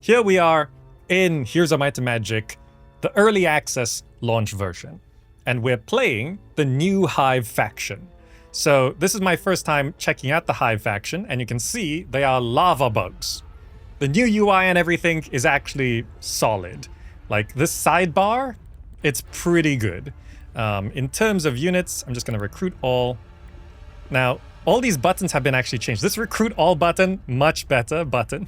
here we are in Here's a Might and Magic, the early access launch version. And we're playing the new Hive faction. So this is my first time checking out the Hive faction, and you can see they are lava bugs. The new UI and everything is actually solid. Like this sidebar, it's pretty good. In terms of units, I'm just going to recruit all. Now, all these buttons have been actually changed. This recruit all button, much better button.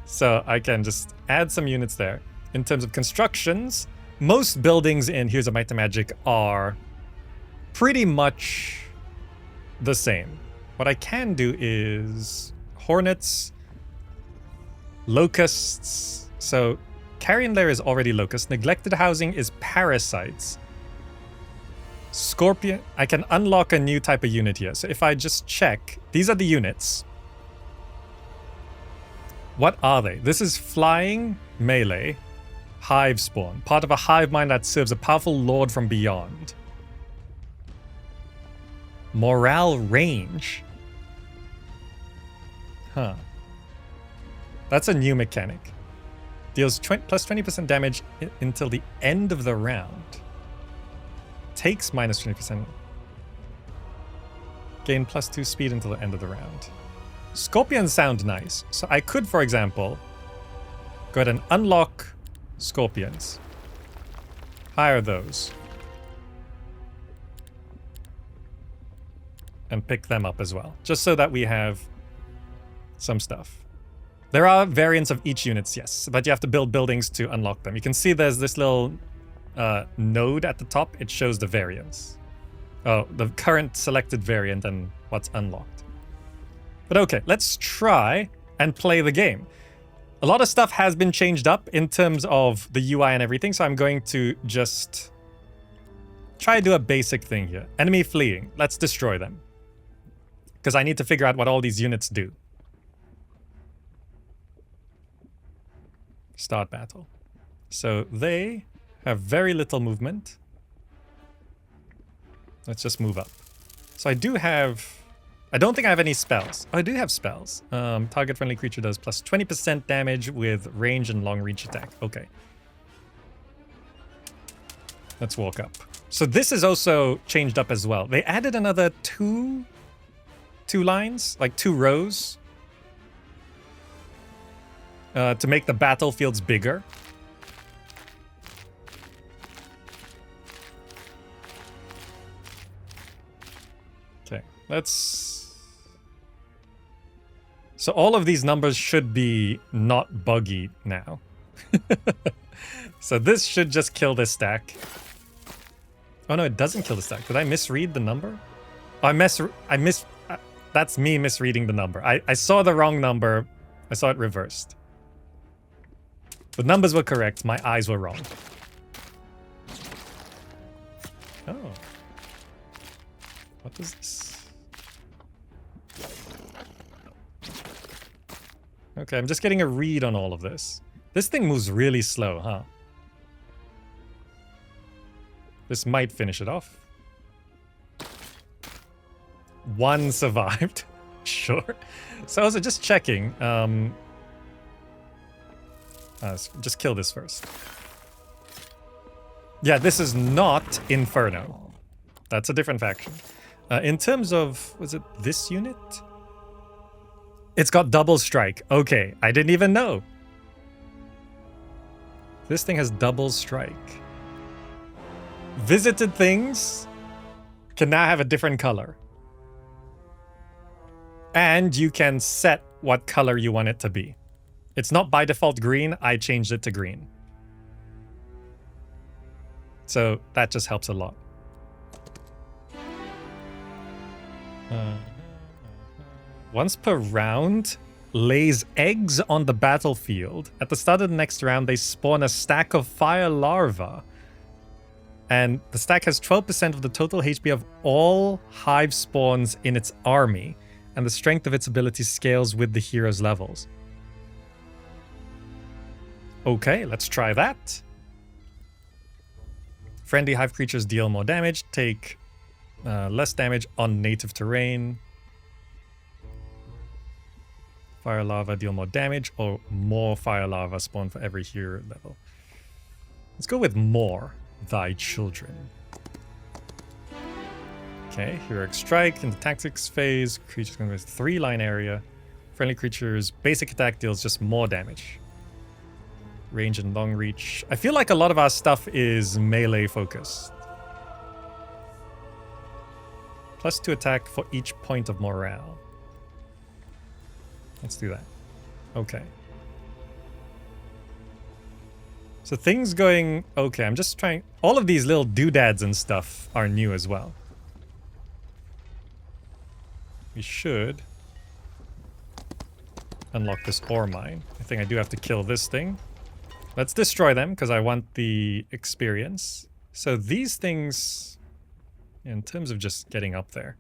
So I can just add some units there. In terms of constructions, most buildings in Here's a Might and Magic are pretty much the same. What I can do is hornets, locusts. So Carrion Lair is already locust. Neglected housing is parasites. Scorpion, I can unlock a new type of unit here. So if I just check, these are the units. What are they? This is flying melee, hive spawn, part of a hive mind that serves a powerful lord from beyond. Morale range. Huh. That's a new mechanic. Deals plus 20% damage until the end of the round. Takes minus 20%. Gain plus 2 speed until the end of the round. Scorpions sound nice. So I could, for example, go ahead and unlock scorpions. Hire those. And pick them up as well. Just so that we have some stuff. There are variants of each units, yes. But you have to build buildings to unlock them. You can see there's this little node at the top. It shows the variants. Oh, the current selected variant and what's unlocked. But okay, let's try and play the game. A lot of stuff has been changed up in terms of the UI and everything, so I'm going to just try to do a basic thing here. Enemy fleeing. Let's destroy them. Because I need to figure out what all these units do. Start battle. So they have very little movement. Let's just move up. So I do have... I don't think I have any spells. Oh, I do have spells. Target friendly creature does plus 20% damage with range and long reach attack. Okay. Let's walk up. So this is also changed up as well. They added another two lines, like 2 rows, to make the battlefields bigger. Okay, let's... So all of these numbers should be not buggy now. So this should just kill this stack. Oh no, it doesn't kill the stack. Did I misread the number? Oh, that's me misreading the number. I saw the wrong number. I saw it reversed. The numbers were correct. My eyes were wrong. Oh. What is this? Okay, I'm just getting a read on all of this. This thing moves really slow, huh? This might finish it off. 1 survived. Sure. So I was just checking. Just kill this first. Yeah, this is not Inferno. That's a different faction. In terms of... Was it this unit? It's got double strike. Okay, I didn't even know. This thing has double strike. Visited things can now have a different color. And you can set what color you want it to be. It's not by default green. I changed it to green. So that just helps a lot. Once per round, lays eggs on the battlefield. At the start of the next round, they spawn a stack of fire larvae. And the stack has 12% of the total HP of all hive spawns in its army. And the strength of its ability scales with the hero's levels. Okay, let's try that. Friendly hive creatures deal more damage, take less damage on native terrain. Fire lava deal more damage, or more fire lava spawn for every hero level. Let's go with more. Thy children. Okay, heroic strike in the tactics phase. Creatures going to go 3-line area. Friendly creatures, basic attack deals just more damage. Range and long reach. I feel like a lot of our stuff is melee focused. +2 attack for each point of morale. Let's do that. Okay. So things going okay. I'm just trying. All of these little doodads and stuff are new as well. We should unlock this ore mine. I think I do have to kill this thing. Let's destroy them because I want the experience. So these things, in terms of just getting up there.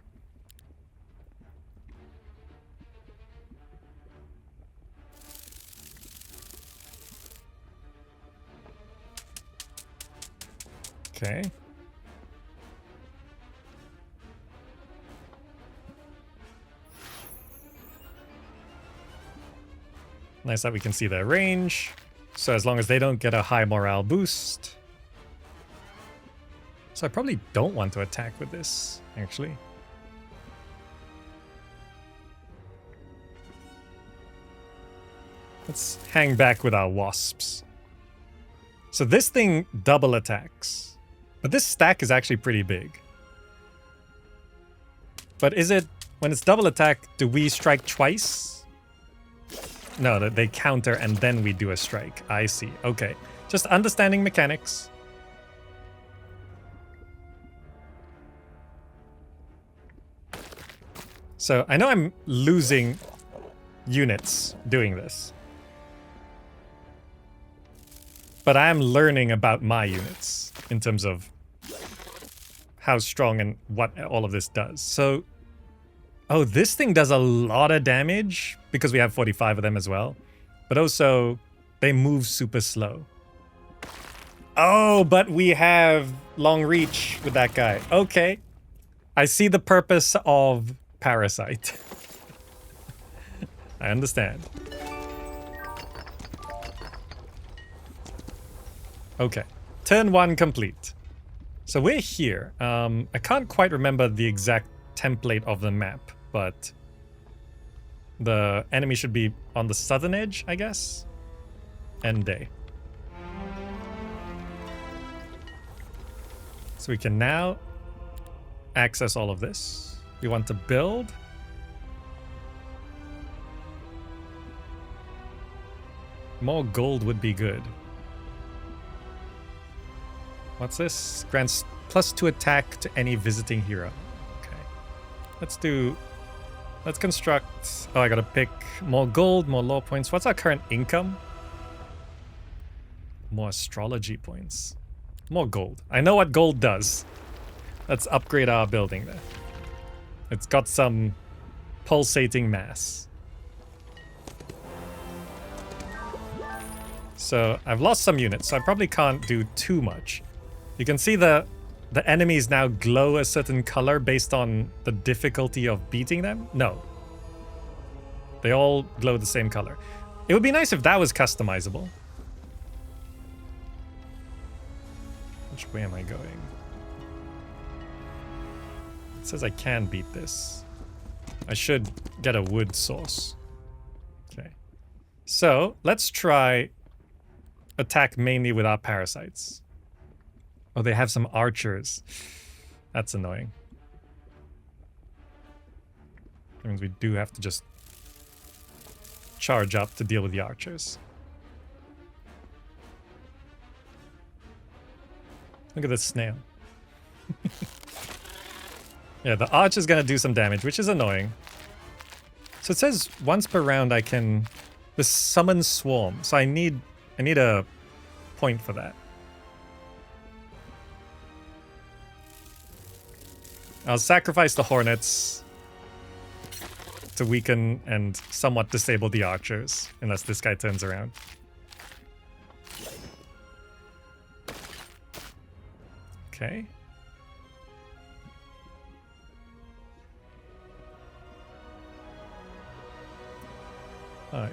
Okay. Nice that we can see their range. So as long as they don't get a high morale boost. So I probably don't want to attack with this, actually. Let's hang back with our wasps. So this thing double attacks. But this stack is actually pretty big. But is it, when it's double attack, do we strike twice? No, they counter and then we do a strike. I see. Okay. Just understanding mechanics. So I know I'm losing units doing this. But I am learning about my units in terms of how strong and what all of this does. So, oh, this thing does a lot of damage because we have 45 of them as well. But also, they move super slow. Oh, but we have long reach with that guy. Okay. I see the purpose of Parasite. I understand. Okay. Turn 1 complete. So we're here. I can't quite remember the exact template of the map, but the enemy should be on the southern edge, I guess. End day. So we can now access all of this. We want to build. More gold would be good. What's this? Grants +2 attack to any visiting hero. Okay. Let's construct. Oh, I gotta pick more gold, more lore points. What's our current income? More astrology points. More gold. I know what gold does. Let's upgrade our building there. It's got some pulsating mass. So I've lost some units, so I probably can't do too much. You can see the enemies now glow a certain color based on the difficulty of beating them. No. They all glow the same color. It would be nice if that was customizable. Which way am I going? It says I can beat this. I should get a wood source. Okay. So, let's try attack mainly with our parasites. Oh, they have some archers. That's annoying. That means we do have to just charge up to deal with the archers. Look at this snail. Yeah, the arch is gonna do some damage, which is annoying. So it says once per round I can summon swarm. So I need a point for that. I'll sacrifice the hornets to weaken and somewhat disable the archers, unless this guy turns around. Okay.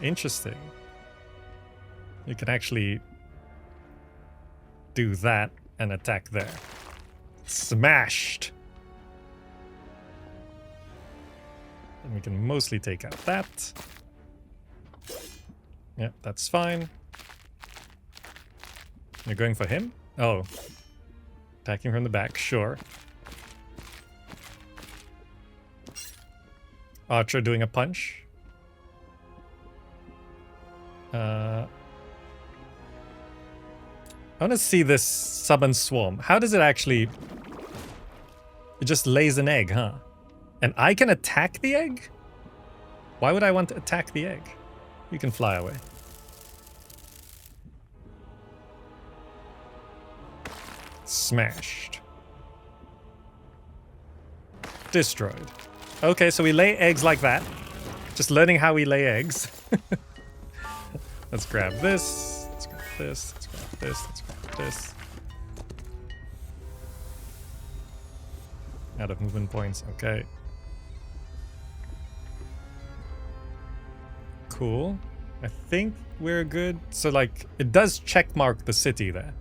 Interesting. You can actually do that and attack there. Smashed! And we can mostly take out that. Yeah, that's fine. You're going for him? Oh. Attacking from the back, sure. Archer doing a punch. I want to see this summon swarm. How does it actually... It just lays an egg, huh? And I can attack the egg? Why would I want to attack the egg? You can fly away. Smashed. Destroyed. Okay, so we lay eggs like that. Just learning how we lay eggs. Let's grab this. Let's grab this. Let's grab this. Let's grab this. Out of movement points. Okay. Cool. I think we're good. So, like, it does check mark the city there,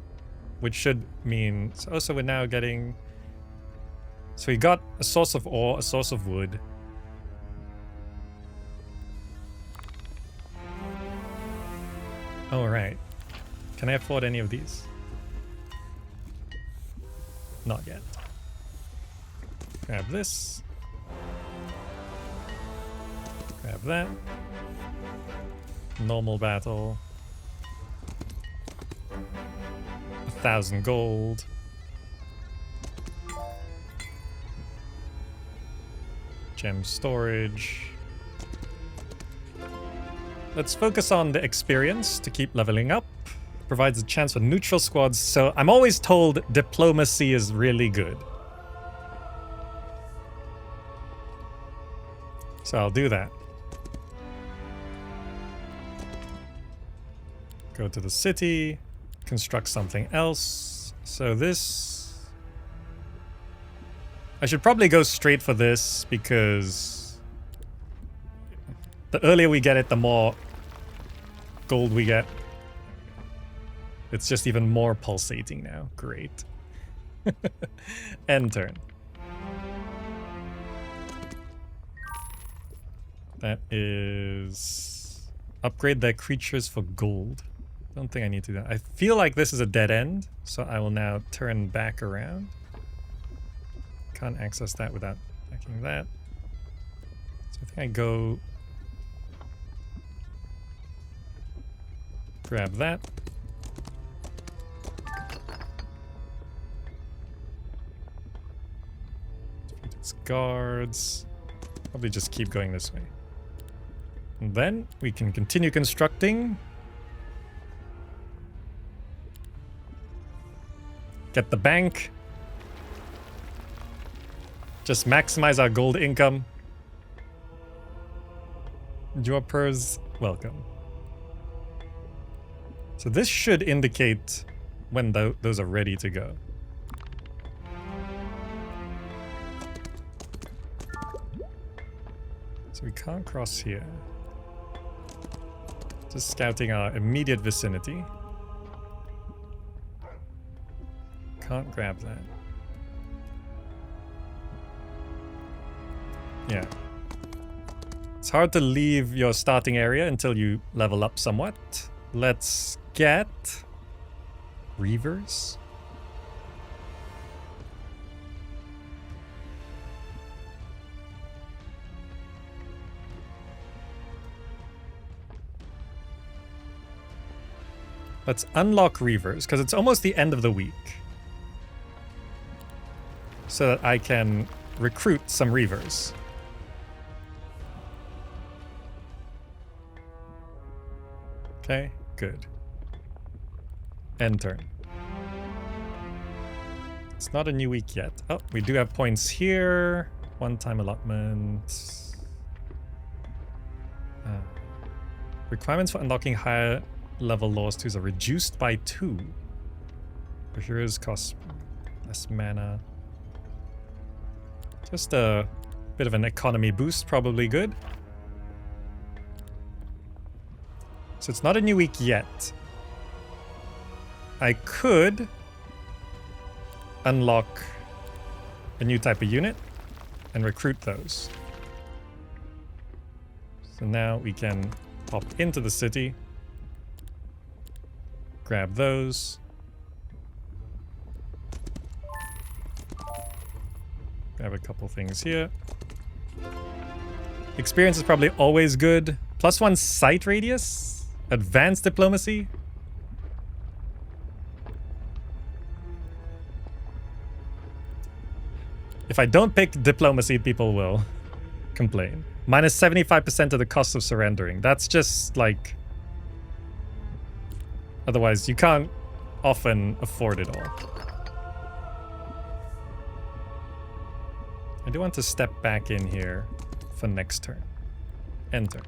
which should mean... So we're now getting... So we got a source of ore, a source of wood. Oh, right. Can I afford any of these? Not yet. Grab this. Grab that. Normal battle. 1,000 gold. Gem storage. Let's focus on the experience to keep leveling up. Provides a chance for neutral squads, so I'm always told diplomacy is really good. So I'll do that. Go to the city, construct something else. So this... I should probably go straight for this, because the earlier we get it, the more gold we get. It's just even more pulsating now. Great. End turn. That is... Upgrade their creatures for gold. Don't think I need to do that. I feel like this is a dead end, so I will now turn back around. Can't access that without attacking that. So I think I go... Grab that. Defeat its guards. Probably just keep going this way. And then we can continue constructing. Get the bank. Just maximize our gold income. Your purse, welcome. So this should indicate when those are ready to go. So we can't cross here. Just scouting our immediate vicinity. Can't grab that. Yeah. It's hard to leave your starting area until you level up somewhat. Let's get Reavers. Let's unlock Reavers, because it's almost the end of the week. So that I can recruit some Reavers. Okay, good. End turn. It's not a new week yet. Oh, we do have points here. One-time allotment. Requirements for unlocking higher level laws 2s are reduced by 2. For heroes cost less mana. Just a bit of an economy boost, probably good. So it's not a new week yet. I could unlock a new type of unit and recruit those. So now we can hop into the city, grab those, grab a couple things here. Experience is probably always good. +1 sight radius, advanced diplomacy. If I don't pick diplomacy, people will complain. -75% of the cost of surrendering. That's just like... Otherwise, you can't often afford it all. I do want to step back in here for next turn. Enter.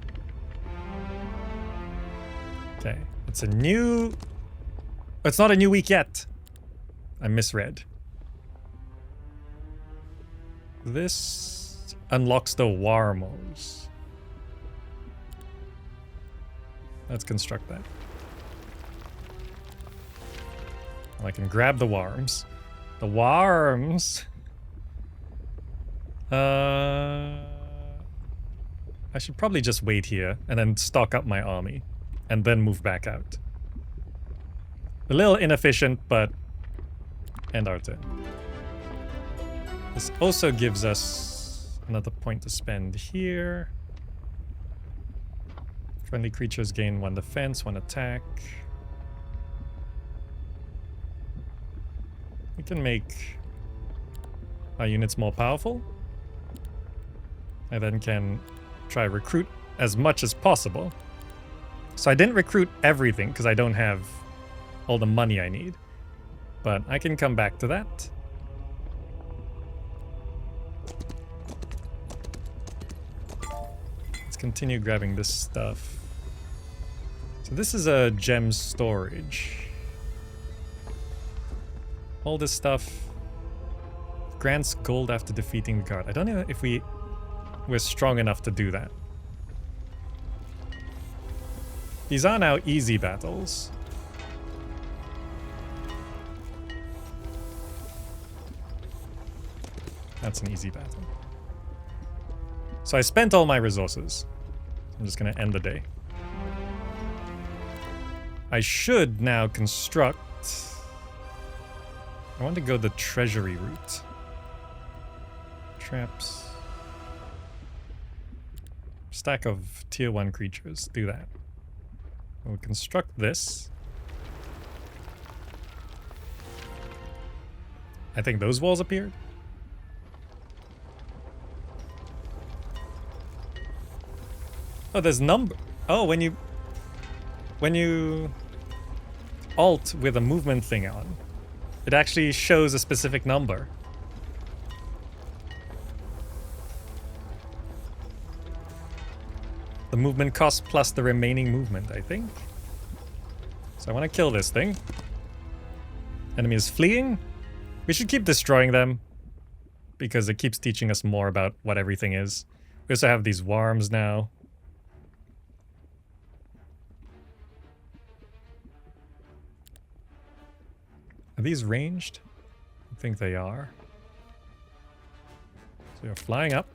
Okay, it's a new... It's not a new week yet. I misread. This unlocks the Warmos. Let's construct that. Well, I can grab the worms. The worms. I should probably just wait here and then stock up my army and then move back out. A little inefficient, but end our turn. This also gives us another point to spend here. Friendly creatures gain 1 defense, 1 attack. We can make our units more powerful. I then can try recruit as much as possible. So I didn't recruit everything because I don't have all the money I need. But I can come back to that. Let's continue grabbing this stuff. So this is a gem storage. All this stuff grants gold after defeating the guard. I don't know if we're strong enough to do that. These are now easy battles. That's an easy battle. So I spent all my resources. I'm just gonna end the day. I should now construct... I want to go the treasury route. Traps. Stack of tier 1 creatures. Do that. We'll construct this. I think those walls appeared. Oh, there's number. Oh, when you alt with a movement thing on, it actually shows a specific number. The movement cost plus the remaining movement, I think. So I want to kill this thing. Enemy is fleeing. We should keep destroying them because it keeps teaching us more about what everything is. We also have these worms now. Are these ranged? I think they are. So you're flying up.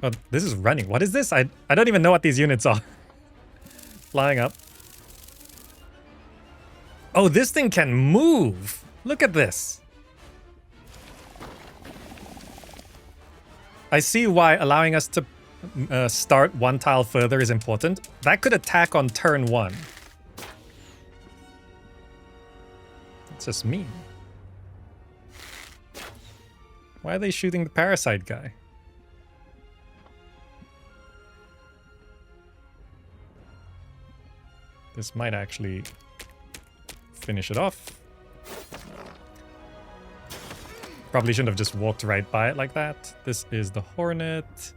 Oh, this is running. What is this? I don't even know what these units are. Flying up. Oh, this thing can move. Look at this. I see why allowing us to start 1 tile further is important. That could attack on turn 1. It's just mean. Why are they shooting the parasite guy? This might actually finish it off. Probably shouldn't have just walked right by it like that. This is the Hornet.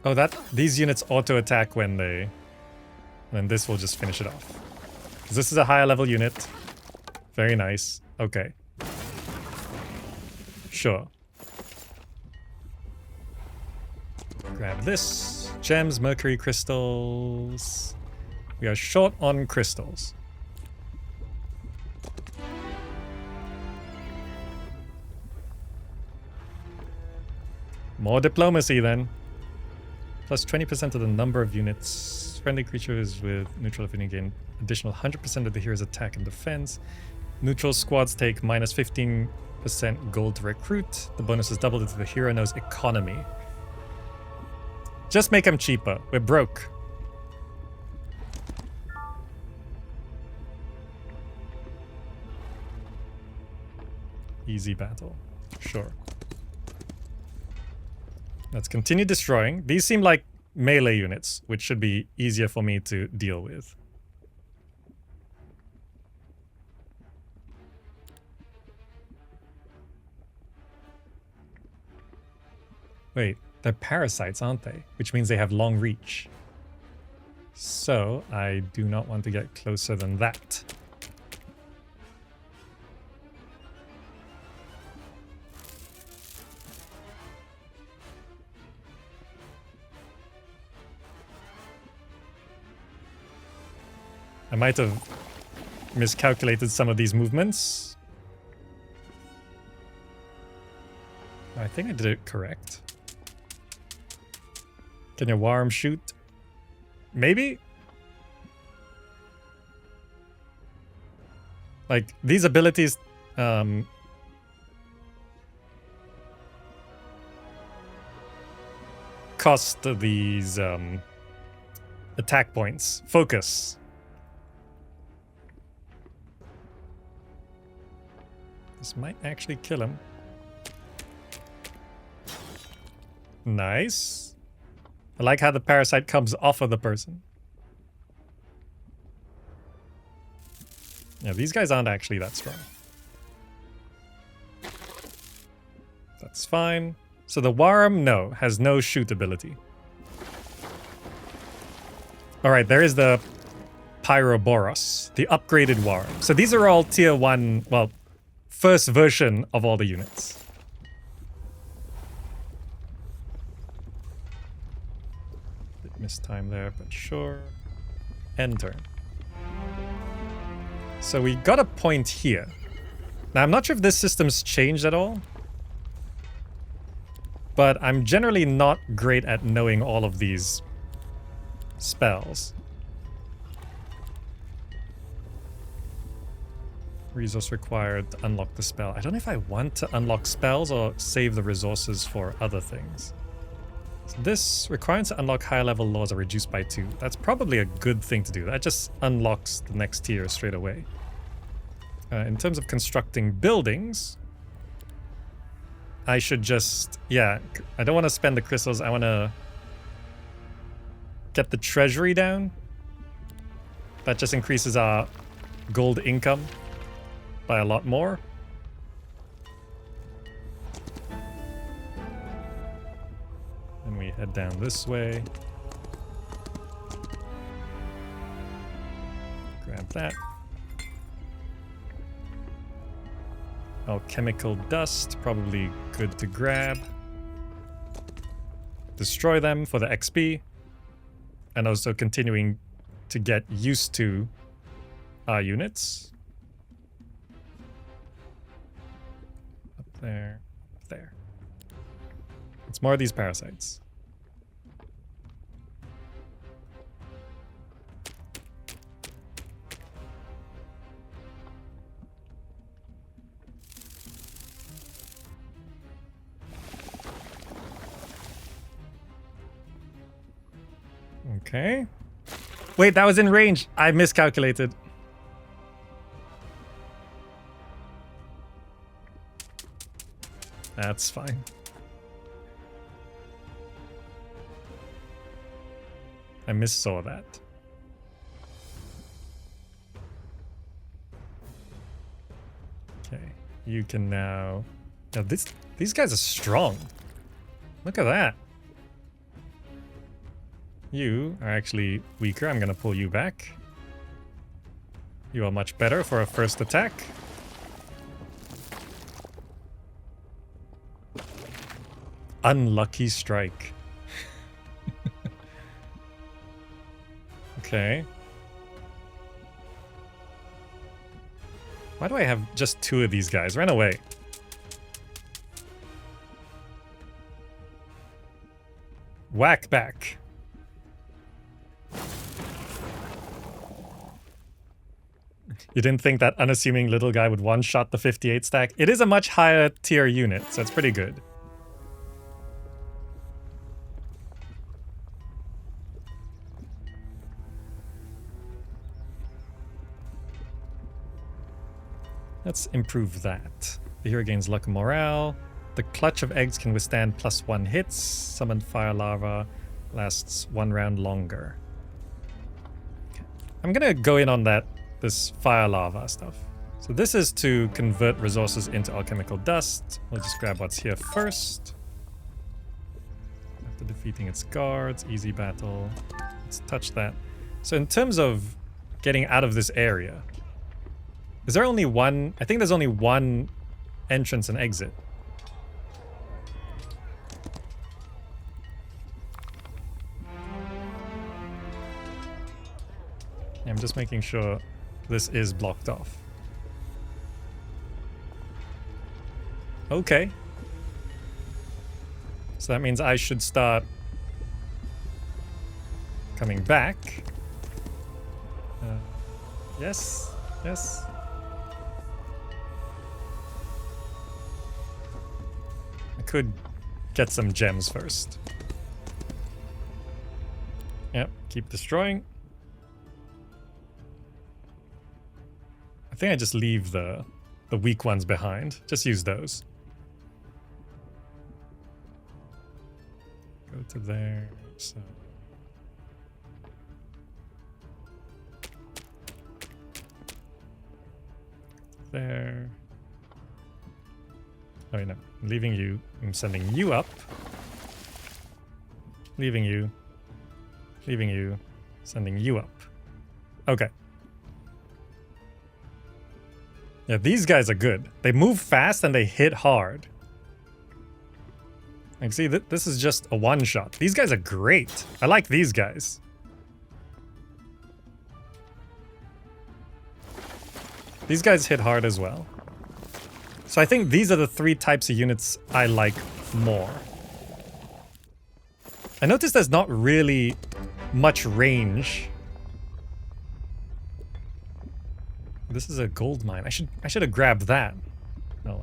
Oh, these units auto-attack when they... Then this will just finish it off. 'Cause this is a higher level unit. Very nice. Okay. Sure. Grab this. Gems, mercury crystals. We are short on crystals. More diplomacy then. Plus 20% of the number of units. Friendly creatures with neutral affinity gain additional 100% of the hero's attack and defense. Neutral squads take minus 15% gold to recruit. The bonus is doubled if the hero knows economy. Just make them cheaper. We're broke. Easy battle. Sure. Let's continue destroying. These seem like melee units, which should be easier for me to deal with. Wait, they're parasites, aren't they? Which means they have long reach. So, I do not want to get closer than that. I might have miscalculated some of these movements. I think I did it correct. Can your worm shoot? Maybe? Like, these abilities... cost these attack points. Focus. This might actually kill him. Nice. I like how the parasite comes off of the person. Yeah, these guys aren't actually that strong. That's fine. So the worm, no, has no shoot ability. Alright, there is the Pyroboros, the upgraded worm. So these are all tier 1, well, first version of all the units. Bit missed time there, but sure. End turn. So we got a point here. Now I'm not sure if this system's changed at all, but I'm generally not great at knowing all of these spells. Resource required to unlock the spell. I don't know if I want to unlock spells or save the resources for other things. So this requirements to unlock higher level laws are reduced by 2. That's probably a good thing to do. That just unlocks the next tier straight away. In terms of constructing buildings, I should just... yeah, I don't want to spend the crystals. I want to get the treasury down. That just increases our gold income by a lot more. And we head down this way. Grab that. Alchemical dust, probably good to grab. Destroy them for the XP. And also continuing to get used to our units. Up there, up there. It's more of these parasites. Okay. Wait, that was in range. I miscalculated. That's fine. I missaw that. Okay, you can now... Now these guys are strong. Look at that. You are actually weaker. I'm gonna pull you back. You are much better for a first attack. Unlucky strike. Okay. Why do I have just 2 of these guys? Run away. Whack back. You didn't think that unassuming little guy would one-shot the 58 stack? It is a much higher tier unit, so it's pretty good. Let's improve that. The hero gains luck and morale. The clutch of eggs can withstand +1 hits. Summoned fire lava lasts 1 round longer. Okay. I'm gonna go in on this fire lava stuff. So this is to convert resources into alchemical dust. We'll just grab what's here first. After defeating its guards, easy battle. Let's touch that. So in terms of getting out of this area, is there only one? I think there's only one entrance and exit. I'm just making sure this is blocked off. Okay. So that means I should start coming back. Yes, yes. I could get some gems first. Yep, keep destroying. I think I just leave the weak ones behind. Just use those. Go to there. So there. Oh wait, no. I'm leaving you. I'm sending you up. Leaving you. Leaving you. Sending you up. Okay. Yeah, these guys are good. They move fast and they hit hard. Like, see, this is just a one-shot. These guys are great. I like these guys. These guys hit hard as well. So I think these are the 3 types of units I like more. I noticed there's not really much range. This is a gold mine. I should have grabbed that. Oh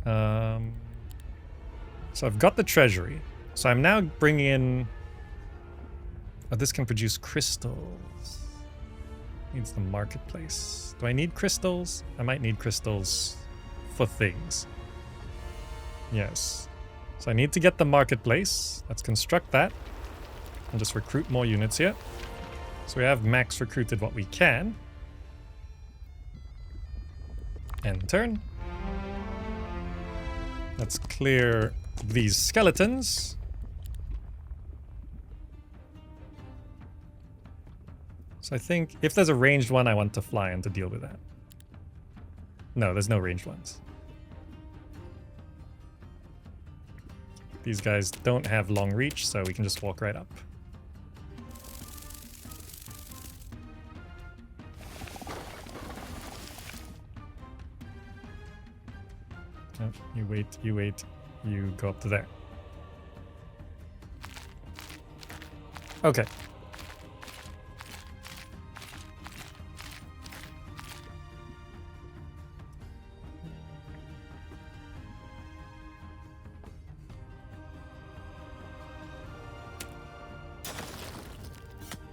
well. So I've got the treasury. So I'm now bringing in. Oh, this can produce crystals. Needs the marketplace. Do I need crystals? I might need crystals for things. Yes. So I need to get the marketplace. Let's construct that and just recruit more units here. So we have max recruited what we can. End turn. Let's clear these skeletons. So I think if there's a ranged one, I want to fly in to deal with that. No, there's no ranged ones. These guys don't have long reach, so we can just walk right up. Oh, you wait, you go up to there. Okay.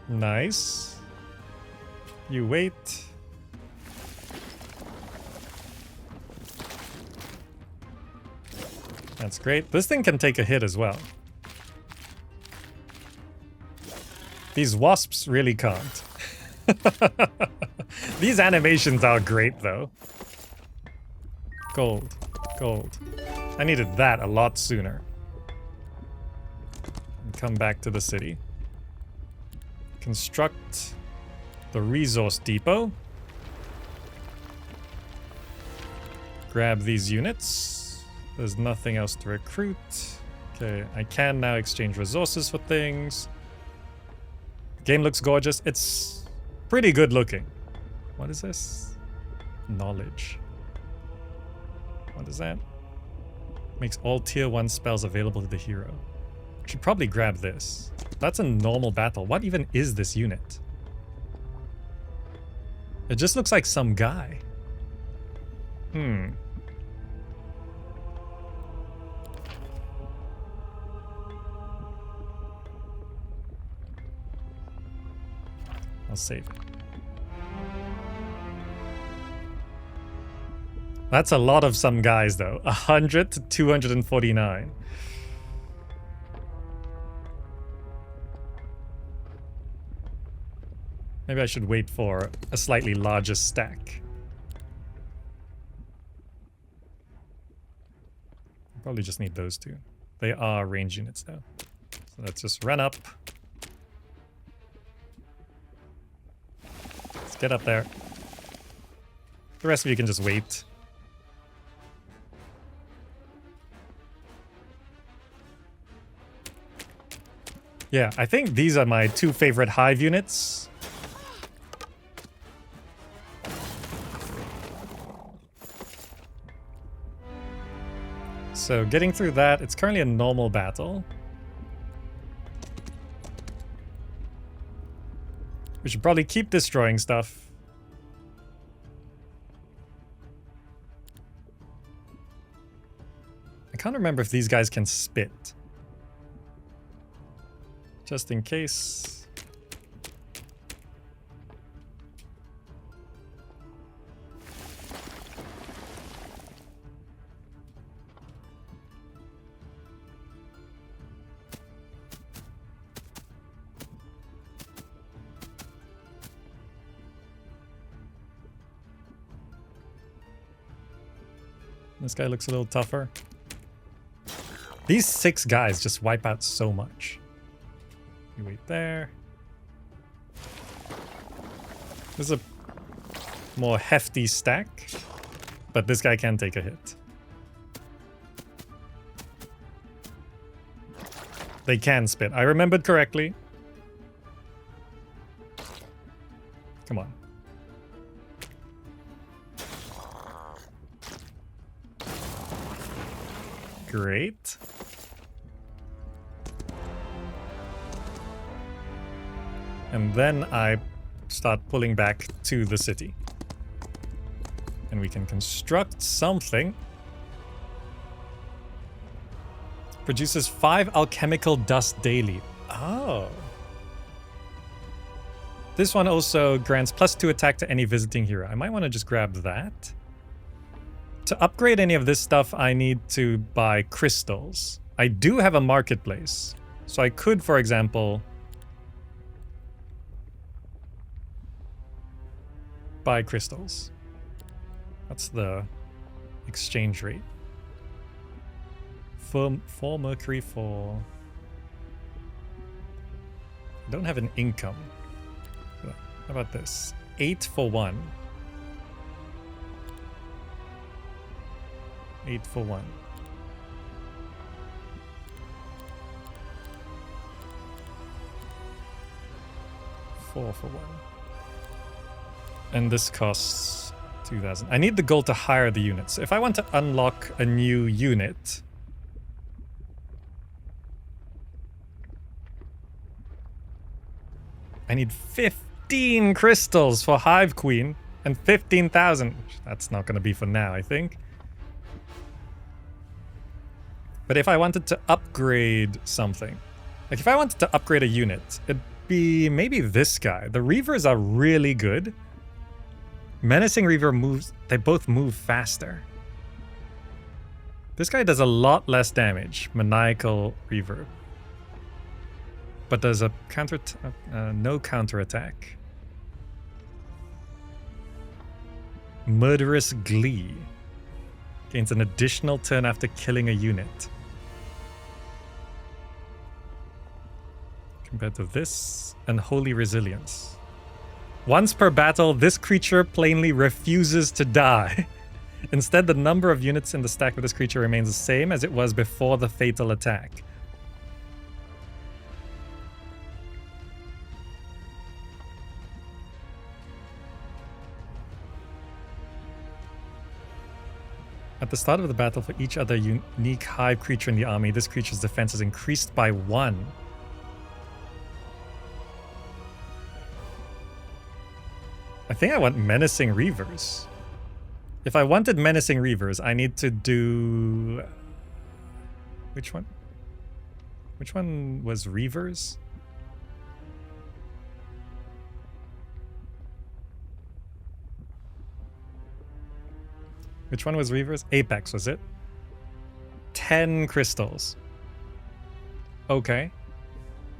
Nice. You wait. That's great. This thing can take a hit as well. These wasps really can't. These animations are great though. Gold. Gold. I needed that a lot sooner. And come back to the city. Construct the resource depot. Grab these units. There's nothing else to recruit. Okay, I can now exchange resources for things. Game looks gorgeous. It's pretty good looking. What is this? Knowledge. What is that? Makes all tier 1 spells available to the hero. Should probably grab this. That's a normal battle. What even is this unit? It just looks like some guy. I'll save it. That's a lot of some guys, though. 100 to 249. Maybe I should wait for a slightly larger stack. Probably just need those two. They are range units, though. So let's just run up. Let's get up there. The rest of you can just wait. Yeah, I think these are my two favorite Hive units. So getting through that, it's currently a normal battle. We should probably keep destroying stuff. I can't remember if these guys can spit. Just in case. This guy looks a little tougher. These 6 guys just wipe out so much. You wait there. This is a more hefty stack, but this guy can take a hit. They can spit. I remembered correctly. Come on. Great. And then I start pulling back to the city. And we can construct something. Produces 5 alchemical dust daily. Oh. This one also grants +2 attack to any visiting hero. I might want to just grab that. To upgrade any of this stuff, I need to buy crystals. I do have a marketplace. So I could, for example, buy crystals. What's the exchange rate? For mercury for... I don't have an income. How about this? 8 for 1. 8 for 1. Four for 1. And this costs 2,000. I need the gold to hire the units. If I want to unlock a new unit, I need 15 crystals for Hive Queen and 15,000. That's not going to be for now, I think. But if I wanted to upgrade something, like if I wanted to upgrade a unit, it'd be maybe this guy. The Reavers are really good. Menacing Reaver moves, they both move faster. This guy does a lot less damage, Maniacal Reaver. But there's a no counterattack. Murderous Glee. Gains an additional turn after killing a unit. Compared to this, Unholy Resilience. Once per battle, this creature plainly refuses to die. Instead, the number of units in the stack of this creature remains the same as it was before the fatal attack. At the start of the battle, for each other unique Hive creature in the army, this creature's defense is increased by 1. I think I want Menacing Reavers. If I wanted Menacing Reavers, I need to do... Which one? Which one was Reavers? Which one was Reavers? Apex, was it? 10 crystals. Okay.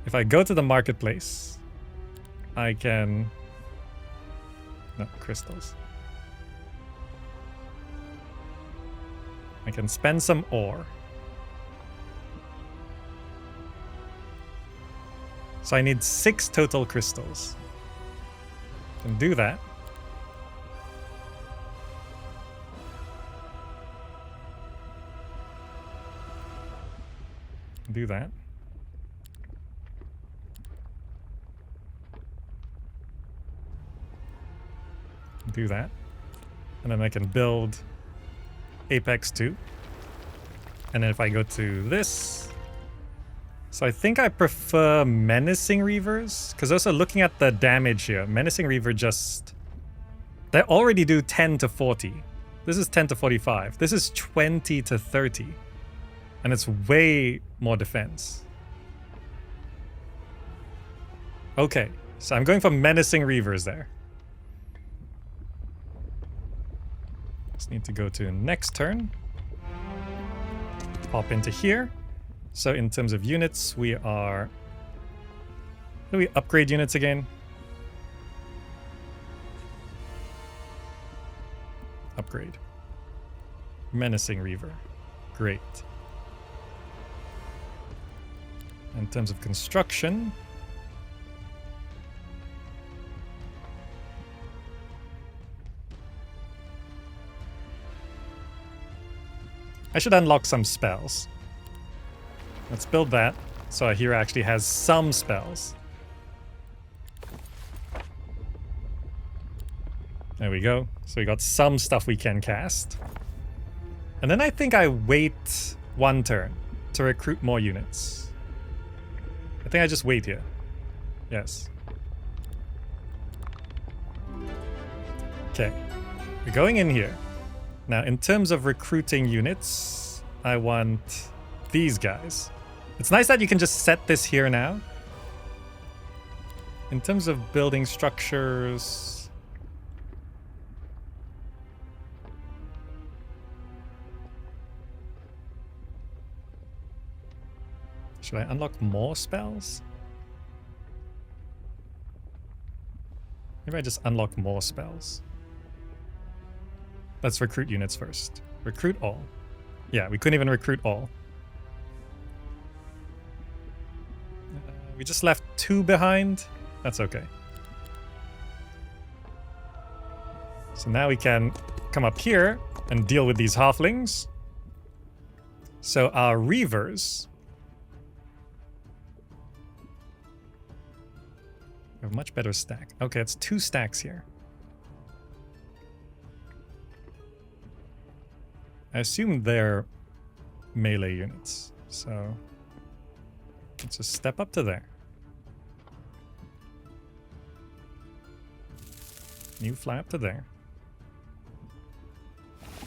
If I go to the marketplace, I can... No, crystals. I can spend some ore. So I need 6 total crystals. Can do that. Do that. Do that. And then I can build Apex 2. And then if I go to this... So I think I prefer Menacing Reavers. Because also looking at the damage here, Menacing Reaver just... They already do 10 to 40. This is 10 to 45. This is 20 to 30. And it's way more defense. Okay, so I'm going for Menacing Reavers there. Just need to go to next turn. Pop into here. So in terms of units, we are... Do we upgrade units again? Upgrade. Menacing Reaver. Great. In terms of construction, I should unlock some spells. Let's build that so our hero actually has some spells. There we go. So we got some stuff we can cast. And then I think I wait 1 turn to recruit more units. I think I just wait here. Yes. Okay. We're going in here. Now, in terms of recruiting units, I want these guys. It's nice that you can just set this here now. In terms of building structures... Should I unlock more spells? Maybe I just unlock more spells. Let's recruit units first. Recruit all. Yeah, we couldn't even recruit all. We just left 2 behind. That's okay. So now we can come up here and deal with these halflings. So our Reavers... We have a much better stack. Okay, it's 2 stacks here. I assume they're melee units, so let's just step up to there. You fly up to there.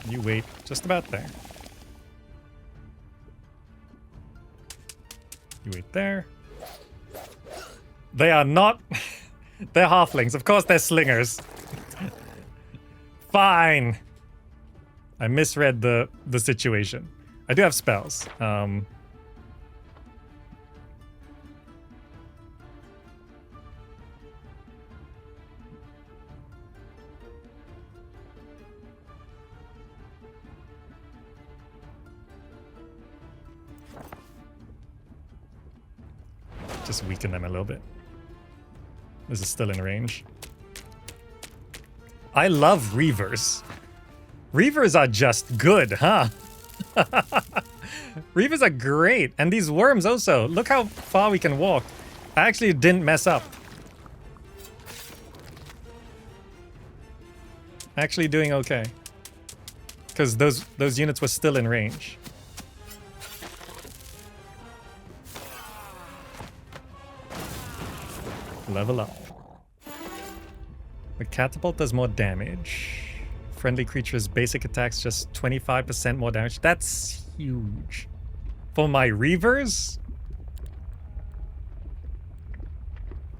You wait just about there. You wait there. They are not... They're halflings. Of course they're slingers. Fine. I misread the situation. I do have spells. Just weaken them a little bit. This is still in range. I love Reavers. Reavers are just good, huh? Reavers are great. And these worms also. Look how far we can walk. I actually didn't mess up. Actually doing okay. Because those units were still in range. Level up. The catapult does more damage. Friendly creatures' basic attacks just 25% more damage. That's huge. For my Reavers?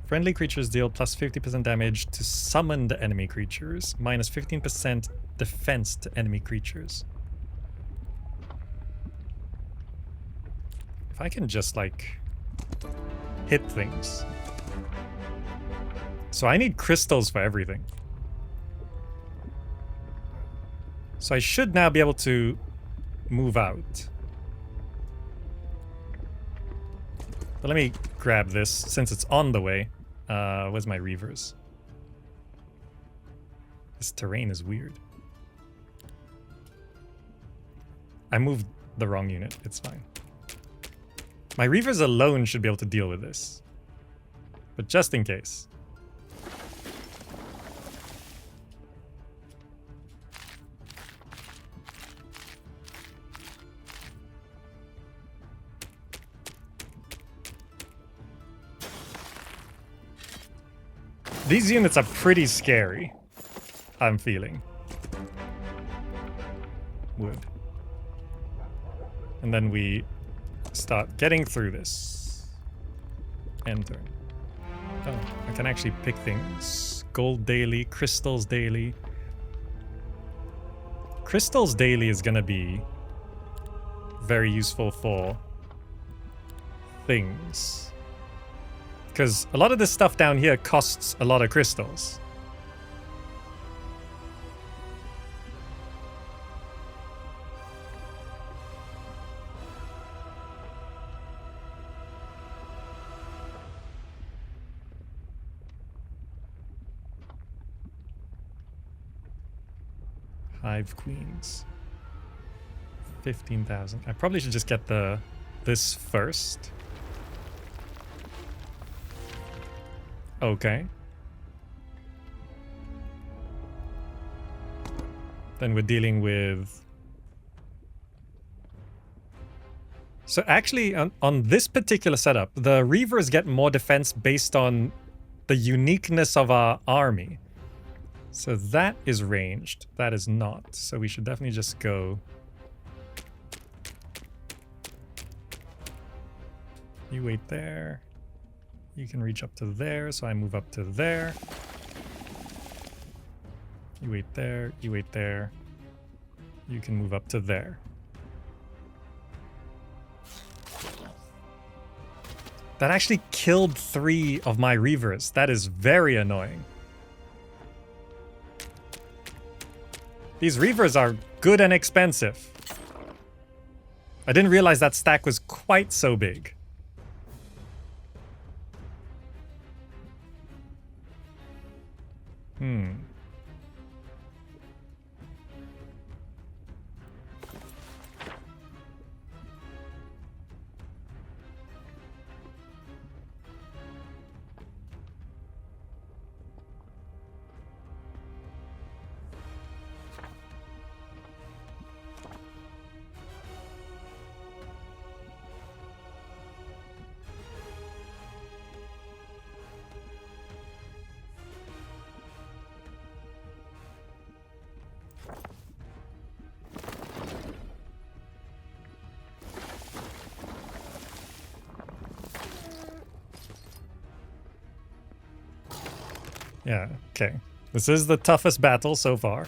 Friendly creatures deal plus 50% damage to summoned enemy creatures, minus 15% defense to enemy creatures. If I can just, like, hit things. So I need crystals for everything. So I should now be able to move out. But let me grab this since it's on the way. Where's my Reavers? This terrain is weird. I moved the wrong unit. It's fine. My Reavers alone should be able to deal with this. But just in case. These units are pretty scary, I'm feeling. Wood. And then we start getting through this. End turn. Oh, I can actually pick things. Gold daily, crystals daily. Crystals daily is gonna be very useful for things. Because a lot of this stuff down here costs a lot of crystals. Hive queens. 15,000. I probably should just get this first. Okay. Then we're dealing with... So actually, on this particular setup, the Reavers get more defense based on the uniqueness of our army. So that is ranged. That is not. So we should definitely just go... You wait there. You can reach up to there, so I move up to there. You wait there, you wait there. You can move up to there. That actually killed 3 of my Reavers. That is very annoying. These Reavers are good and expensive. I didn't realize that stack was quite so big. Yeah, okay. This is the toughest battle so far.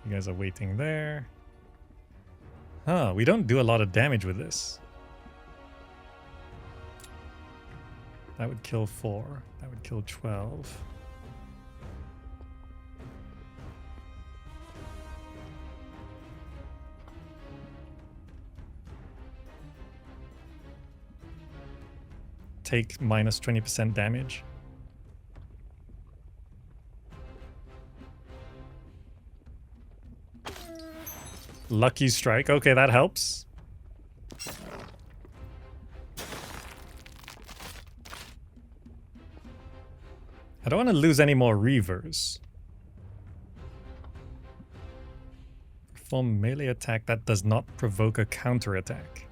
You guys are waiting there. Huh, we don't do a lot of damage with this. That would kill 4. That would kill 12. Take minus 20% damage. Lucky strike. Okay, that helps. don't want to lose any more Reavers. Perform melee attack that does not provoke a counterattack.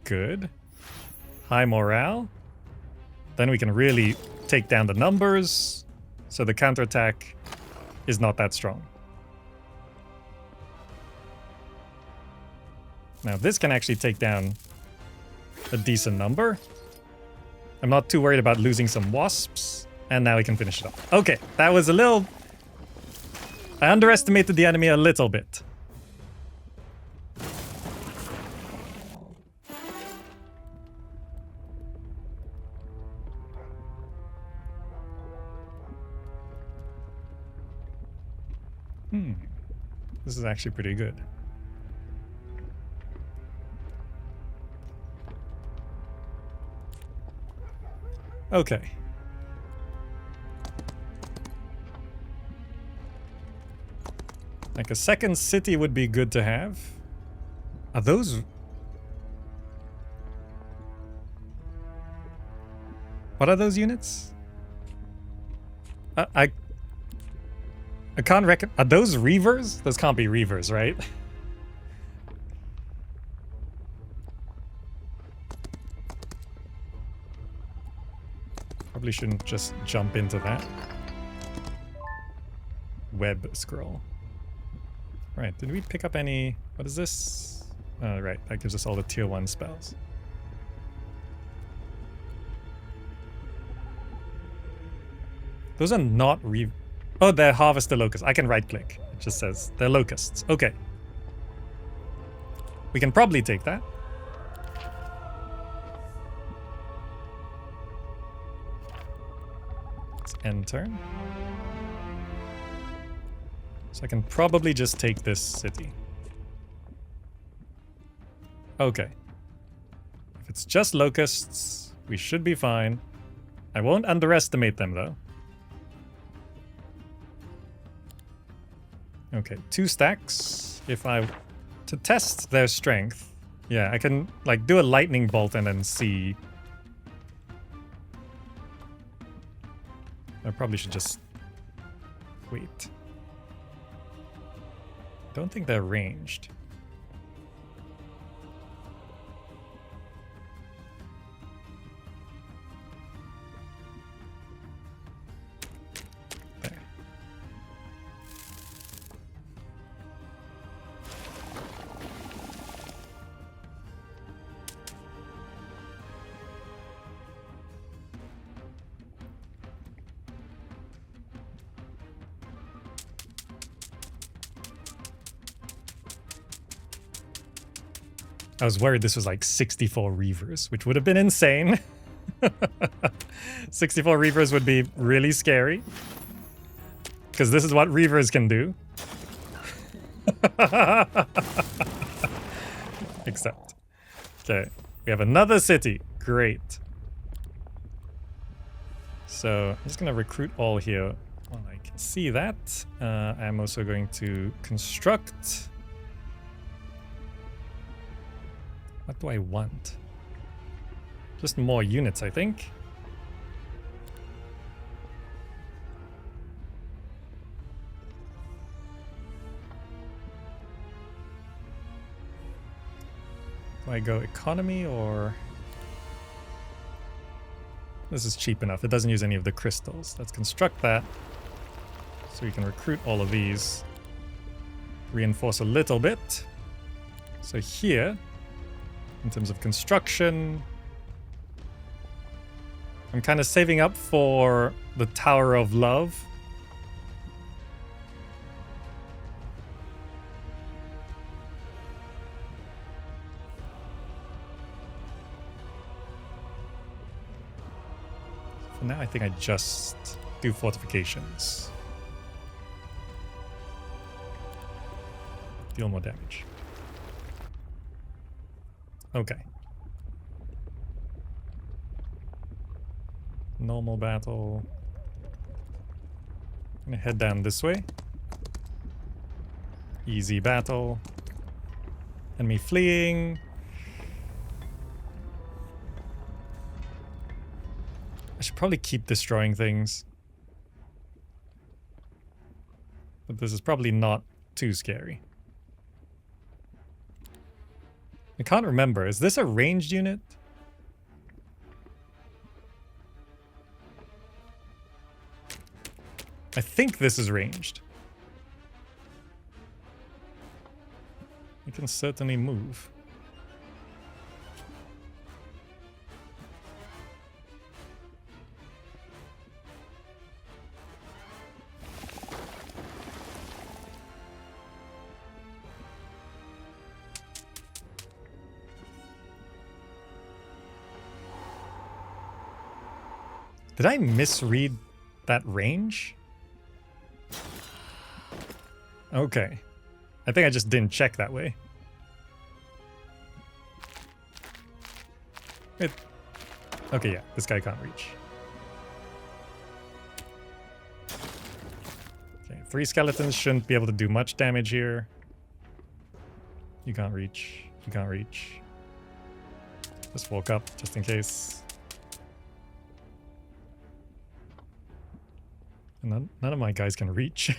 Good. High morale. Then we can really take down the numbers, so the counterattack is not that strong. Now this can actually take down a decent number. I'm not too worried about losing some wasps. And now we can finish it off. Okay, that was a little... I underestimated the enemy a little bit. This is actually pretty good. Okay. Like a second city would be good to have. Are those... What are those units? I can't reckon. Are those Reavers? Those can't be Reavers, right? Probably shouldn't just jump into that. Web scroll. Right, did we pick up any... What is this? Right, that gives us all the tier 1 spells. Those are not Oh, they're harvest the locusts. I can right click. It just says they're locusts. Okay. We can probably take that. Let's end turn. So I can probably just take this city. Okay. If it's just locusts, we should be fine. I won't underestimate them though. Okay, 2 stacks. If I... To test their strength. Yeah, I can, like, do a lightning bolt and then see. I probably should just... Wait. Don't think they're ranged. I was worried this was like 64 Reavers, which would have been insane. 64 Reavers would be really scary. Because this is what Reavers can do. Except. Okay, we have another city. Great. So I'm just going to recruit all here. Well, I can see that. I'm also going to construct... What do I want? Just more units, I think. Do I go economy or... This is cheap enough. It doesn't use any of the crystals. Let's construct that. So we can recruit all of these. Reinforce a little bit. So here... In terms of construction, I'm kind of saving up for the Tower of Love. For now, I think I just do fortifications. Deal more damage. Okay. Normal battle. I'm gonna head down this way. Easy battle. Enemy fleeing. I should probably keep destroying things. But this is probably not too scary. I can't remember. Is this a ranged unit? I think this is ranged. It can certainly move. Did I misread that range? Okay. I think I just didn't check that way. Okay, yeah, this guy can't reach. Okay, 3 skeletons shouldn't be able to do much damage here. You can't reach. You can't reach. Just walk up, just in case. None of my guys can reach.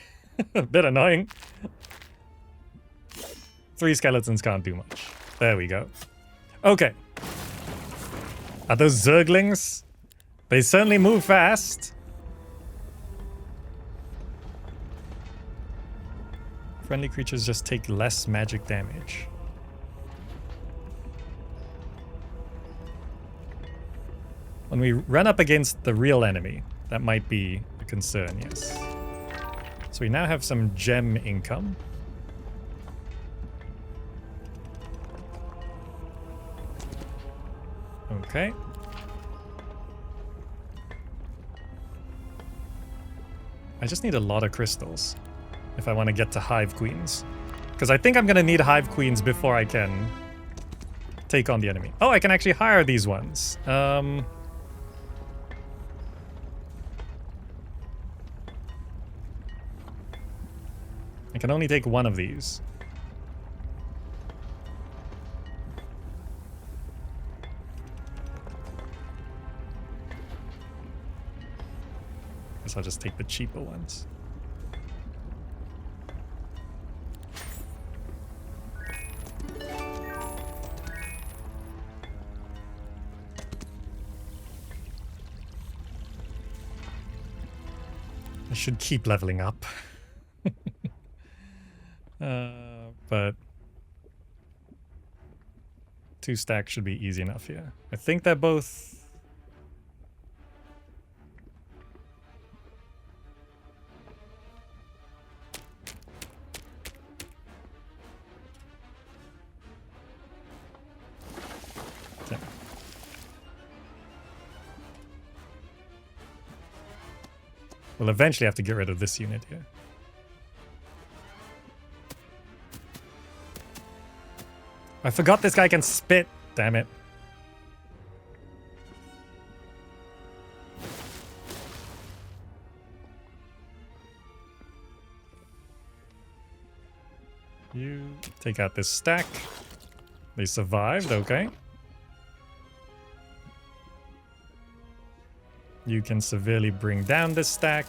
A bit annoying. 3 skeletons can't do much. There we go. Okay. Are those Zerglings? They certainly move fast. Friendly creatures just take less magic damage. When we run up against the real enemy, that might be a concern, yes. So we now have some gem income. Okay. I just need a lot of crystals if I want to get to Hive Queens. Because I think I'm going to need Hive Queens before I can take on the enemy. Oh, I can actually hire these ones. I can only take one of these. Guess I'll just take the cheaper ones. I should keep leveling up. But 2 stacks should be easy enough here. I think they're both... Okay. We'll eventually have to get rid of this unit here. I forgot this guy can spit. Damn it. You take out this stack. They survived, okay. You can severely bring down this stack.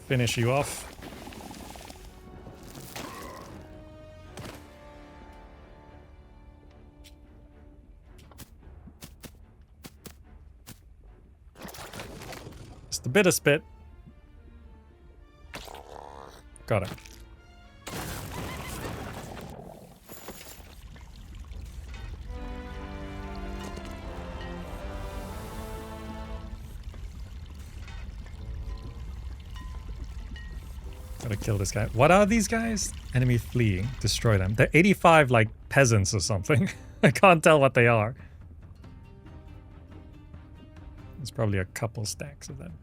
Finish you off. Just a bit of spit. Got it. Gotta kill this guy. What are these guys? Enemy fleeing. Destroy them. They're 85 like peasants or something. I can't tell what they are. There's probably a couple stacks of them.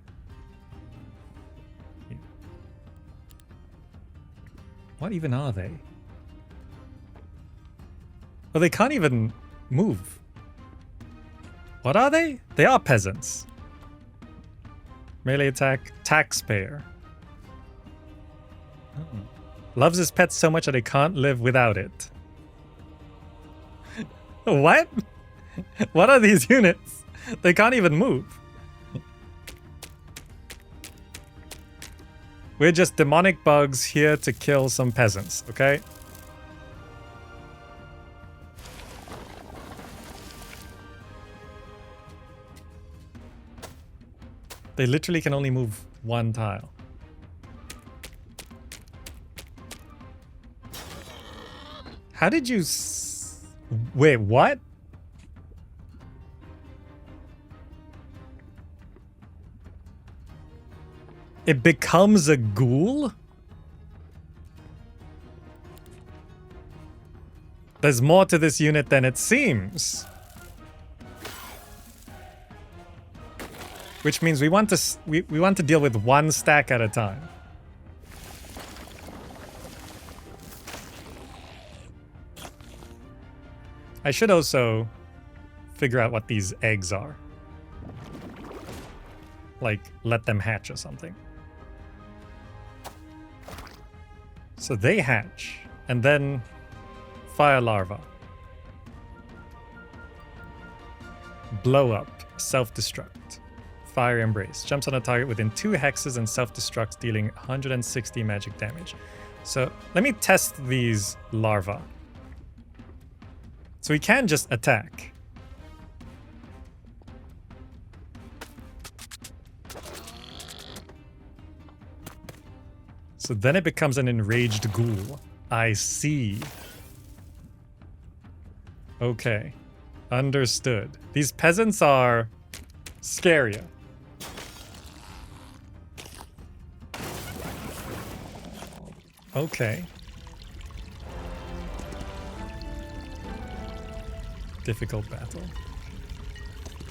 Yeah. What even are they? Oh, they can't even move. What are they? They are peasants. Melee attack, taxpayer. Oh. Loves his pet so much that he can't live without it. What? What are these units? They can't even move. We're just demonic bugs here to kill some peasants, okay? They literally can only move one tile. How did you wait, what? It becomes a ghoul? There's more to this unit than it seems. Which means we want to we want to deal with one stack at a time. I should also figure out what these eggs are. Like, let them hatch or something. So they hatch, and then fire larva. Blow up, self-destruct. Fire embrace. Jumps on a target within 2 hexes and self-destructs, dealing 160 magic damage. So let me test these larvae. So we can just attack. So then it becomes an enraged ghoul. I see. Okay. Understood. These peasants are scarier. Okay. Difficult battle.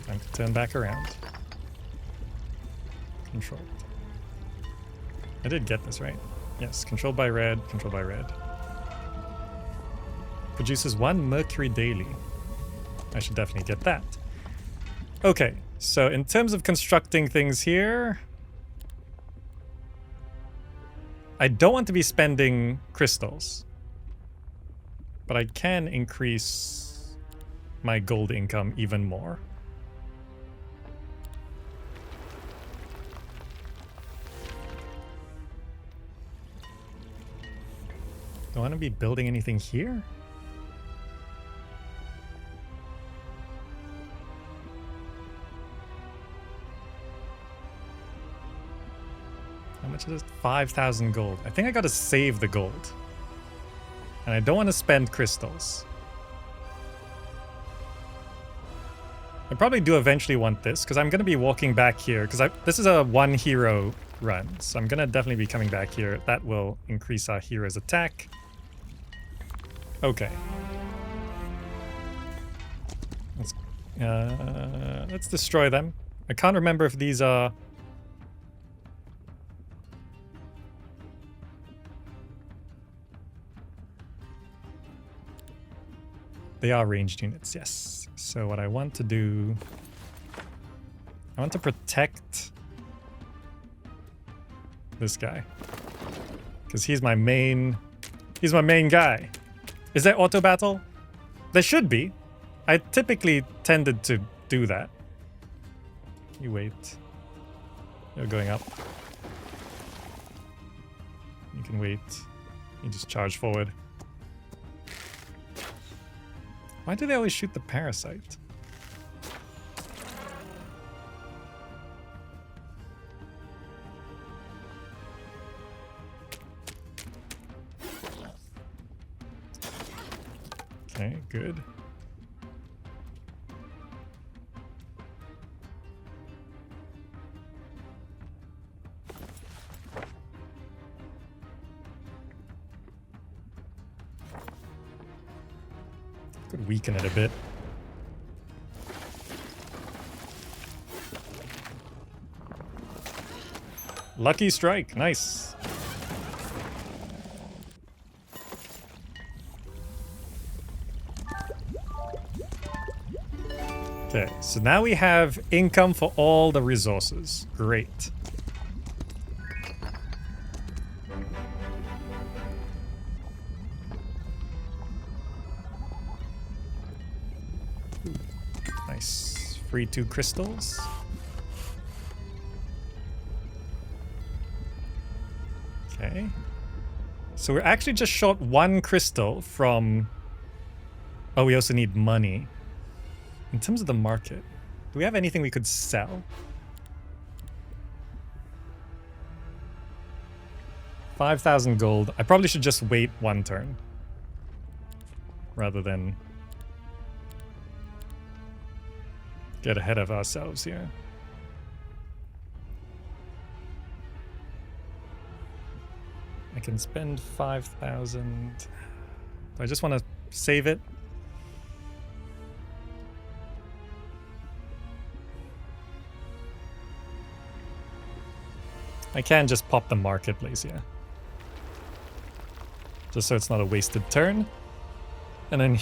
Time to turn back around. Controlled. I did get this, right? Yes, controlled by red, controlled by red. Produces 1 mercury daily. I should definitely get that. Okay, so in terms of constructing things here, I don't want to be spending crystals, but I can increase my gold income even more. Do I want to be building anything here? How much is it? 5,000 gold. I think I gotta save the gold. And I don't want to spend crystals. I probably do eventually want this, because I'm going to be walking back here, because this is a 1 hero run, so I'm going to definitely be coming back here. That will increase our hero's attack. Okay. Let's destroy them. I can't remember if these are... They are ranged units, yes. So what I want to do... I want to protect this guy. Because he's my main... He's my main guy. Is there auto battle? There should be. I typically tended to do that. You wait. You're going up. You can wait. You just charge forward. Why do they always shoot the parasite? Okay, good. Could weaken it a bit. Lucky strike, nice. Okay, so now we have income for all the resources. Great. Nice. Free 2 crystals. Okay. So we're actually just short 1 crystal from... Oh, we also need money. In terms of the market, do we have anything we could sell? 5,000 gold. I probably should just wait 1 turn. Rather than get ahead of ourselves here. I can spend 5,000. I just want to save it. I can just pop the marketplace here. Just so it's not a wasted turn. And then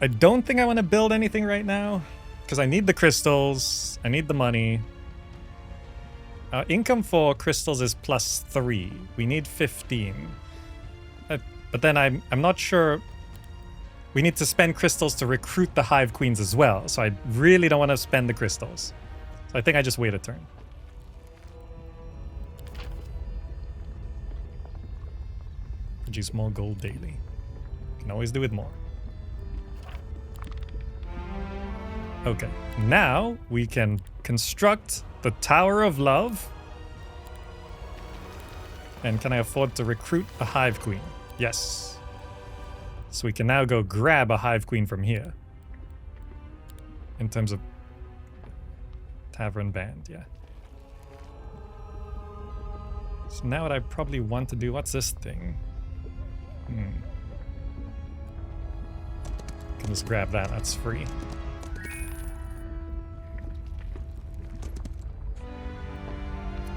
I don't think I want to build anything right now. Because I need the crystals. I need the money. Our income for crystals is +3. We need 15. But then I'm not sure. We need to spend crystals to recruit the Hive Queens as well. So I really don't want to spend the crystals. So I think I just wait a turn. Produce more gold daily. Can always do it more. Okay, now we can construct the Tower of Love. And can I afford to recruit a Hive Queen? Yes. So we can now go grab a Hive Queen from here. In terms of Tavern Band, yeah. So now what I probably want to do, what's this thing? Can just grab that, that's free.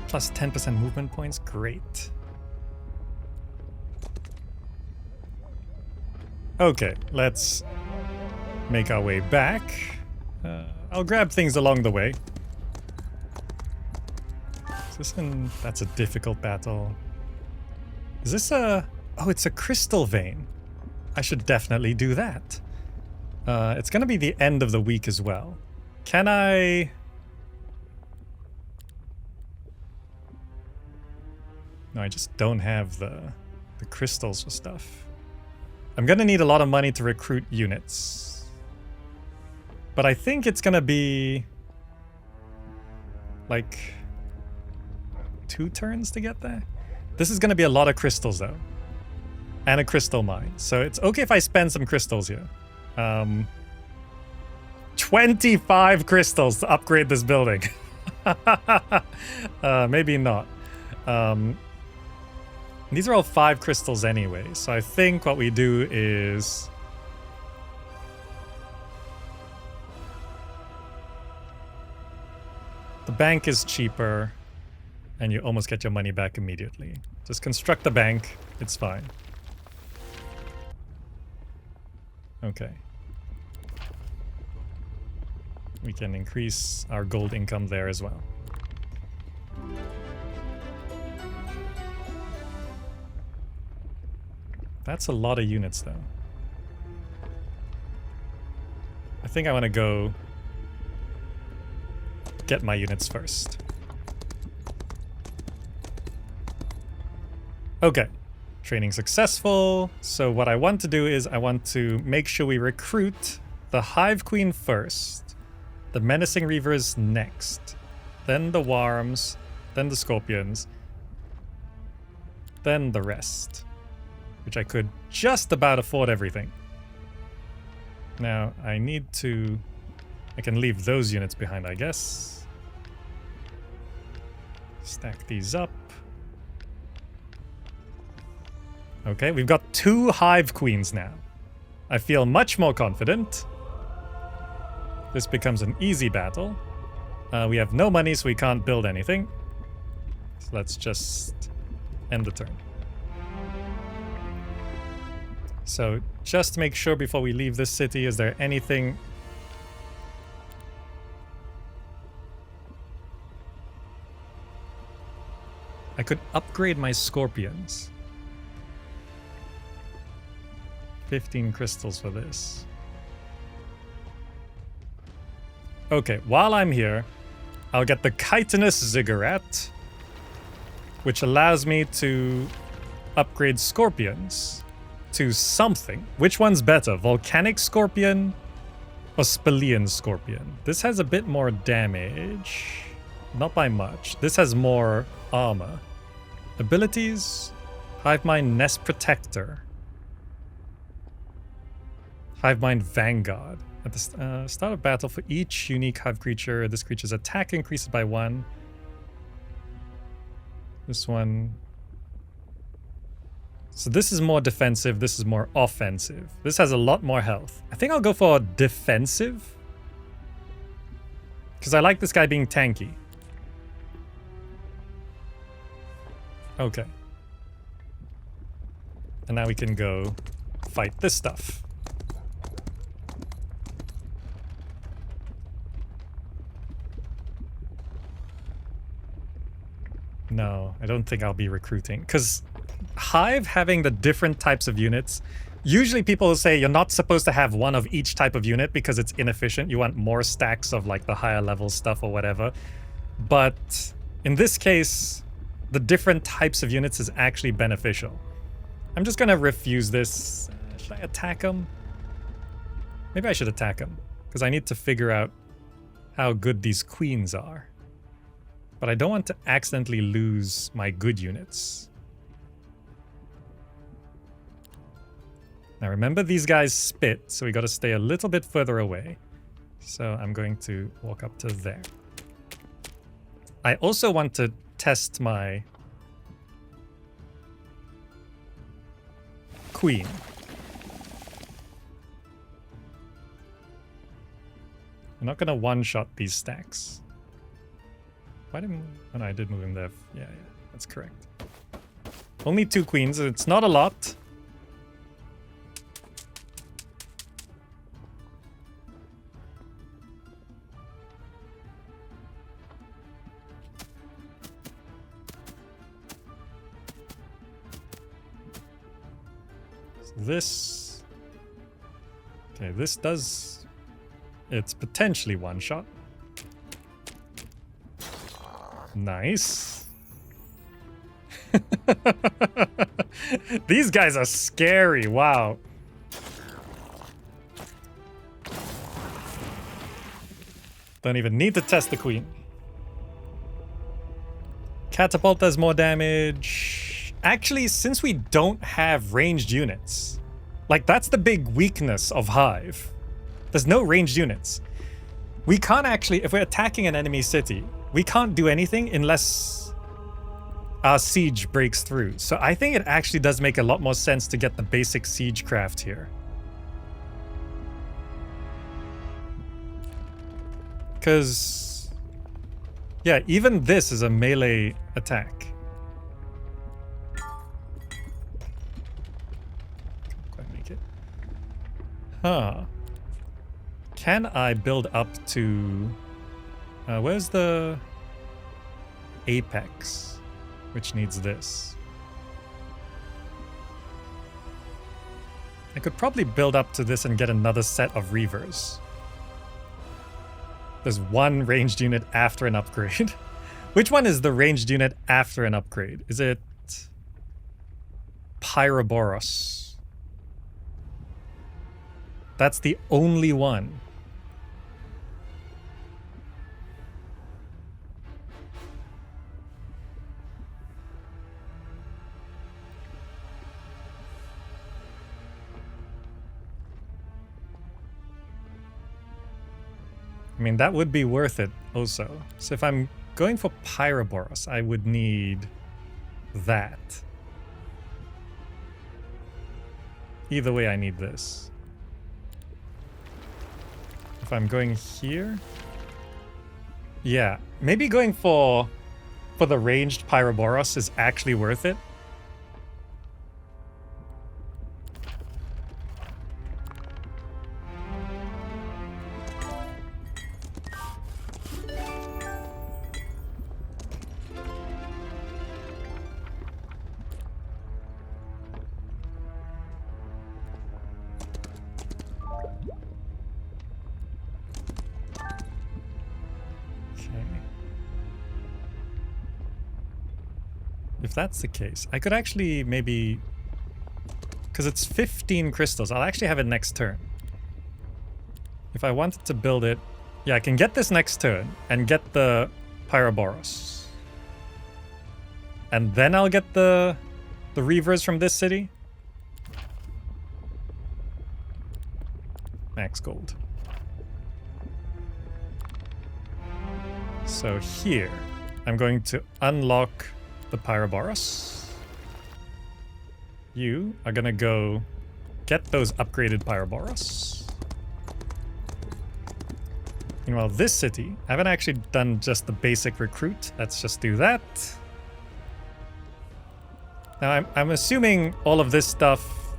Plus 10% movement points, great. Okay, let's make our way back. I'll grab things along the way. Is this an... That's a difficult battle. Is this a... Oh, it's a crystal vein. I should definitely do that. It's gonna be the end of the week as well. Can I... No, I just don't have the crystals for stuff. I'm gonna need a lot of money to recruit units. But I think it's gonna be... like... 2 turns to get there? This is gonna be a lot of crystals though. And a crystal mine. So it's okay if I spend some crystals here. 25 crystals to upgrade this building. Maybe not. These are all 5 crystals anyway, so I think what we do is... The bank is cheaper, and you almost get your money back immediately. Just construct the bank, it's fine. Okay. We can increase our gold income there as well. That's a lot of units, though. I think I want to go get my units first. Okay. Training successful. So what I want to do is I want to make sure we recruit the Hive Queen first, the Menacing Reavers next, then the Worms, then the Scorpions, then the rest. Which I could just about afford everything. Now, I need to... I can leave those units behind, I guess. Stack these up. Okay, we've got 2 Hive Queens now. I feel much more confident. This becomes an easy battle. We have no money, so we can't build anything. So let's just end the turn. So, just to make sure before we leave this city, is there anything... I could upgrade my Scorpions. 15 crystals for this. Okay, while I'm here, I'll get the chitinous ziggurat, which allows me to upgrade scorpions to something. Which one's better, volcanic scorpion or spelean scorpion? This has a bit more damage, not by much. This has more armor. Abilities, Hive Mind Nest Protector, Hive Mind Vanguard. At the start of battle, for each unique Hive creature, this creature's attack increases by 1. This one. So this is more defensive, this is more offensive. This has a lot more health. I think I'll go for defensive, because I like this guy being tanky. Okay. And now we can go fight this stuff. No, I don't think I'll be recruiting. Because Hive having the different types of units, usually people will say you're not supposed to have one of each type of unit because it's inefficient. You want more stacks of like the higher level stuff or whatever. But in this case, the different types of units is actually beneficial. I'm just gonna refuse this. Should I attack him? Maybe I should attack him, because I need to figure out how good these queens are. But I don't want to accidentally lose my good units. Now remember, these guys spit, so we gotta stay a little bit further away. So I'm going to walk up to there. I also want to test my queen. I'm not gonna one-shot these stacks. Why didn't... Oh no, I did move him there. Yeah, that's correct. Only 2 queens, it's not a lot. So this... Okay, this does... It's potentially one-shot. Nice. These guys are scary. Wow. Don't even need to test the queen. Catapult does more damage. Actually, since we don't have ranged units, like that's the big weakness of Hive. There's no ranged units. We can't actually, if we're attacking an enemy city, we can't do anything unless our siege breaks through. So I think it actually does make a lot more sense to get the basic siege craft here. Because, yeah, even this is a melee attack. Can't quite make it. Huh. Can I build up to... where's the apex, which needs this? I could probably build up to this and get another set of reavers. There's one ranged unit after an upgrade. Which one is the ranged unit after an upgrade? Is it Pyroboros? That's the only one. I mean, that would be worth it also. So if I'm going for Pyroboros, I would need that. Either way, I need this. If I'm going here... Yeah, maybe going for the ranged Pyroboros is actually worth it. If that's the case, I could actually maybe... Because it's 15 crystals, I'll actually have it next turn. If I wanted to build it... Yeah, I can get this next turn and get the Pyroboros. And then I'll get the Reavers from this city. Max gold. So here, I'm going to unlock the Pyroboros. You are gonna go get those upgraded Pyroboros. Meanwhile, this city, I haven't actually done just the basic recruit. Let's just do that. Now, I'm assuming all of this stuff,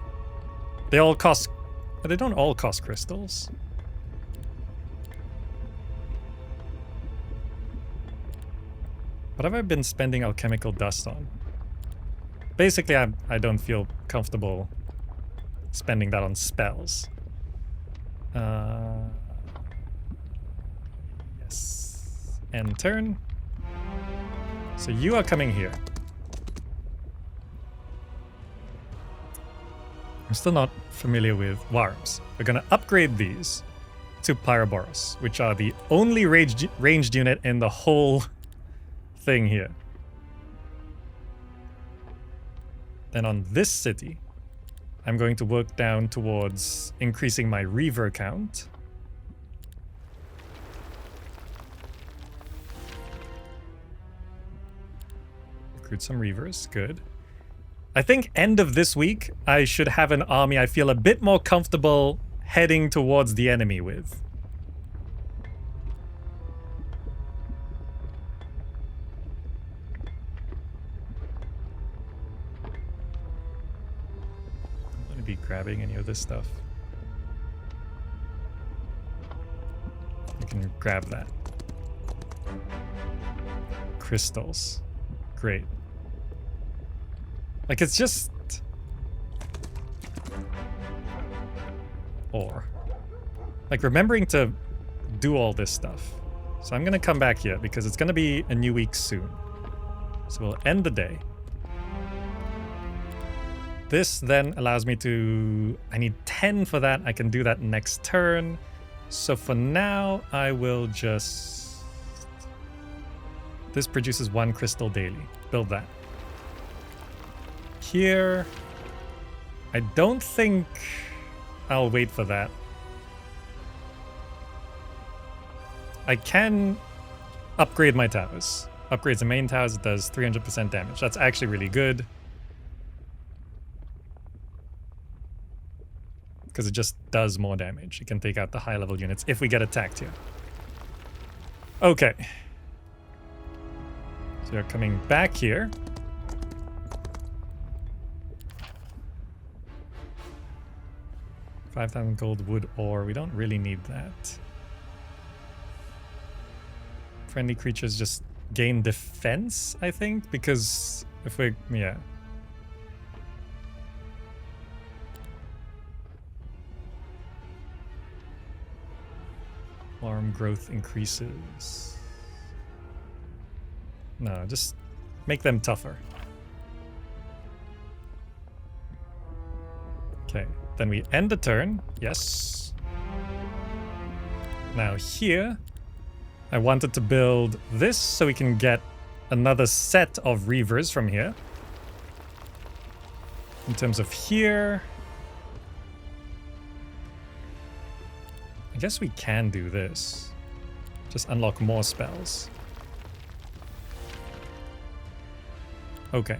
they all cost... But they don't all cost crystals. What have I been spending alchemical dust on? Basically, I don't feel comfortable spending that on spells. Yes. End turn. So you are coming here. I'm still not familiar with Warms. We're gonna upgrade these to Pyroboros, which are the only ranged unit in the whole thing here. Then on this city, I'm going to work down towards increasing my Reaver count. Recruit some Reavers, good. I think end of this week, I should have an army I feel a bit more comfortable heading towards the enemy with. I'm going to be grabbing any of this stuff. You can grab that. Crystals. Great. Like, it's just... Or... Like, remembering to do all this stuff. So I'm gonna come back here, because it's gonna be a new week soon. So we'll end the day. This then allows me to... I need 10 for that. I can do that next turn. So for now, I will just... This produces 1 crystal daily. Build that. Here, I don't think I'll wait for that. I can upgrade my towers. Upgrades the main towers, it does 300% damage. That's actually really good. Because it just does more damage. It can take out the high level units if we get attacked here. Okay. So you're coming back here. 5,000 gold wood ore. We don't really need that. Friendly creatures just gain defense, I think, because if we... yeah. Arm growth increases. No, just make them tougher. Okay. Then we end the turn. Yes. Now here, I wanted to build this so we can get another set of Reavers from here. In terms of here, I guess we can do this. Just unlock more spells. Okay.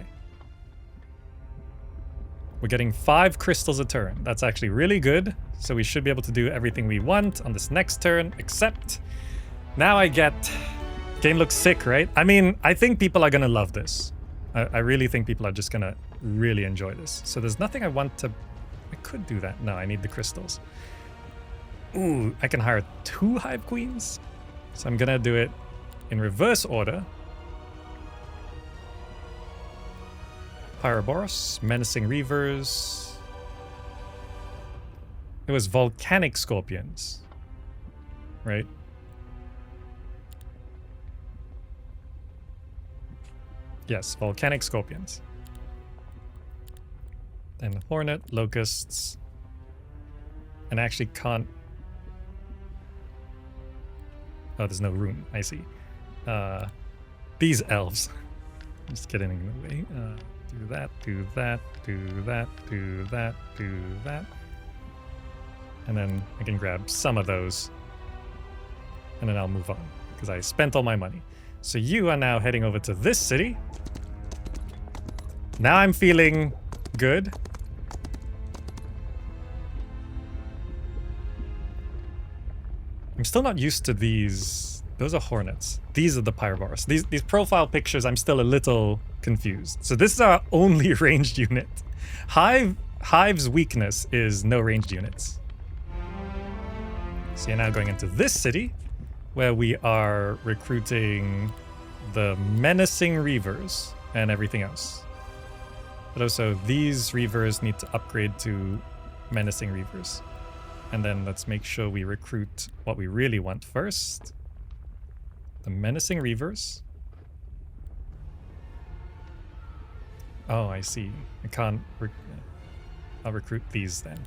We're getting 5 crystals a turn. That's actually really good. So we should be able to do everything we want on this next turn, except now I get... Game looks sick, right? I mean, I think people are gonna love this. I really think people are just gonna really enjoy this. So there's nothing I want to... I could do that. No, I need the crystals. Ooh, I can hire 2 Hive Queens. So I'm gonna do it in reverse order. Pyroboros, Menacing Reavers. It was Volcanic Scorpions, right? Yes, volcanic scorpions. Then hornet, locusts. And I actually can't... Oh, there's no room. I see. These elves. Just getting in the way. Do that, do that, do that, do that, do that. And then I can grab some of those. And then I'll move on. Because I spent all my money. So you are now heading over to this city. Now I'm feeling good. I'm still not used to these. Those are hornets. These are the pyroboros. These profile pictures, I'm still a little confused. So this is our only ranged unit. Hive's weakness is no ranged units. So you're now going into this city, where we are recruiting the menacing reavers and everything else. But also, these reavers need to upgrade to menacing reavers. And then let's make sure we recruit what we really want first. The menacing reavers. Oh, I see. I can't... I'll recruit these then.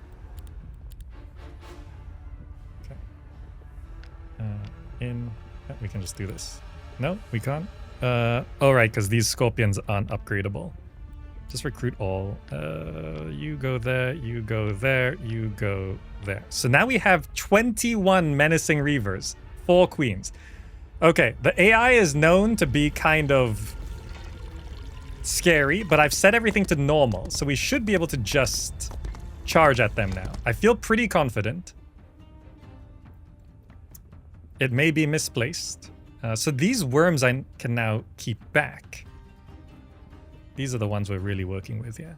Okay. We can just do this. No, we can't. Oh, right, because these scorpions aren't upgradable. Just recruit all. You go there, you go there, you go there. So now we have 21 menacing reavers, 4 queens. Okay, the AI is known to be kind of scary, but I've set everything to normal, so we should be able to just charge at them now. I feel pretty confident. It may be misplaced. So these worms I can now keep back. These are the ones we're really working with, yeah.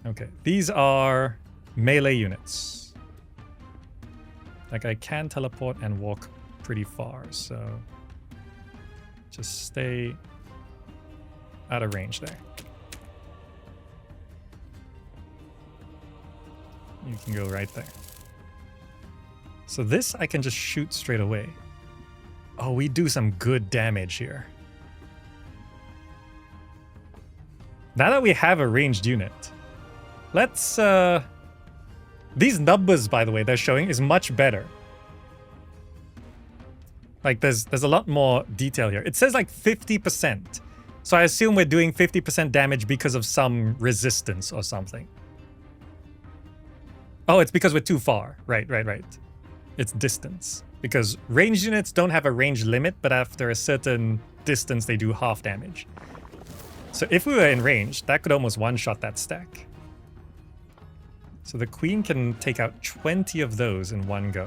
Okay, these are melee units. Like, I can teleport and walk pretty far, so just stay out of range there. You can go right there. So this I can just shoot straight away. Oh, we do some good damage here. Now that we have a ranged unit, let's... These numbers, by the way, they're showing is much better. Like, there's a lot more detail here. It says like 50%. So I assume we're doing 50% damage because of some resistance or something. Oh, it's because we're too far. Right. It's distance. Because ranged units don't have a range limit, but after a certain distance, they do half damage. So if we were in range, that could almost one-shot that stack. So the queen can take out 20 of those in one go.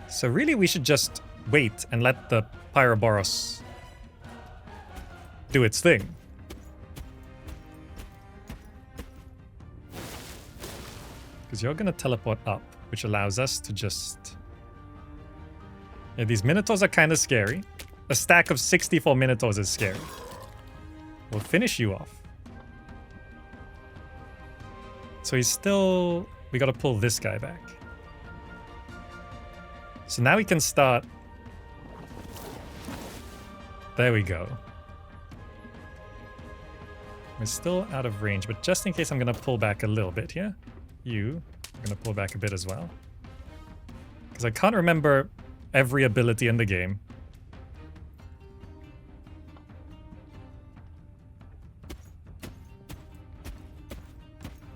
So really we should just wait and let the Pyroboros do its thing. Because you're going to teleport up, which allows us to just... Yeah, these Minotaurs are kind of scary. A stack of 64 Minotaurs is scary. We'll finish you off. So he's still... We gotta pull this guy back. So now we can start... There we go. We're still out of range, but just in case I'm gonna pull back a little bit here. I'm gonna pull back a bit as well. Because I can't remember every ability in the game.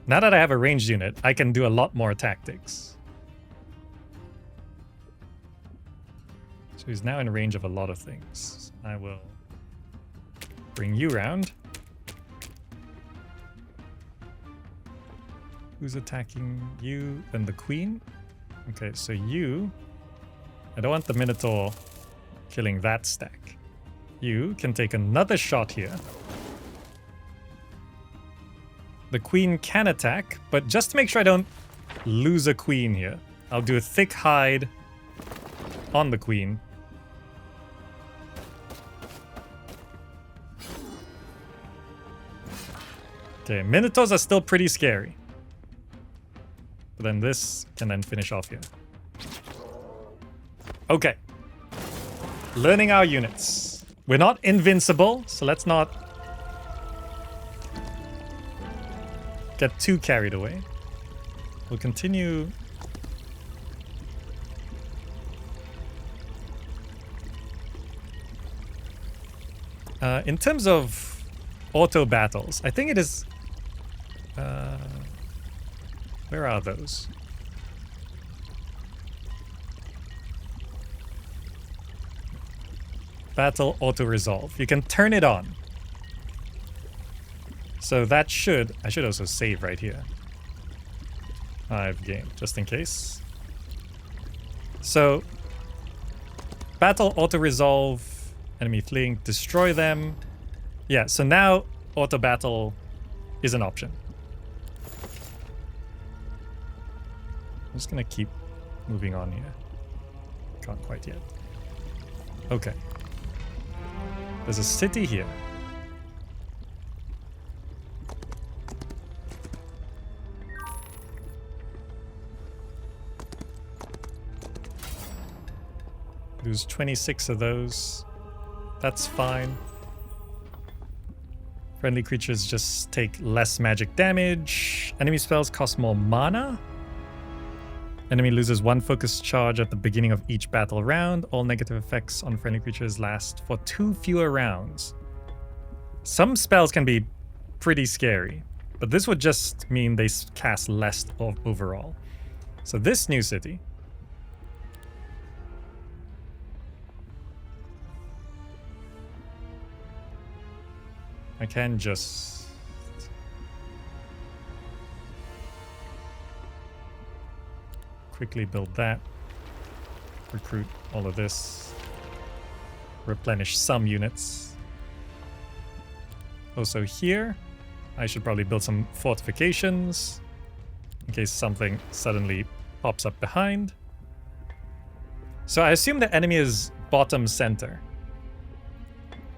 Now that I have a ranged unit, I can do a lot more tactics. So he's now in range of a lot of things. I will bring you round. Who's attacking you? Then the queen. Okay, so you... I don't want the Minotaur killing that stack. You can take another shot here. The queen can attack, but just to make sure I don't lose a queen here, I'll do a thick hide on the queen. Okay, Minotaurs are still pretty scary. But then this can then finish off here. Okay. Learning our units. We're not invincible, so let's not get too carried away. We'll continue. In terms of auto battles, I think it is... where are those? Battle auto resolve. You can turn it on. So that should... I should also save right here. Hive game, just in case. So, battle auto resolve, enemy fleeing, destroy them. Yeah, so now auto battle is an option. I'm just gonna keep moving on here. Can't quite yet. Okay. There's a city here. Lose 26 of those. That's fine. Friendly creatures just take less magic damage. Enemy spells cost more mana. Enemy loses 1 focus charge at the beginning of each battle round. All negative effects on friendly creatures last for 2 fewer rounds. Some spells can be pretty scary, but this would just mean they cast less overall. So this new city... I can just... quickly build that. Recruit all of this. Replenish some units. Also here, I should probably build some fortifications in case something suddenly pops up behind. So I assume the enemy is bottom center.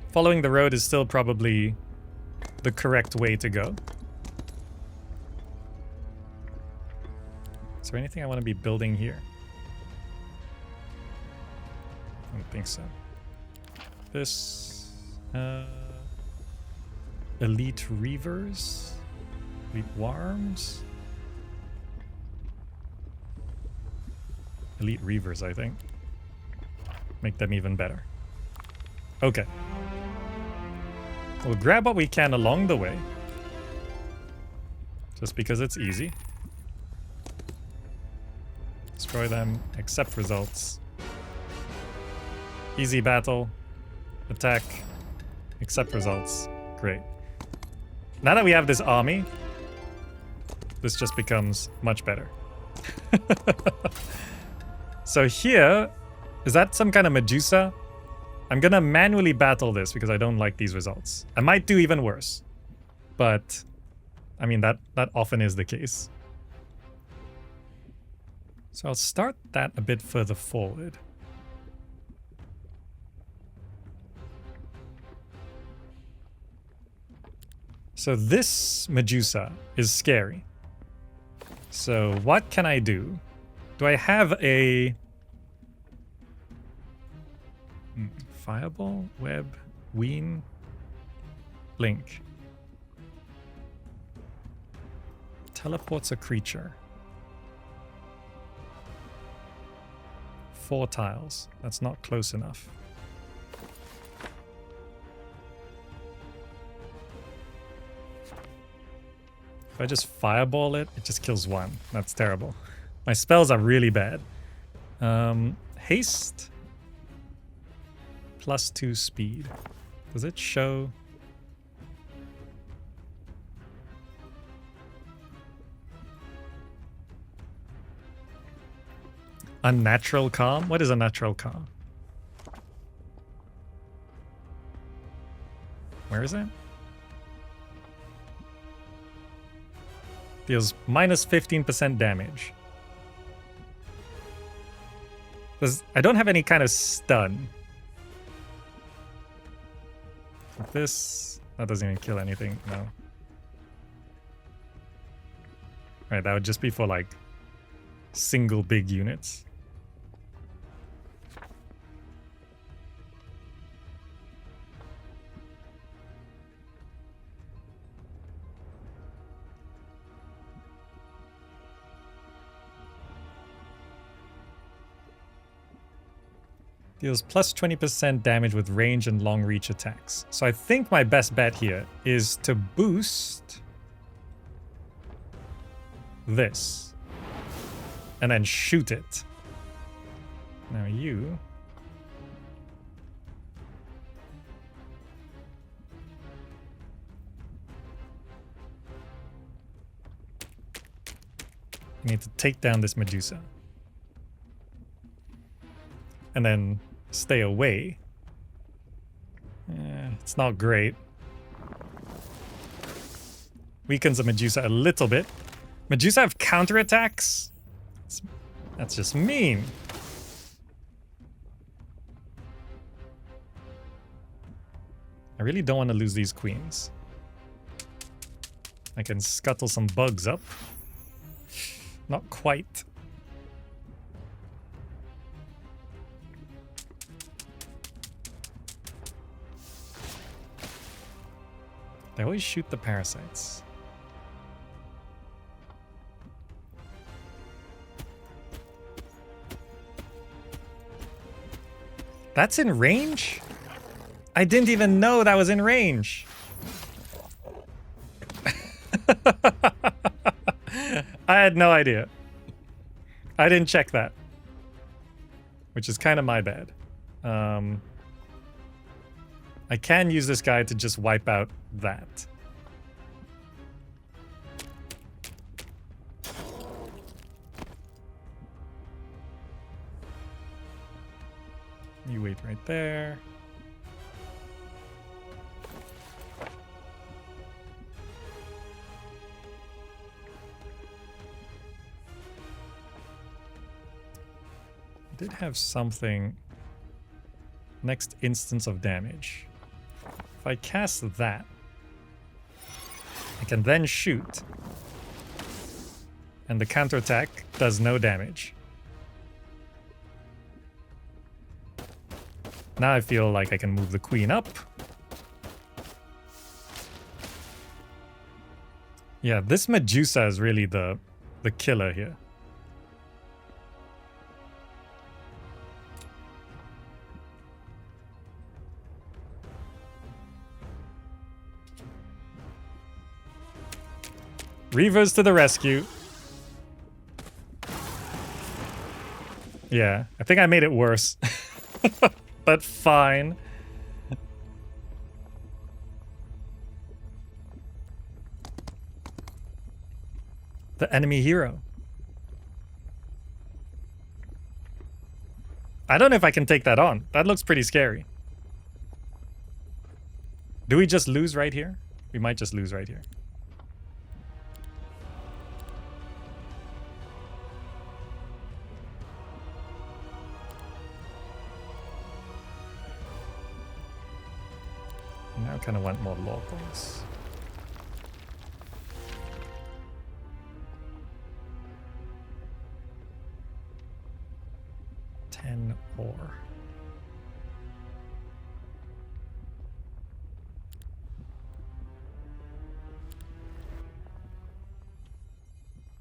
Following the road is still probably the correct way to go. Is there anything I want to be building here? I don't think so. This... Elite Reavers? Elite Worms? Elite Reavers, I think. Make them even better. Okay. We'll grab what we can along the way. Just because it's easy. Destroy them, accept results. Easy battle. Attack. Accept results. Great. Now that we have this army, this just becomes much better. So here, is that some kind of Medusa? I'm gonna manually battle this because I don't like these results. I might do even worse. But, I mean, that often is the case. So I'll start that a bit further forward. So this Medusa is scary. So what can I do? Do I have a... Fireball? Web? Ween? Blink. Teleports a creature. 4 tiles. That's not close enough. If I just fireball it, it just kills 1. That's terrible. My spells are really bad. Haste. +2 speed. Does it show? Unnatural calm? What is a natural calm? Where is it? Deals minus 15% damage. I don't have any kind of stun. This... that doesn't even kill anything, no. Right, that would just be for like single big units. Deals plus 20% damage with range and long reach attacks. So I think my best bet here is to boost this and then shoot it. Now you need to take down this Medusa. And then stay away. It's not great. Weakens the Medusa a little bit. Medusa have counterattacks? That's just mean. I really don't want to lose these queens. I can scuttle some bugs up. Not quite. They always shoot the parasites. That's in range? I didn't even know that was in range. I had no idea. I didn't check that. Which is kind of my bad. I can use this guy to just wipe out that. You wait right there. I did have something. Next instance of damage. If I cast that, I can then shoot. And the counterattack does no damage. Now I feel like I can move the queen up. Yeah, this Medusa is really the killer here. Reavers to the rescue. Yeah, I think I made it worse. But fine. The enemy hero. I don't know if I can take that on. That looks pretty scary. Do we just lose right here? We might just lose right here. Now I kind of want more law points. Or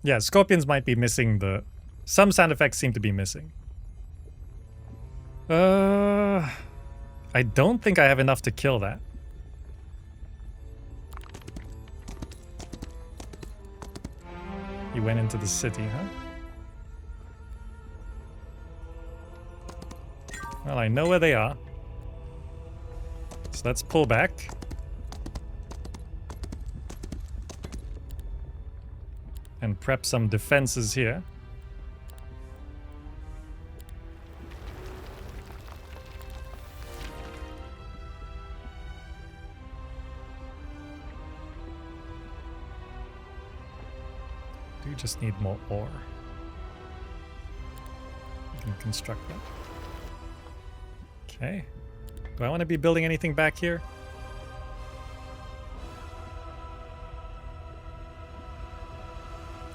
yeah, scorpions might be missing the... Some sound effects seem to be missing. I don't think I have enough to kill that. He went into the city, huh? Well, I know where they are. So let's pull back. And prep some defenses here. Do just need more ore. We can construct that. Okay. Do I want to be building anything back here?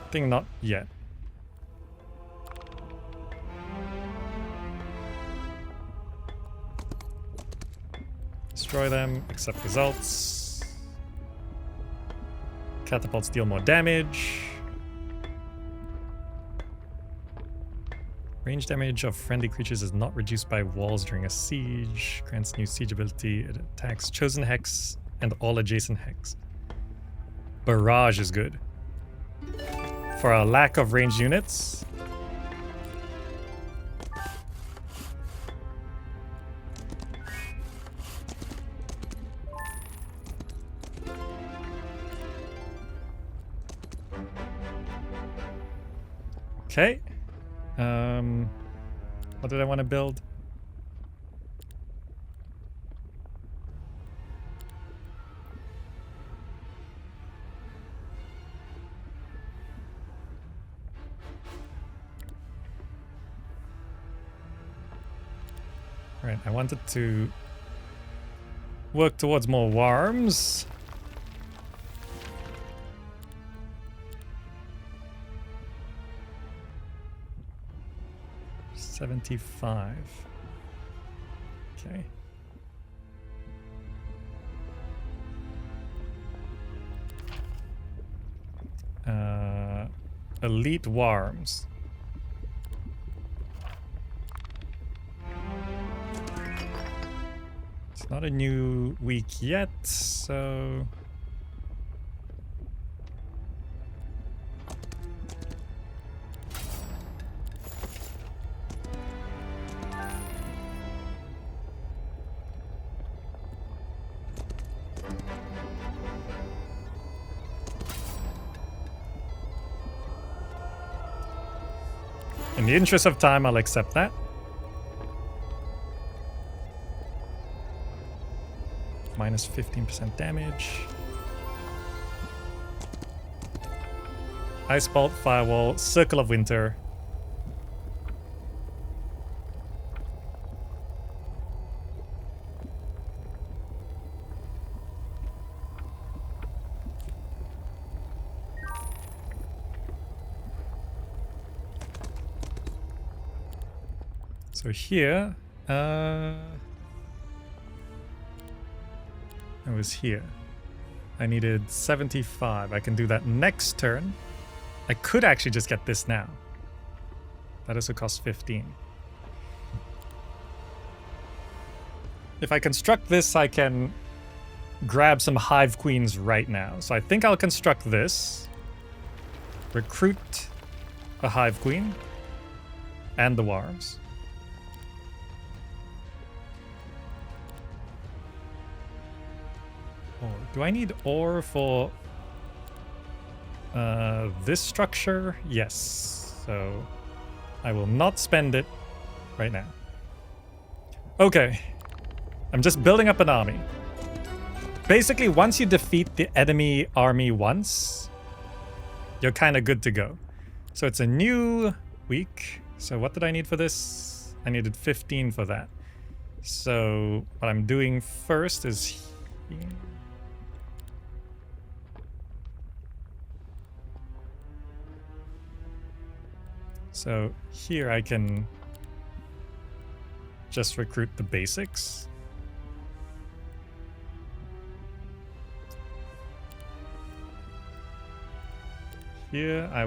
I think not yet. Destroy them, accept results. Catapults deal more damage. Range damage of friendly creatures is not reduced by walls during a siege. Grants new siege ability. It attacks chosen hex and all adjacent hex. Barrage is good. For a lack of ranged units. Okay. What did I want to build? Right, I wanted to work towards more worms. $75. Okay. Elite worms. It's not a new week yet, so... In the interest of time, I'll accept that. Minus 15% damage. Ice Bolt, Firewall, Circle of Winter. So here, I was here. I needed 75. I can do that next turn. I could actually just get this now. That also costs 15. If I construct this, I can grab some Hive Queens right now. So I think I'll construct this. Recruit a Hive Queen. And the Worms. Do I need ore for this structure? Yes. So I will not spend it right now. Okay. I'm just building up an army. Basically, once you defeat the enemy army once, you're kind of good to go. So it's a new week. So what did I need for this? I needed 15 for that. So what I'm doing first is here. So here I can just recruit the basics. Here I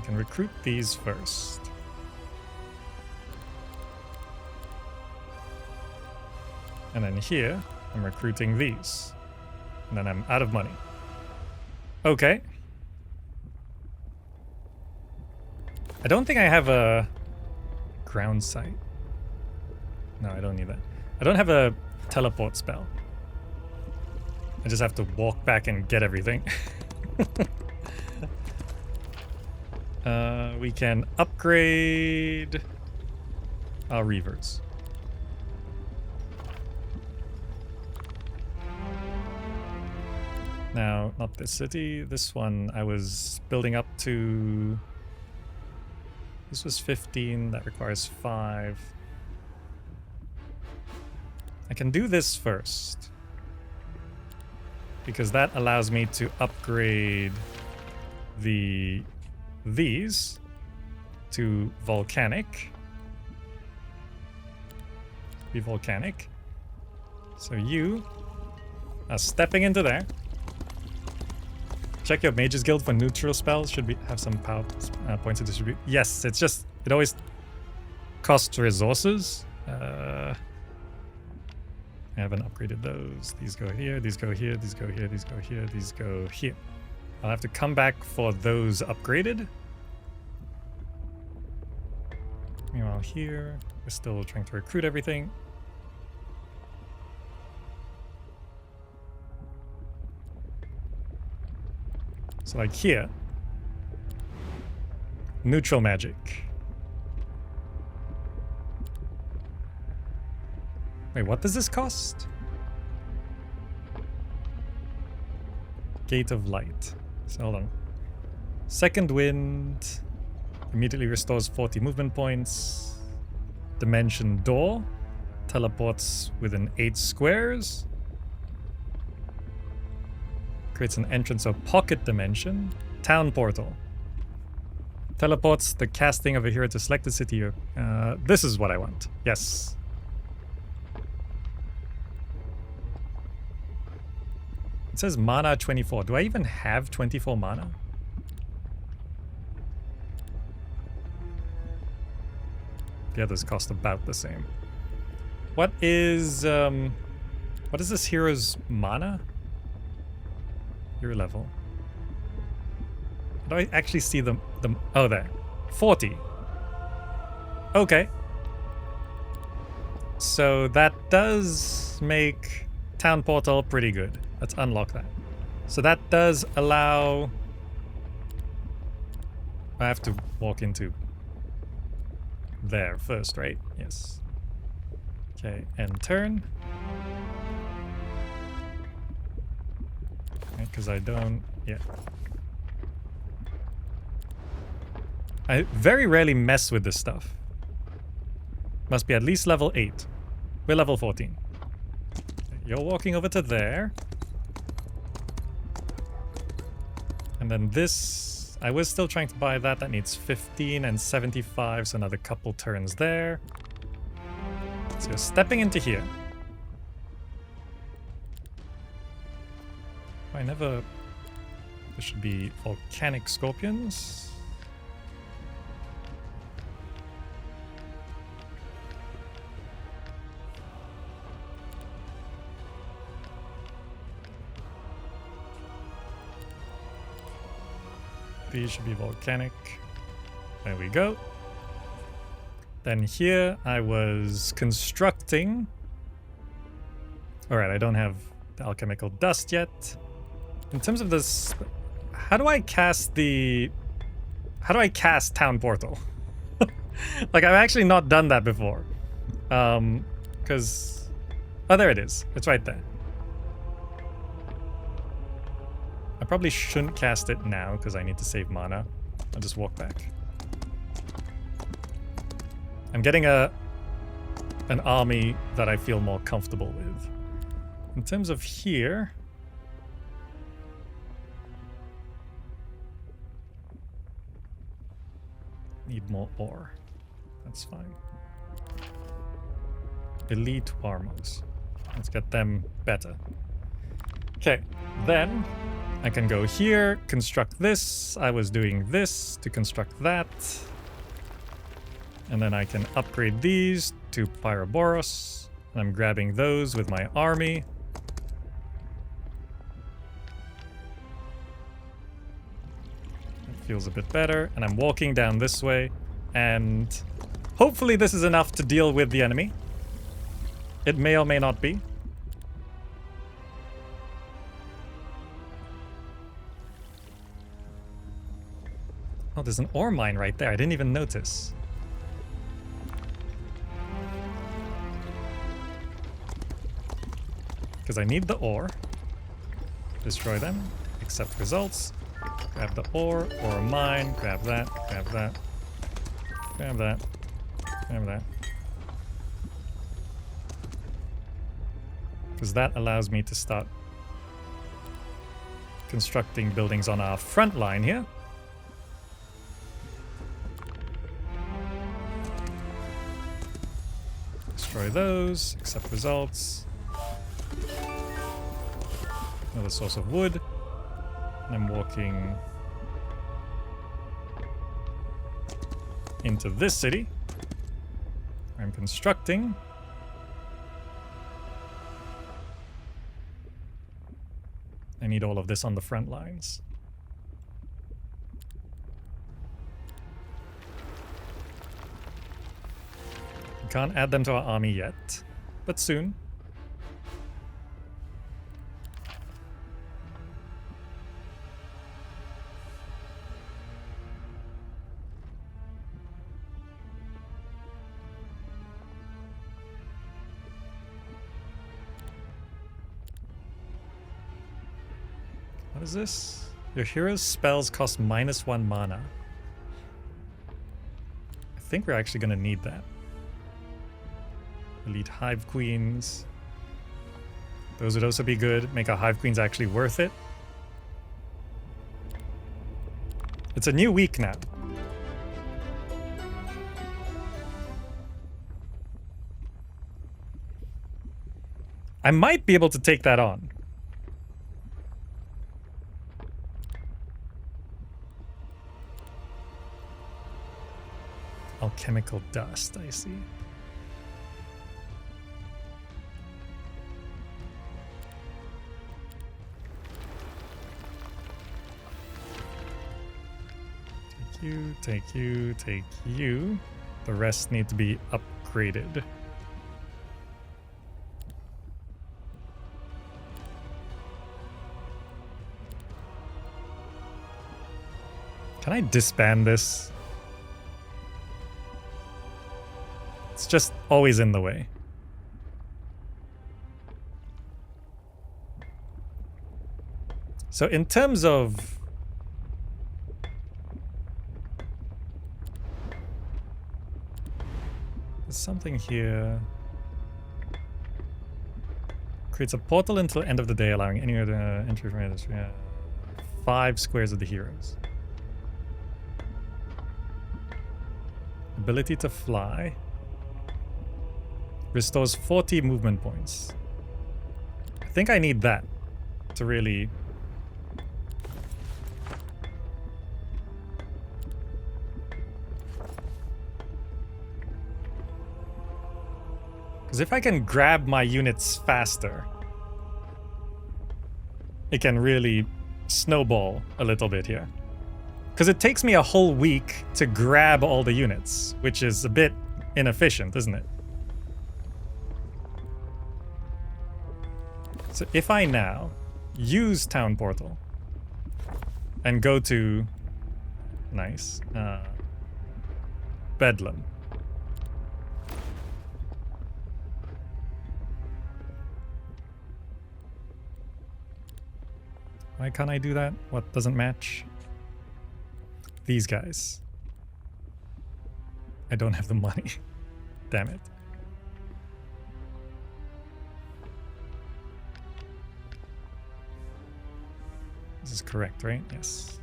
can recruit these first. And then here I'm recruiting these. And then I'm out of money. Okay. I don't think I have a ground site. No, I don't need that. I don't have a teleport spell. I just have to walk back and get everything. We can upgrade our reavers. Now, not this city. This one I was building up to... This was 15. That requires 5. I can do this first. Because that allows me to upgrade these to volcanic. Be volcanic. So you are stepping into there. Check your Mages Guild for neutral spells. Should we have some power points to distribute? Yes, it's just, it always costs resources. I haven't upgraded those. These go here, these go here, these go here, these go here, these go here. I'll have to come back for those upgraded. Meanwhile here, we're still trying to recruit everything. So like here, neutral magic. Wait, what does this cost? Gate of Light. So hold on. Second Wind immediately restores 40 movement points. Dimension Door teleports within 8 squares. Creates an entrance or pocket dimension. Town Portal. Teleports the casting of a hero to selected city. This is what I want. Yes. It says mana 24. Do I even have 24 mana? The others cost about the same. What is this hero's mana? Your level. Do I actually see them? Oh, there. 40. Okay. So that does make Town Portal pretty good. Let's unlock that. So that does allow... I have to walk into there first, right? Yes. Okay, and turn. Because I don't... Yeah. I very rarely mess with this stuff. Must be at least level 8. We're level 14. You're walking over to there. And then this... I was still trying to buy that. That needs 15 and 75, so another couple turns there. So you're stepping into here. I never... There should be volcanic scorpions. These should be volcanic. There we go. Then here I was constructing. Alright, I don't have the alchemical dust yet. In terms of this, how do I cast Town Portal? Like, I've actually not done that before. Because... Oh, there it is. It's right there. I probably shouldn't cast it now because I need to save mana. I'll just walk back. I'm getting an army that I feel more comfortable with. In terms of here... Need more ore. That's fine. Elite armors. Let's get them better. Okay, then I can go here, construct this. I was doing this to construct that. And then I can upgrade these to Pyroboros. And I'm grabbing those with my army. It feels a bit better. And I'm walking down this way. And hopefully this is enough to deal with the enemy. It may or may not be. Oh, there's an ore mine right there. I didn't even notice. Because I need the ore. Destroy them. Accept results. Grab the ore. Ore mine. Grab that. Grab that. Grab that. Grab that. Because that allows me to start constructing buildings on our front line here. Destroy those, accept results. Another source of wood. And I'm walking into this city. I'm constructing. I need all of this on the front lines. Can't add them to our army yet, but soon. What is this? Your hero's spells cost -1 mana. I think we're actually going to need that. Elite Hive Queens. Those would also be good. Make our Hive Queens actually worth it. It's a new week now. I might be able to take that on. Alchemical dust, I see. Take you, take you, take you. The rest need to be upgraded. Can I disband this? It's just always in the way. So in terms of there's something here. Creates a portal until end of the day, allowing any other entry from this. 5 squares of the heroes. Ability to fly. Restores 40 movement points. I think I need that to really... Because if I can grab my units faster, it can really snowball a little bit here. Because it takes me a whole week to grab all the units, which is a bit inefficient, isn't it? So if I now use Town Portal and go to, nice, Bedlam. Why can't I do that? What doesn't match? These guys. I don't have the money. Damn it. This is correct, right? Yes.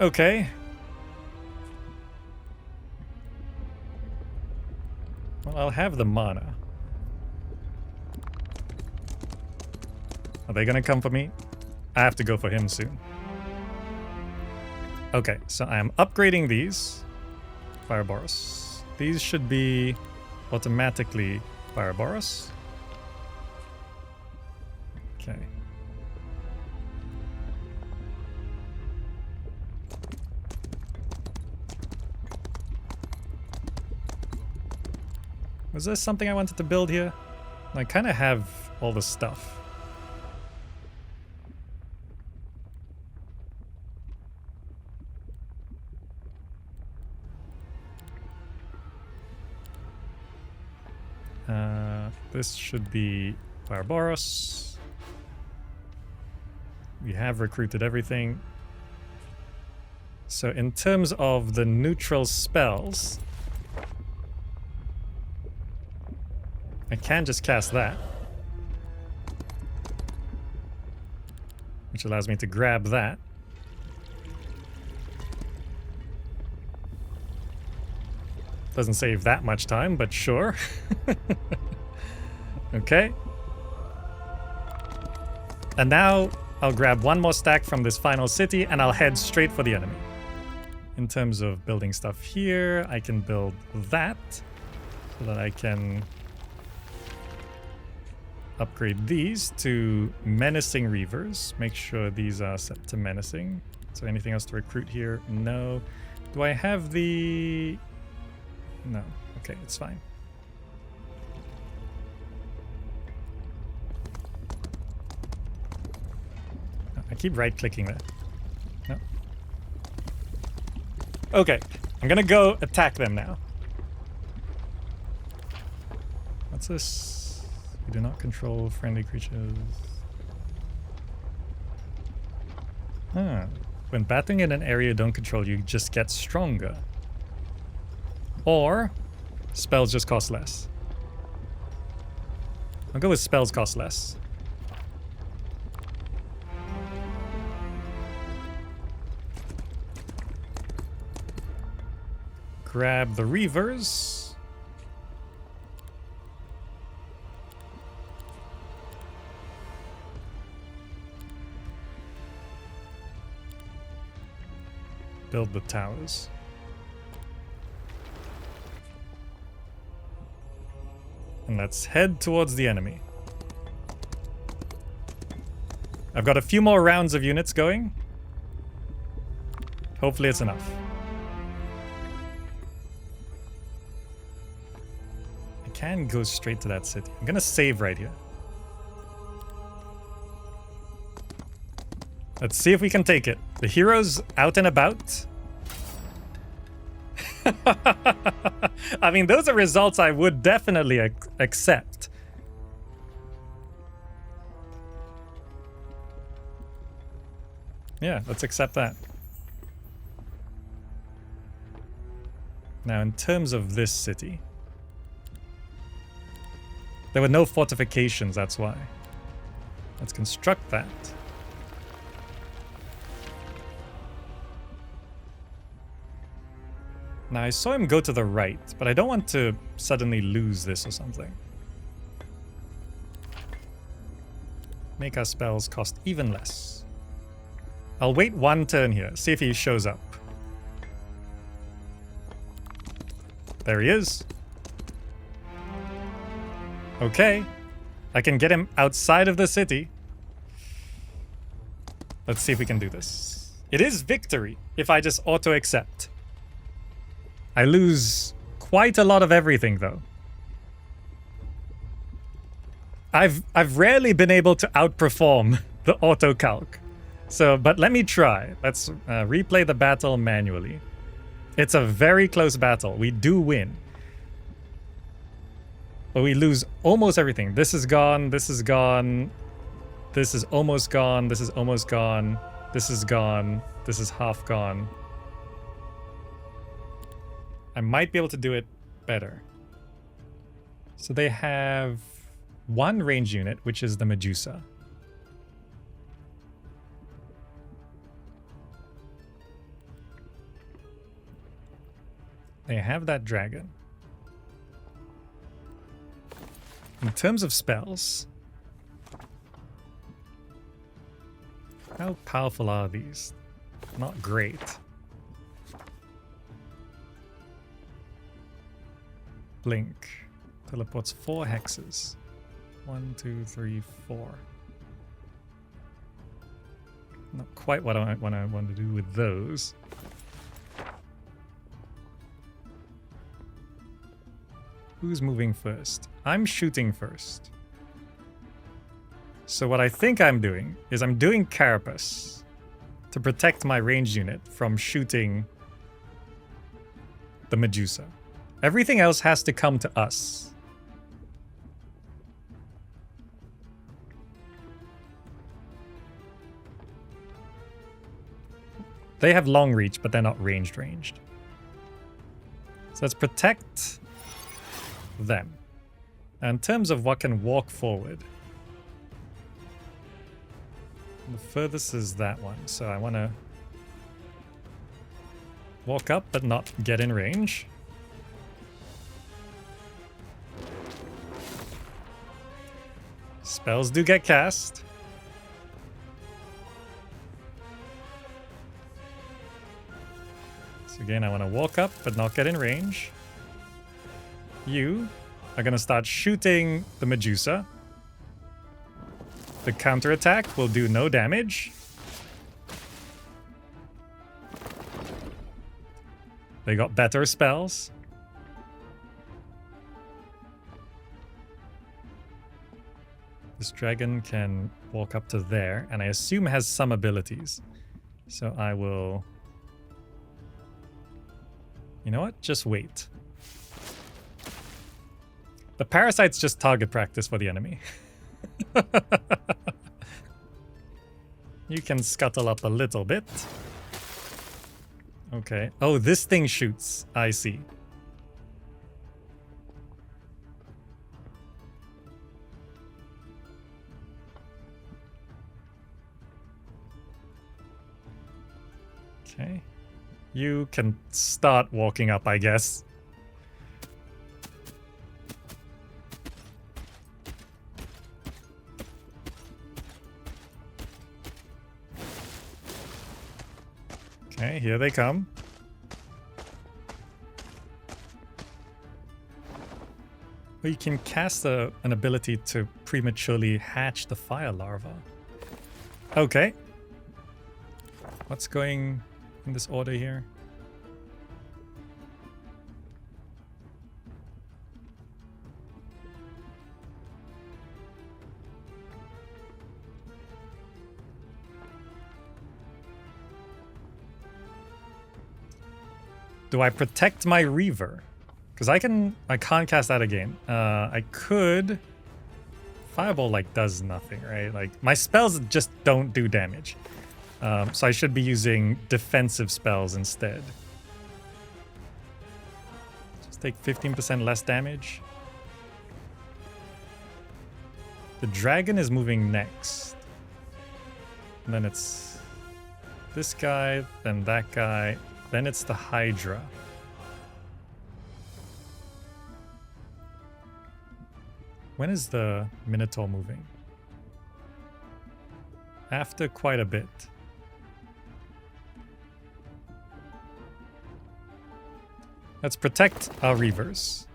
Okay. Well, I'll have the mana. Are they gonna come for me? I have to go for him soon. Okay, so I am upgrading these. Fireborus. These should be automatically Fireborus. Okay. Was there something I wanted to build here? I kind of have all the stuff. This should be Fireborus. We have recruited everything. So in terms of the neutral spells, I can just cast that, which allows me to grab that. Doesn't save that much time, but sure. Okay. And now I'll grab one more stack from this final city and I'll head straight for the enemy. In terms of building stuff here, I can build that so that I can upgrade these to menacing reavers. Make sure these are set to menacing. So anything else to recruit here? No. Do I have the... No. Okay, it's fine. I keep right-clicking there. No. Okay, I'm gonna go attack them now. What's this? You do not control friendly creatures. Huh. When battling in an area you don't control, you just get stronger. Or spells just cost less. I'll go with spells cost less. Grab the reavers. Build the towers. And let's head towards the enemy. I've got a few more rounds of units going. Hopefully it's enough. I can go straight to that city. I'm gonna save right here. Let's see if we can take it. The hero's out and about. I mean, those are results I would definitely accept. Yeah, let's accept that. Now, in terms of this city, there were no fortifications, that's why. Let's construct that. Now, I saw him go to the right, but I don't want to suddenly lose this or something. Make our spells cost even less. I'll wait one turn here, see if he shows up. There he is. Okay. I can get him outside of the city. Let's see if we can do this. It is victory if I just auto-accept. I lose quite a lot of everything, though. I've rarely been able to outperform the auto-calc. So, but let me try. Let's replay the battle manually. It's a very close battle. We do win. But we lose almost everything. This is gone. This is gone. This is almost gone. This is almost gone. This is gone. This is half gone. I might be able to do it better. So they have one range unit, which is the Medusa. They have that dragon. In terms of spells, how powerful are these? Not great. Blink. Teleports 4 hexes. 1, 2, 3, 4. Not quite what I want to do with those. Who's moving first? I'm shooting first. So what I think I'm doing is I'm doing Carapace to protect my ranged unit from shooting the Medusa. Everything else has to come to us. They have long reach, but they're not ranged. So let's protect them. Now, in terms of what can walk forward, the furthest is that one. So I want to walk up, but not get in range. Spells do get cast. Again, I want to walk up but not get in range. You are going to start shooting the Medusa. The counterattack will do no damage. They got better spells. This dragon can walk up to there, and I assume has some abilities. So I will... You know what? Just wait. The parasite's just target practice for the enemy. You can scuttle up a little bit. Okay. Oh, this thing shoots. I see. Okay. You can start walking up, I guess. Okay, here they come. Well, you can cast an ability to prematurely hatch the fire larva. Okay. What's going in this order here? Do I protect my Reaver? Because I can't cast that again. I could... Fireball, like, does nothing, right? Like, my spells just don't do damage. So I should be using defensive spells instead. Just take 15% less damage. The dragon is moving next. And then it's this guy, then that guy, then it's the Hydra. When is the Minotaur moving? After quite a bit. Let's protect our Reavers.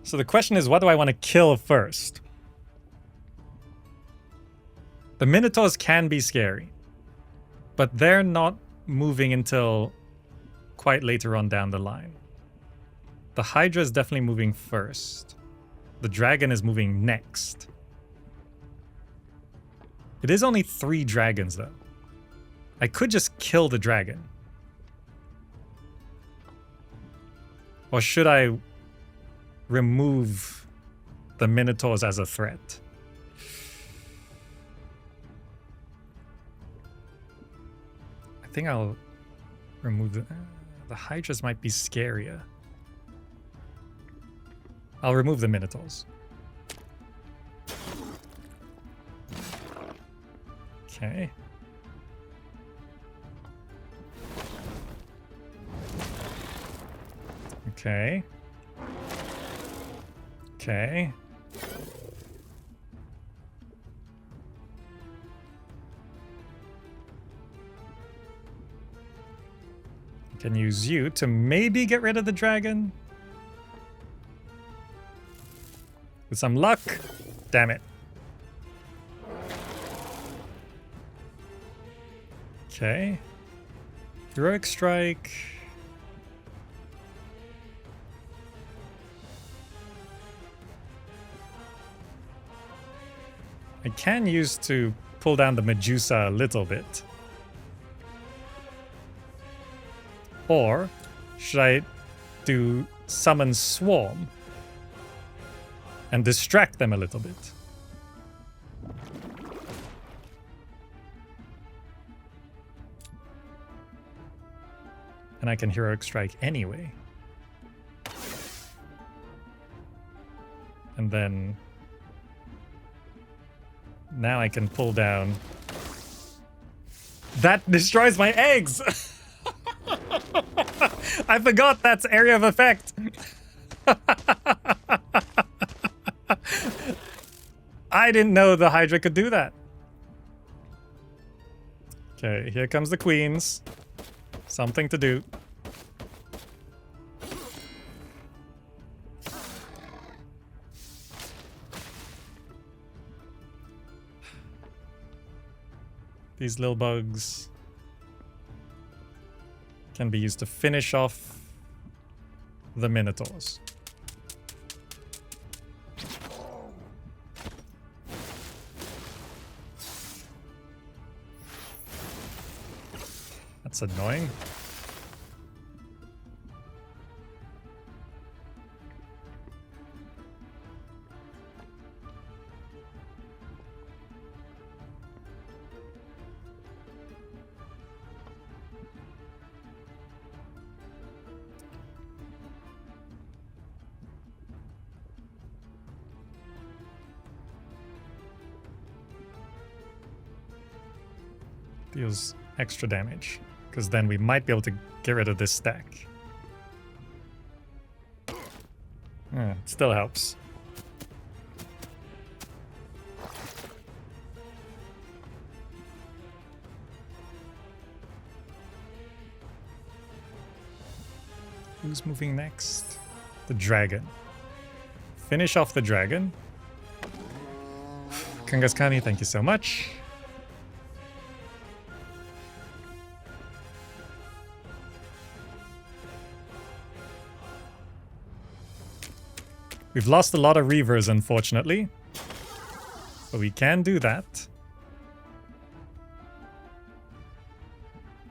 So the question is, what do I want to kill first? The Minotaurs can be scary, but they're not moving until quite later on down the line. The Hydra is definitely moving first. The dragon is moving next. It is only 3 dragons, though. I could just kill the dragon. Or should I remove the Minotaurs as a threat? I think I'll remove the Hydras might be scarier. I'll remove the Minotaurs. Okay. Okay. Okay. I can use you to maybe get rid of the dragon. With some luck. Damn it. Okay. Heroic Strike. I can use to pull down the Medusa a little bit. Or should I do Summon Swarm and distract them a little bit? And I can Heroic Strike anyway. And then... now I can pull down... That destroys my eggs! I forgot that's area of effect! I didn't know the Hydra could do that. Okay, here comes the queens. Something to do. These little bugs can be used to finish off the Minotaurs. That's annoying. Deals extra damage, because then we might be able to get rid of this stack. It still helps. Who's moving next? The dragon. Finish off the dragon. Kangaskani, thank you so much. We've lost a lot of Reavers, unfortunately. But we can do that.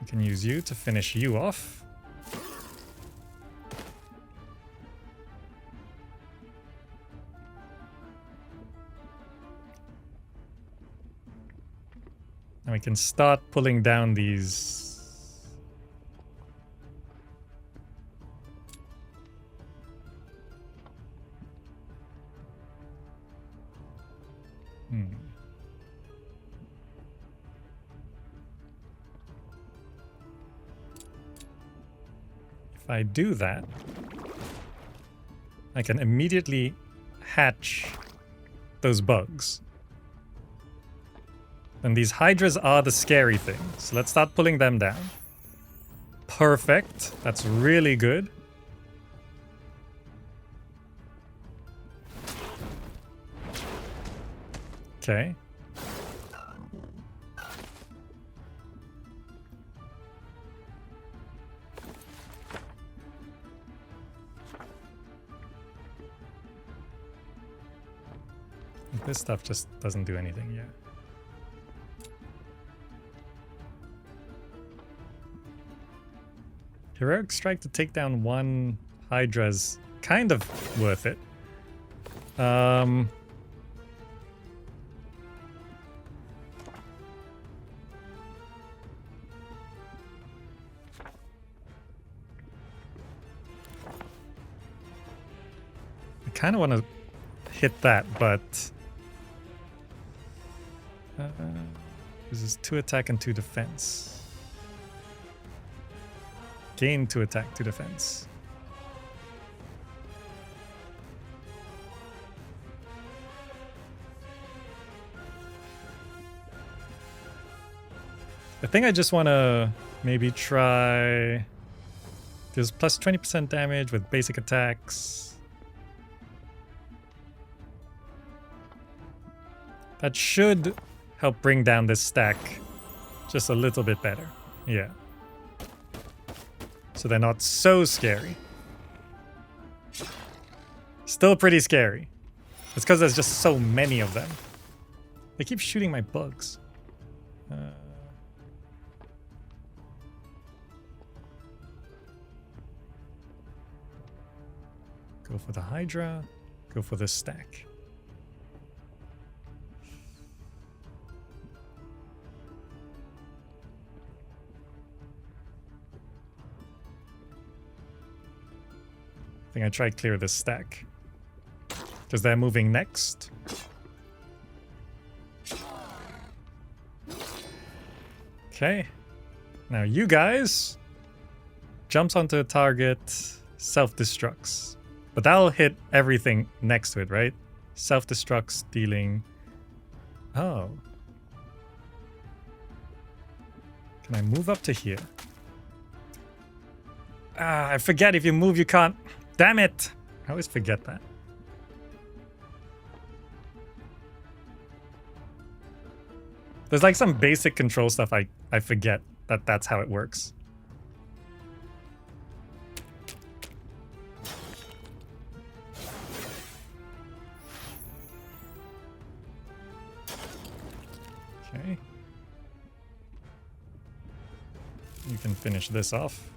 We can use you to finish you off. And we can start pulling down these. If I do that, I can immediately hatch those bugs. And these Hydras are the scary thing. So let's start pulling them down. Perfect. That's really good. Okay. This stuff just doesn't do anything yet. Heroic Strike to take down one Hydra's kind of worth it. I kind of want to hit that, but this is 2 attack and 2 defense. Gain 2 attack, 2 defense. I think I just want to maybe try. There's plus 20% damage with basic attacks. That should help bring down this stack just a little bit better. Yeah. So they're not so scary. Still pretty scary. It's because there's just so many of them. They keep shooting my bugs. Go for the Hydra. Go for the stack. I think I try to clear this stack. Because they're moving next. Okay. Now you guys jumps onto a target, self-destructs. But that'll hit everything next to it, right? Self-destructs, dealing Oh. Can I move up to here? Ah, I forget if you move, you can't. Damn it! I always forget that. There's like some basic control stuff I forget that that's how it works. Okay. You can finish this off.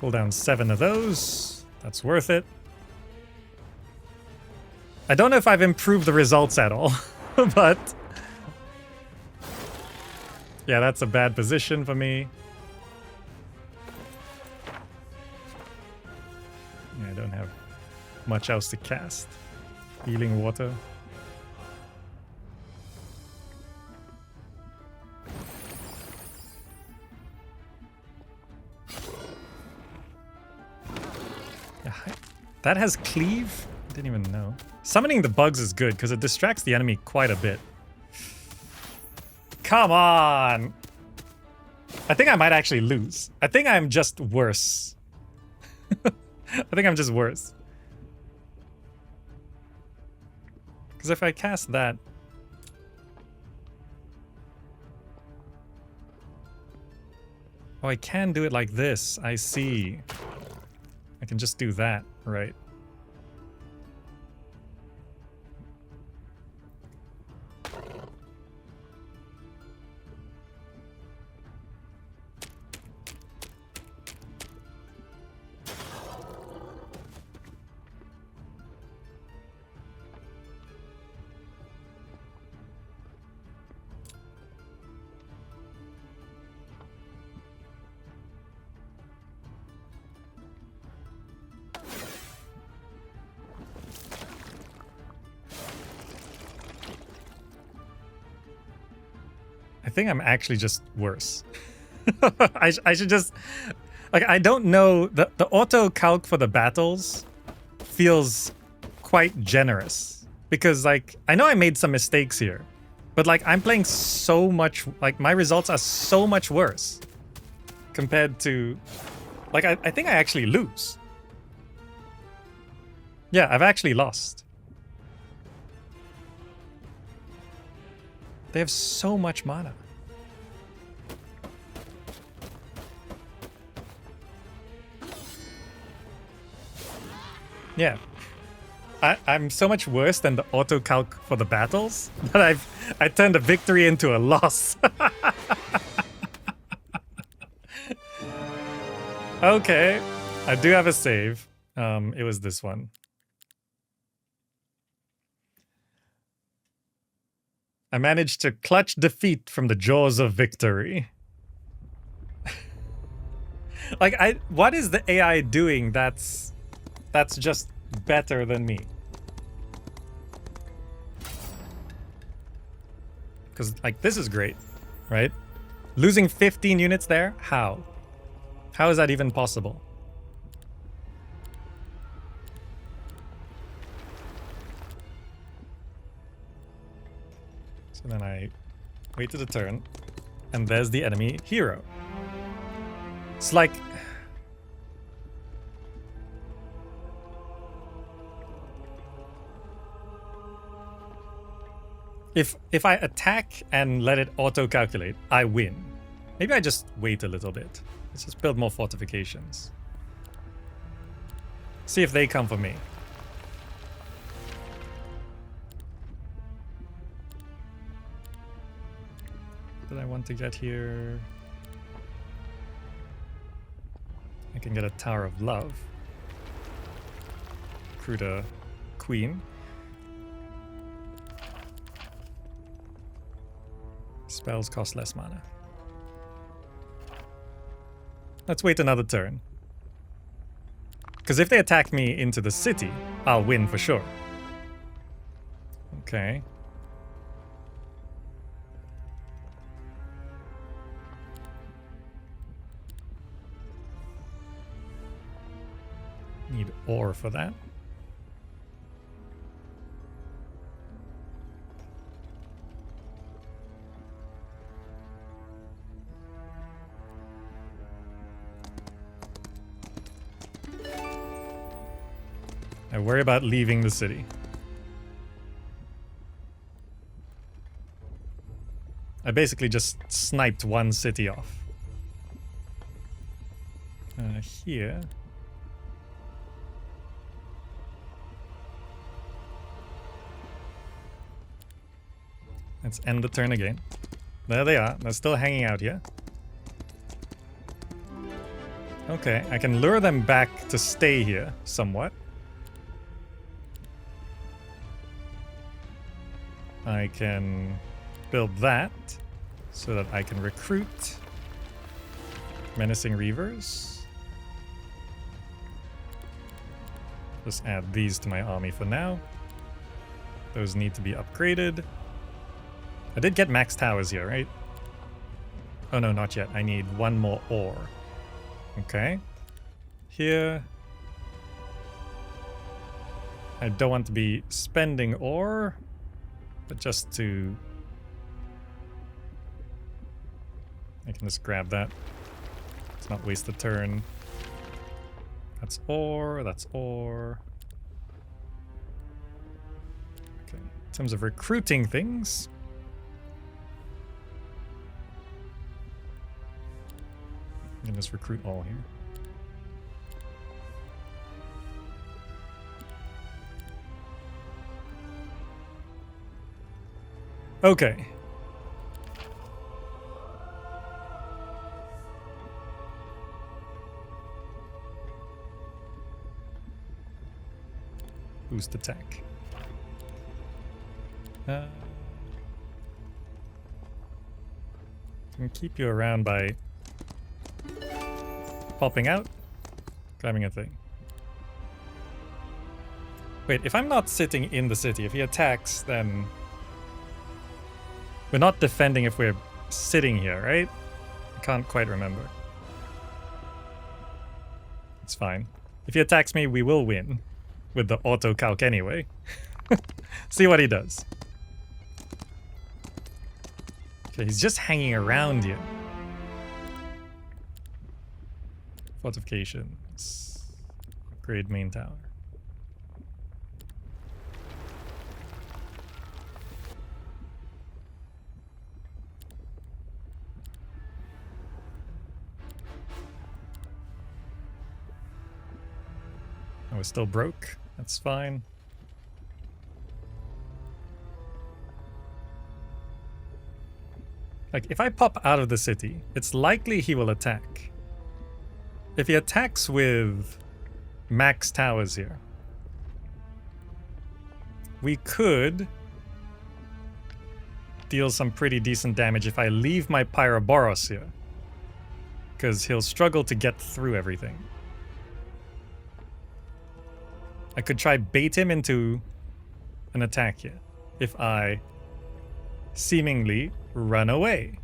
Pull down 7 of those. That's worth it. I don't know if I've improved the results at all, but yeah, that's a bad position for me. Yeah, I don't have much else to cast. Healing water. Yeah, that has cleave? I didn't even know. Summoning the bugs is good because it distracts the enemy quite a bit. Come on! I think I might actually lose. I think I'm just worse. I think I'm just worse. Because if I cast that... Oh, I can do it like this. I see. I can just do that, right? I think I'm actually just worse. I should just... Like, I don't know... The auto-calc for the battles feels quite generous. Because, like, I know I made some mistakes here. But, like, I'm playing so much... Like, my results are so much worse. Compared to... Like, I think I actually lose. Yeah, I've actually lost. They have so much mana. Yeah. I'm so much worse than the auto-calc for the battles that I turned a victory into a loss. Okay. I do have a save. It was this one. I managed to clutch defeat from the jaws of victory. Like, what is the AI doing that's just better than me? Because, like, this is great, right? Losing 15 units there? How? How is that even possible? So then I waited a turn, and there's the enemy hero. It's like... If I attack and let it auto-calculate, I win. Maybe I just wait a little bit. Let's just build more fortifications. See if they come for me. Did I want to get here? I can get a Tower of Love. Recruit a queen. Spells cost less mana. Let's wait another turn. Because if they attack me into the city, I'll win for sure. Okay. Need ore for that. I worry about leaving the city. I basically just sniped one city off. Here. Let's end the turn again. There they are. They're still hanging out here. Okay, I can lure them back to stay here somewhat. I can build that so that I can recruit menacing reavers. Just add these to my army for now. Those need to be upgraded. I did get max towers here, right? Oh no, not yet. I need one more ore. Okay. Here. I don't want to be spending ore, but just to... I can just grab that. Let's not waste the turn. That's ore, that's ore. Okay, in terms of recruiting things... I can just recruit all here. Okay. Boost attack. Can keep you around by popping out, grabbing a thing. Wait, if I'm not sitting in the city, if he attacks, then we're not defending if we're sitting here, right? I can't quite remember. It's fine. If he attacks me, we will win with the auto calc anyway. See what he does. Okay, he's just hanging around here. Fortifications. Upgrade main tower. Oh, we're still broke. That's fine. Like, if I pop out of the city, it's likely he will attack. If he attacks with max towers here, we could deal some pretty decent damage if I leave my Pyroboros here, because he'll struggle to get through everything. I could try bait him into an attack here if I seemingly run away.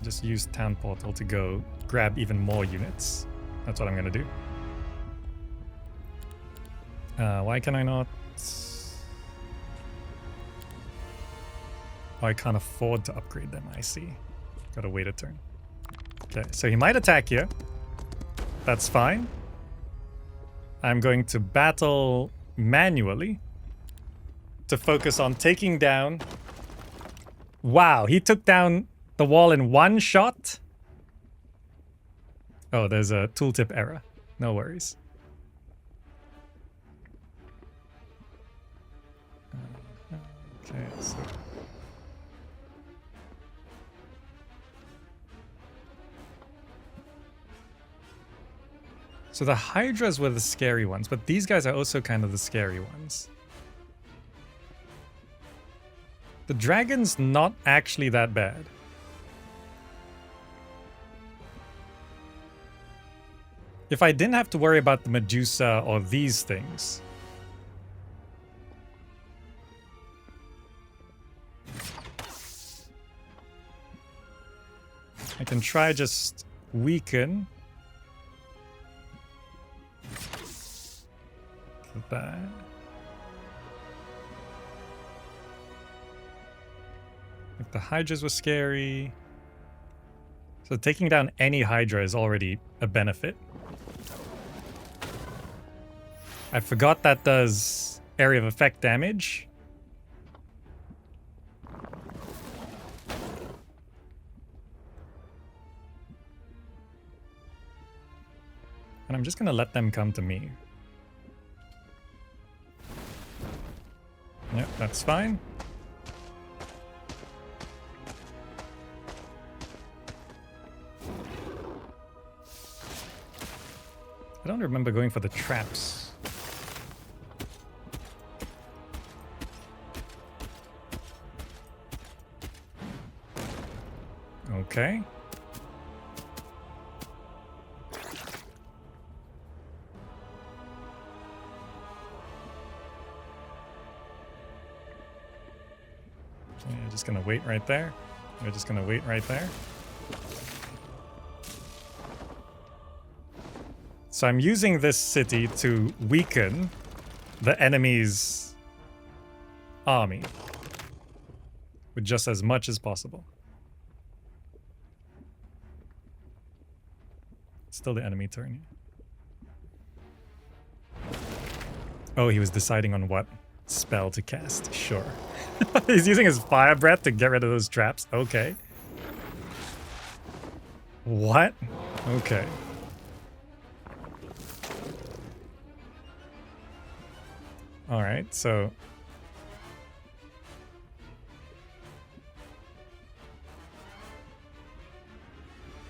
Just use Town Portal to go grab even more units. That's what I'm gonna do. Why can I not? Oh, I can't afford to upgrade them, I see. Gotta wait a turn. Okay, so he might attack here. That's fine. I'm going to battle manually to focus on taking down... Wow, he took down the wall in one shot? Oh, there's a tooltip error. No worries. Okay, so the Hydras were the scary ones, but these guys are also kind of the scary ones. The dragon's not actually that bad. If I didn't have to worry about the Medusa or these things... I can try just weaken. that. Like the Hydras were scary. So taking down any Hydra is already a benefit. I forgot that does area of effect damage. And I'm just gonna let them come to me. Yep, that's fine. I don't remember going for the traps. Okay. So yeah, just gonna wait right there. We're just gonna wait right there. So I'm using this city to weaken the enemy's army with just as much as possible. Still the enemy turn. Oh, he was deciding on what spell to cast. Sure. He's using his fire breath to get rid of those traps. Okay. What? Okay. All right, so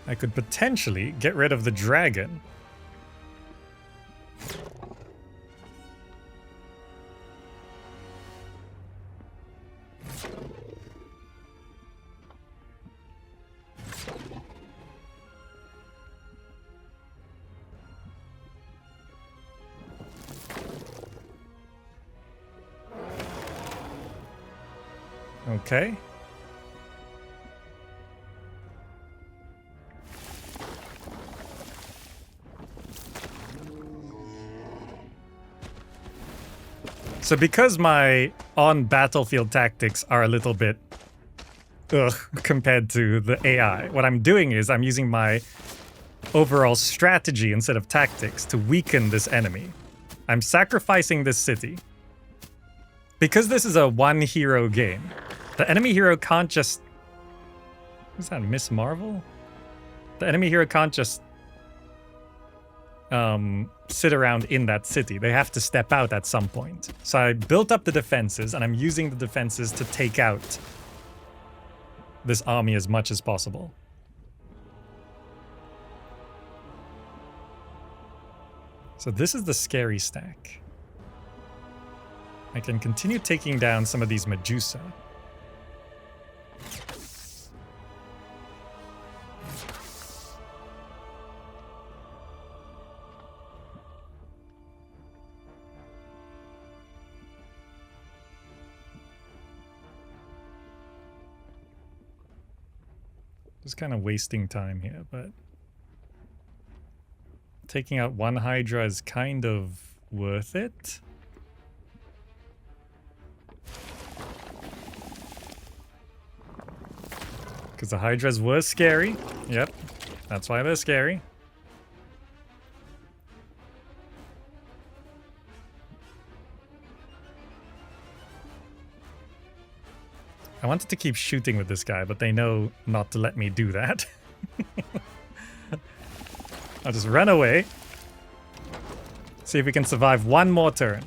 I could potentially get rid of the dragon. Okay. So because my on-battlefield tactics are a little bit compared to the AI, what I'm doing is I'm using my overall strategy instead of tactics to weaken this enemy. I'm sacrificing this city. Because this is a one-hero game, the enemy hero can't just... What's that, Miss Marvel? The enemy hero can't just sit around in that city. They have to step out at some point. So I built up the defenses, and I'm using the defenses to take out this army as much as possible. So this is the scary stack. I can continue taking down some of these Medusa. Just kind of wasting time here, but taking out one Hydra is kind of worth it. Because the Hydras were scary. Yep, that's why they're scary. I wanted to keep shooting with this guy, but they know not to let me do that. I'll just run away. See if we can survive one more turn.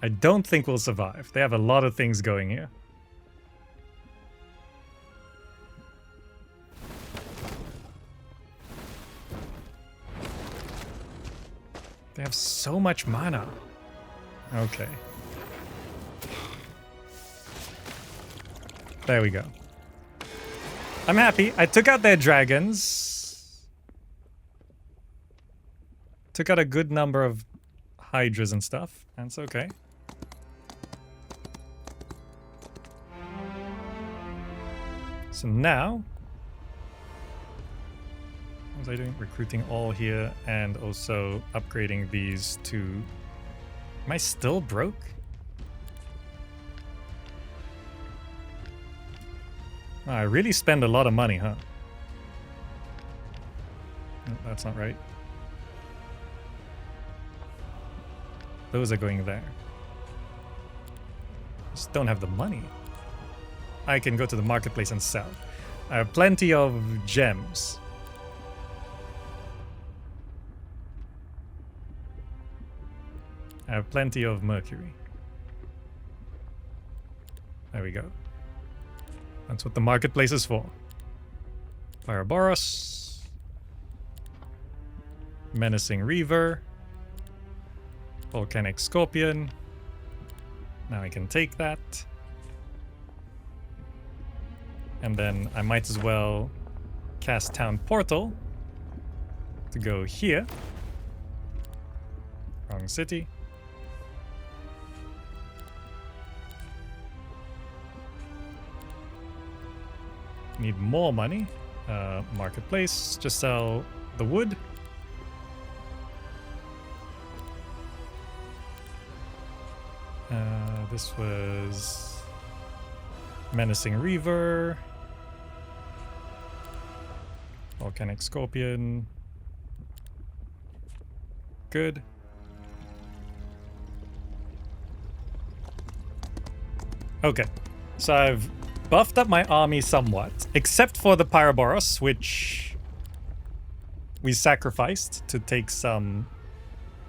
I don't think we'll survive. They have a lot of things going here. They have so much mana. Okay. There we go. I'm happy. I took out their dragons. Took out a good number of Hydras and stuff. That's okay. So now... What was I doing? Recruiting all here and also upgrading these to... Am I still broke? Oh, I really spend a lot of money, huh? No, that's not right. Those are going there. Just don't have the money. I can go to the marketplace and sell. I have plenty of gems. I have plenty of mercury. There we go. That's what the marketplace is for. Pyroboros. Menacing Reaver. Volcanic Scorpion. Now I can take that. And then I might as well cast Town Portal to go here. Wrong city. Need more money. Marketplace. Just sell the wood. This was Menacing Reaver. Volcanic Scorpion. Good. Okay. So I've buffed up my army somewhat, except for the Pyroboros, which we sacrificed to take some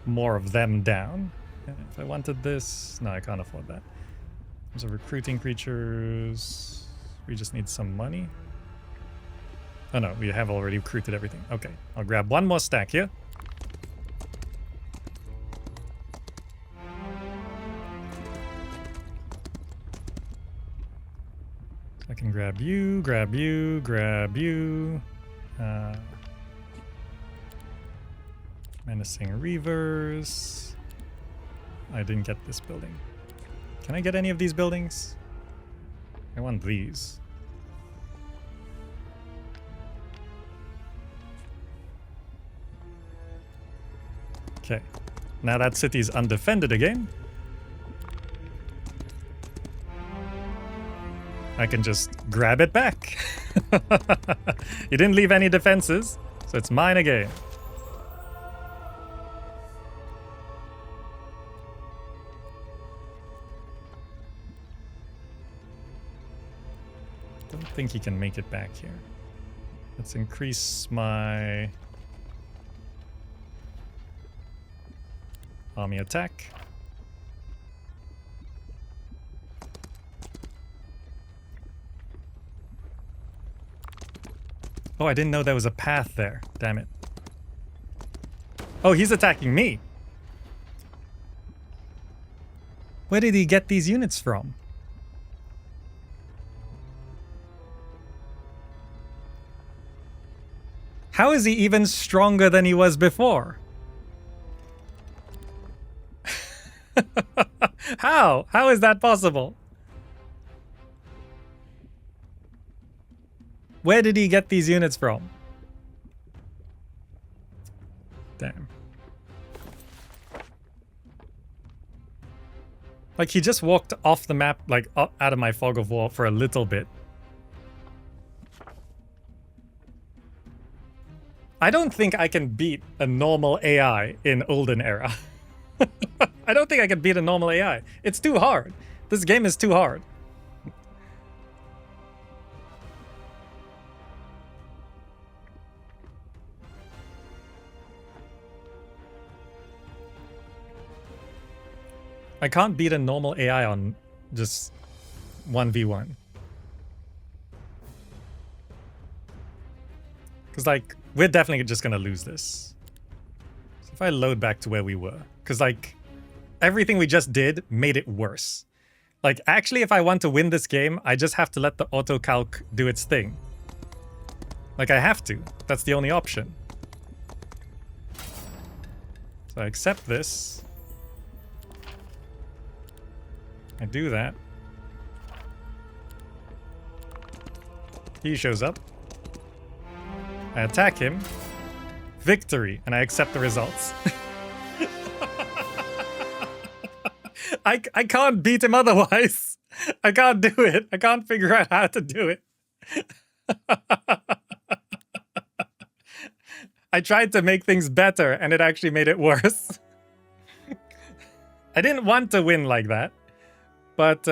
more of them down. If I wanted this... No, I can't afford that. There's a recruiting creatures. We just need some money. Oh no, we have already recruited everything. Okay, I'll grab one more stack here. I can grab you, grab you, grab you. Menacing Reavers. I didn't get this building. Can I get any of these buildings? I want these. Okay. Now that city's undefended again. I can just grab it back. You didn't leave any defenses, so it's mine again. Don't think he can make it back here. Let's increase my army attack. Oh, I didn't know there was a path there. Damn it. Oh, he's attacking me. Where did he get these units from? How is he even stronger than he was before? How? How is that possible? Where did he get these units from? Damn. Like, he just walked off the map, like, out of my fog of war for a little bit. I don't think I can beat a normal AI in Olden Era. I don't think I can beat a normal AI. It's too hard. This game is too hard. I can't beat a normal AI on just 1v1. Because, like, we're definitely just gonna lose this. So if I load back to where we were. Because, like, everything we just did made it worse. Like, actually, if I want to win this game, I just have to let the auto-calc do its thing. Like, I have to. That's the only option. So I accept this. I do that. He shows up. I attack him. Victory, and I accept the results. I can't beat him otherwise. I can't do it. I can't figure out how to do it. I tried to make things better, and it actually made it worse. I didn't want to win like that, but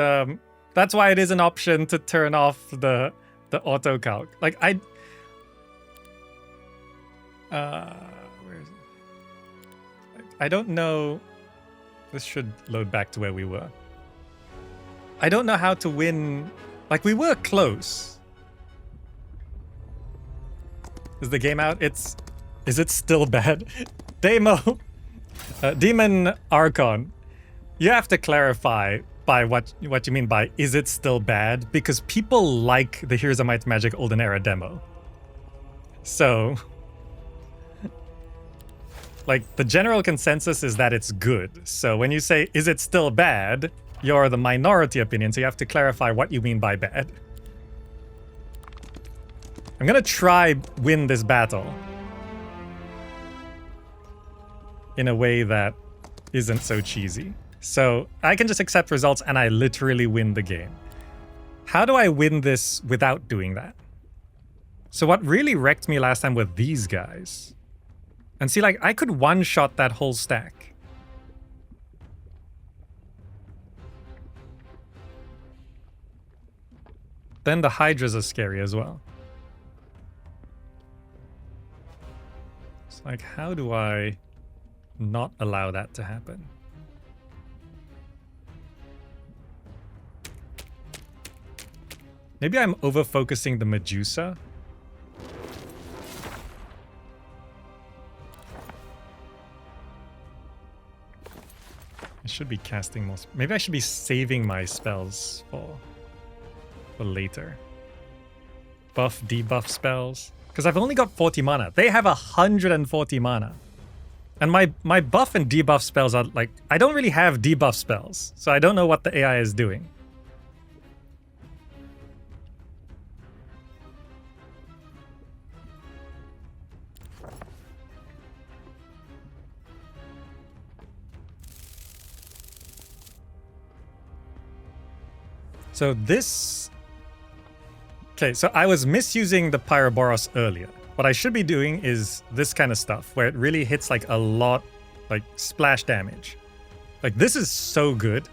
that's why it is an option to turn off the auto calc. Like where is it? I don't know. This should load back to where we were. I don't know how to win. Like, we were close. Is the game out? Is it still bad? Demo. Demon Archon. You have to clarify by what you mean by is it still bad? Because people like the Heroes of Might and Magic Olden Era demo. So, like, the general consensus is that it's good. So when you say, is it still bad? You're the minority opinion, so you have to clarify what you mean by bad. I'm gonna try win this battle in a way that isn't so cheesy. So I can just accept results and I literally win the game. How do I win this without doing that? So what really wrecked me last time were these guys. And see, like, I could one-shot that whole stack. Then the Hydras are scary as well. It's like, how do I not allow that to happen? Maybe I'm over-focusing the Medusa. I should be casting more. Maybe I should be saving my spells for later. Buff, debuff spells. Because I've only got 40 mana. They have 140 mana. And my buff and debuff spells are like... I don't really have debuff spells. So I don't know what the AI is doing. So this... Okay, so I was misusing the Pyroboros earlier. What I should be doing is this kind of stuff, where it really hits like a lot, like splash damage. Like, this is so good,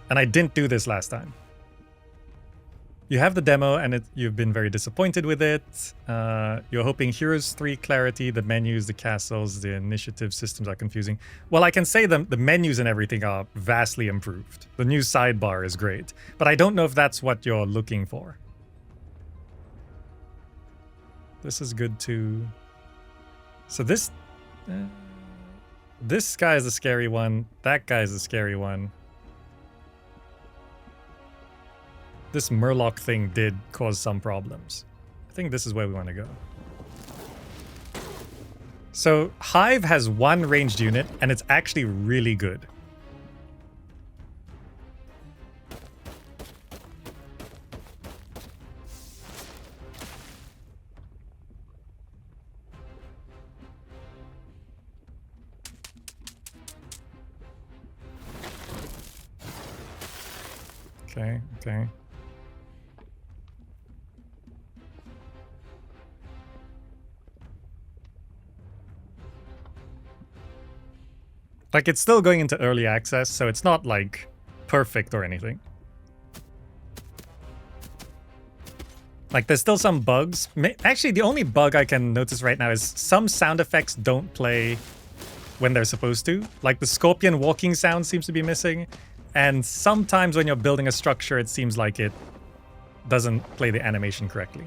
and I didn't do this last time. You have the demo, and you've been very disappointed with it. You're hoping Heroes 3 clarity, the menus, the castles, the initiative systems are confusing. Well, I can say the menus and everything are vastly improved. The new sidebar is great, but I don't know if that's what you're looking for. This is good too. So this guy is a scary one. That guy is a scary one. This Murloc thing did cause some problems. I think this is where we want to go. So Hive has one ranged unit, and it's actually really good. Okay. Like, it's still going into early access, so it's not, like, perfect or anything. Like, there's still some bugs. Actually, the only bug I can notice right now is some sound effects don't play when they're supposed to. Like, the scorpion walking sound seems to be missing. And sometimes when you're building a structure, it seems like it doesn't play the animation correctly.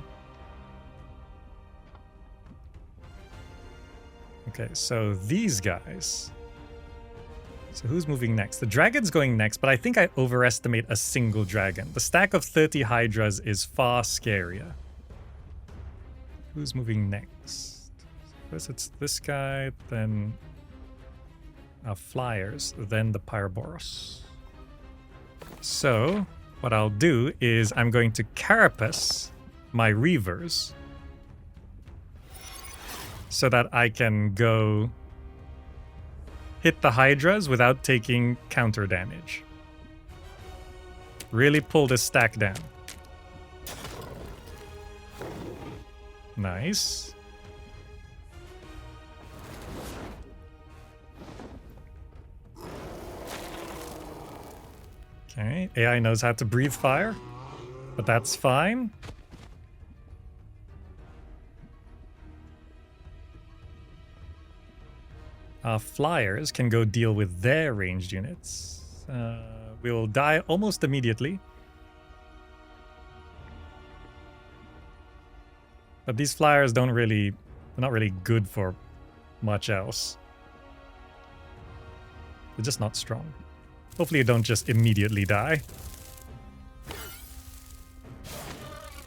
Okay, so these guys. So who's moving next? The dragon's going next, but I think I overestimate a single dragon. The stack of 30 Hydras is far scarier. Who's moving next? First it's this guy, then our flyers, then the Pyroboros. So what I'll do is I'm going to carapace my Reavers so that I can go hit the Hydras without taking counter damage. Really pull this stack down. Nice. Okay, AI knows how to breathe fire, but that's fine. Our flyers can go deal with their ranged units. We will die almost immediately. But these flyers they're not really good for much else. They're just not strong. Hopefully you don't just immediately die.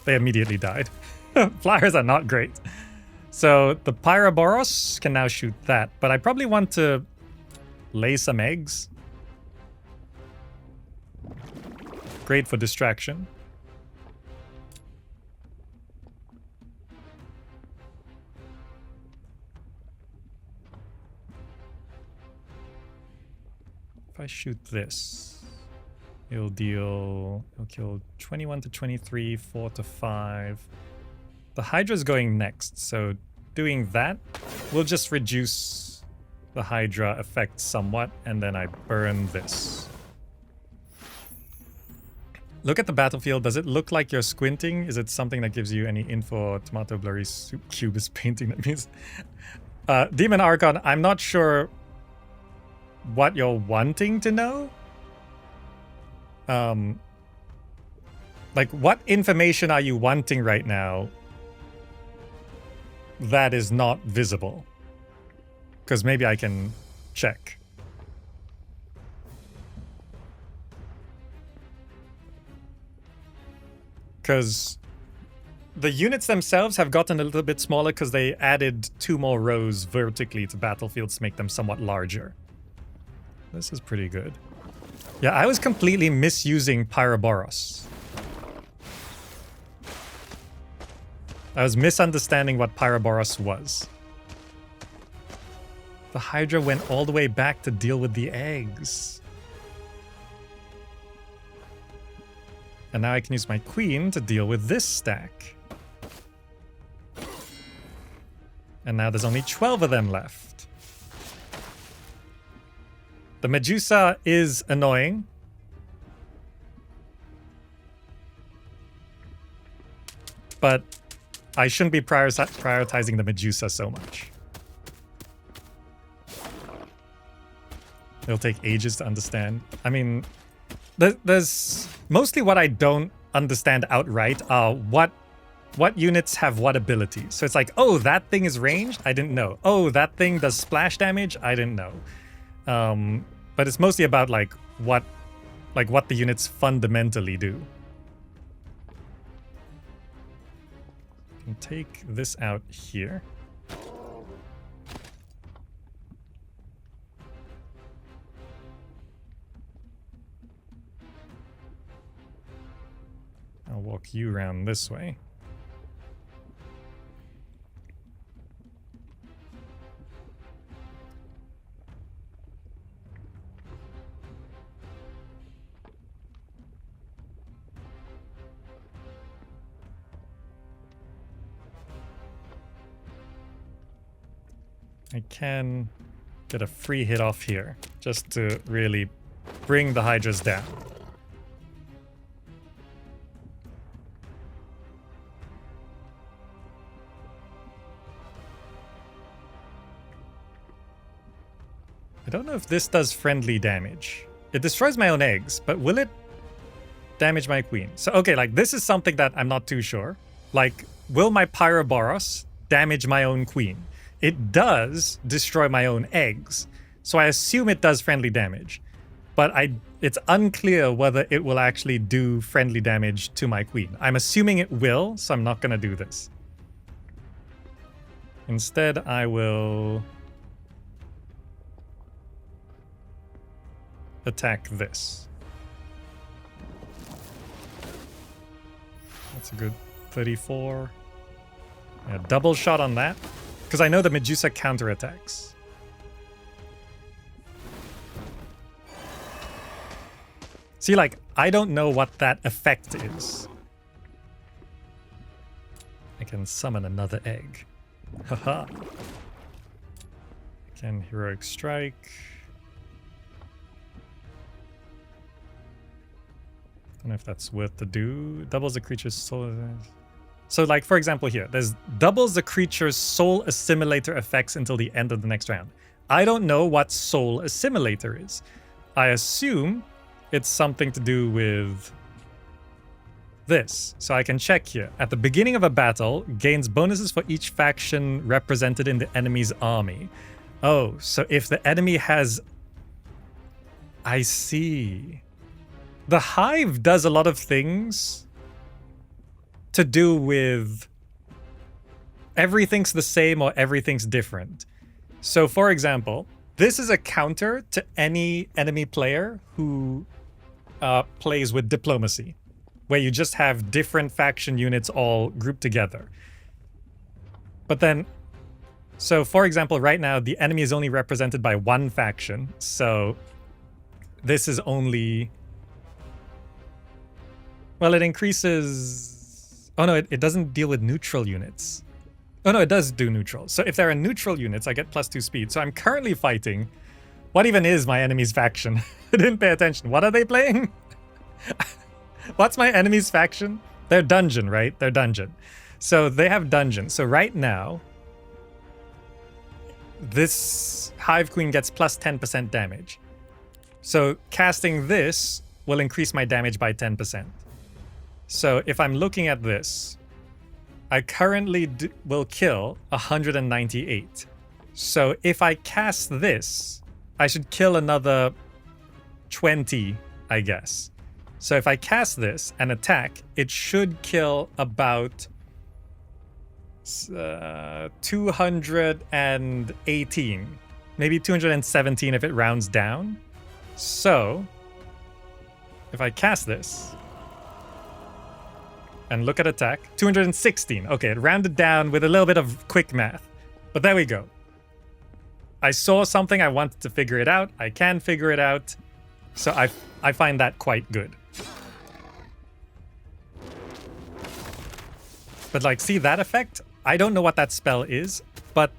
They immediately died. Flyers are not great. So the Pyroboros can now shoot that, but I probably want to lay some eggs. Great for distraction. If I shoot this, it'll kill 21 to 23, 4 to 5. The Hydra's going next, so doing that will just reduce the Hydra effect somewhat, and then I burn this. Look at the battlefield. Does it look like you're squinting? Is it something that gives you any info? Tomato Blurry Soup Cube is painting that means. Demon Archon, I'm not sure what you're wanting to know. Like, what information are you wanting right now that is not visible? Because maybe I can check. Because the units themselves have gotten a little bit smaller because they added 2 more rows vertically to battlefields to make them somewhat larger. This is pretty good. Yeah, I was completely misusing Pyroboros. I was misunderstanding what Pyroboros was. The Hydra went all the way back to deal with the eggs. And now I can use my queen to deal with this stack. And now there's only 12 of them left. The Medusa is annoying. But I shouldn't be prioritizing the Medusa so much. It'll take ages to understand. I mean, there's mostly what I don't understand outright are what units have what abilities. So it's like, oh, that thing is ranged? I didn't know. Oh, that thing does splash damage? I didn't know. But it's mostly about like what the units fundamentally do. I can take this out here. I'll walk you around this way. I can get a free hit off here, just to really bring the Hydras down. I don't know if this does friendly damage. It destroys my own eggs, but will it damage my queen? So, okay, like, this is something that I'm not too sure. Like, will my Pyroboros damage my own queen? It does destroy my own eggs, so I assume it does friendly damage. But it's unclear whether it will actually do friendly damage to my queen. I'm assuming it will, so I'm not going to do this. Instead, I will attack this. That's a good 34. Yeah, double shot on that. Because I know the Medusa counterattacks. See, like, I don't know what that effect is. I can summon another egg. Haha. I can heroic strike. Don't know if that's worth to do. Doubles the creature's soul. So, like, for example here, there's doubles the creature's soul assimilator effects until the end of the next round. I don't know what soul assimilator is. I assume it's something to do with this. So I can check here. At the beginning of a battle, gains bonuses for each faction represented in the enemy's army. Oh, so if the enemy has... I see. The Hive does a lot of things to do with everything's the same or everything's different. So for example, this is a counter to any enemy player who plays with diplomacy, where you just have different faction units all grouped together. But then, so for example, right now, the enemy is only represented by one faction. So this is only... Well, it increases... Oh no, it doesn't deal with neutral units. Oh no, it does do neutral. So if there are neutral units, I get +2 speed. So I'm currently fighting... What even is my enemy's faction? I didn't pay attention. What are they playing? What's my enemy's faction? They're dungeon, right? They're dungeon. So they have dungeon. So right now, this Hive Queen gets +10% damage. So casting this will increase my damage by 10%. So if I'm looking at this, I currently will kill 198. So if I cast this, I should kill another 20, I guess. So if I cast this and attack, it should kill about 218, maybe 217 if it rounds down. So if I cast this and look at attack, 216. Okay, it rounded down with a little bit of quick math, but there we go. I saw something, I wanted to figure it out. I can figure it out. So I find that quite good. But like, see that effect? I don't know what that spell is, but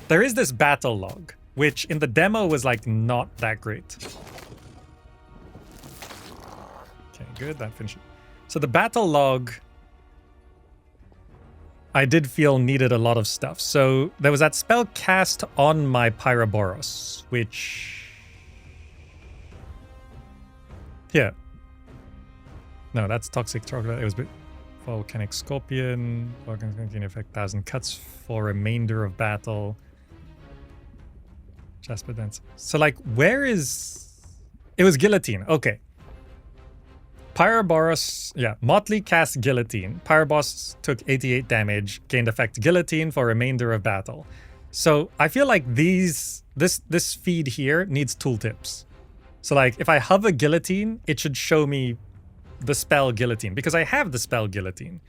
there is this battle log, which in the demo was like not that great. Okay, good, that finished. So the battle log, I did feel needed a lot of stuff. So there was that spell cast on my Pyroboros, which... Here. No, that's Toxic Chocolate. It was Volcanic Scorpion. Volcanic Scorpion effect 1000 cuts for remainder of battle. Jasper Dance. So like, where is... It was Guillotine. Okay. Pyroboros, yeah, Motley cast Guillotine. Pyroboros took 88 damage, gained effect Guillotine for remainder of battle. So I feel like this feed here needs tooltips. So like, if I hover Guillotine, it should show me the spell Guillotine, because I have the spell Guillotine.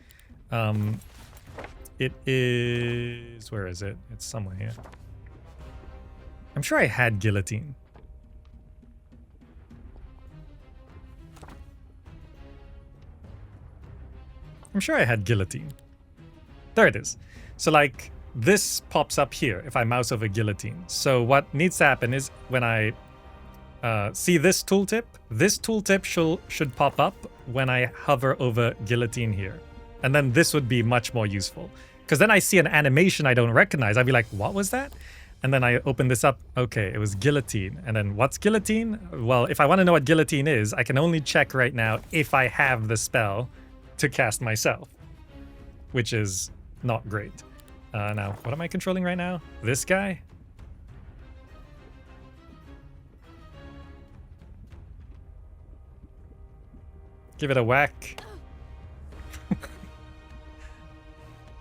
It is... Where is it? It's somewhere here. I'm sure I had Guillotine. I'm sure I had Guillotine. There it is. So like, this pops up here if I mouse over Guillotine. So what needs to happen is when I see this tooltip should pop up when I hover over Guillotine here. And then this would be much more useful. Because then I see an animation I don't recognize. I'd be like, what was that? And then I open this up. Okay, it was Guillotine. And then what's Guillotine? Well, if I want to know what Guillotine is, I can only check right now if I have the spell to cast myself, which is not great. Now, what am I controlling right now? This guy? Give it a whack.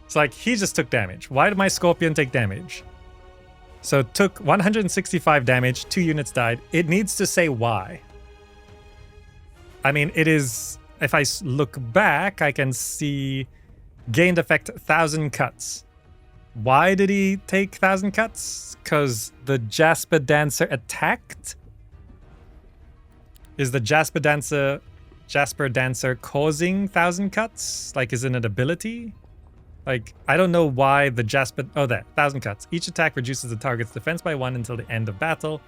It's like, he just took damage. Why did my Scorpion take damage? So it took 165 damage, 2 units died. It needs to say why. I mean, it is... If I look back, I can see gained effect 1000 cuts. Why did he take 1,000 cuts? Because the Jasper Dancer attacked? Is the Jasper Dancer causing 1,000 cuts? Like, is it an ability? Like, I don't know why the Jasper... Oh, there. 1,000 cuts. Each attack reduces the target's defense by 1 until the end of battle.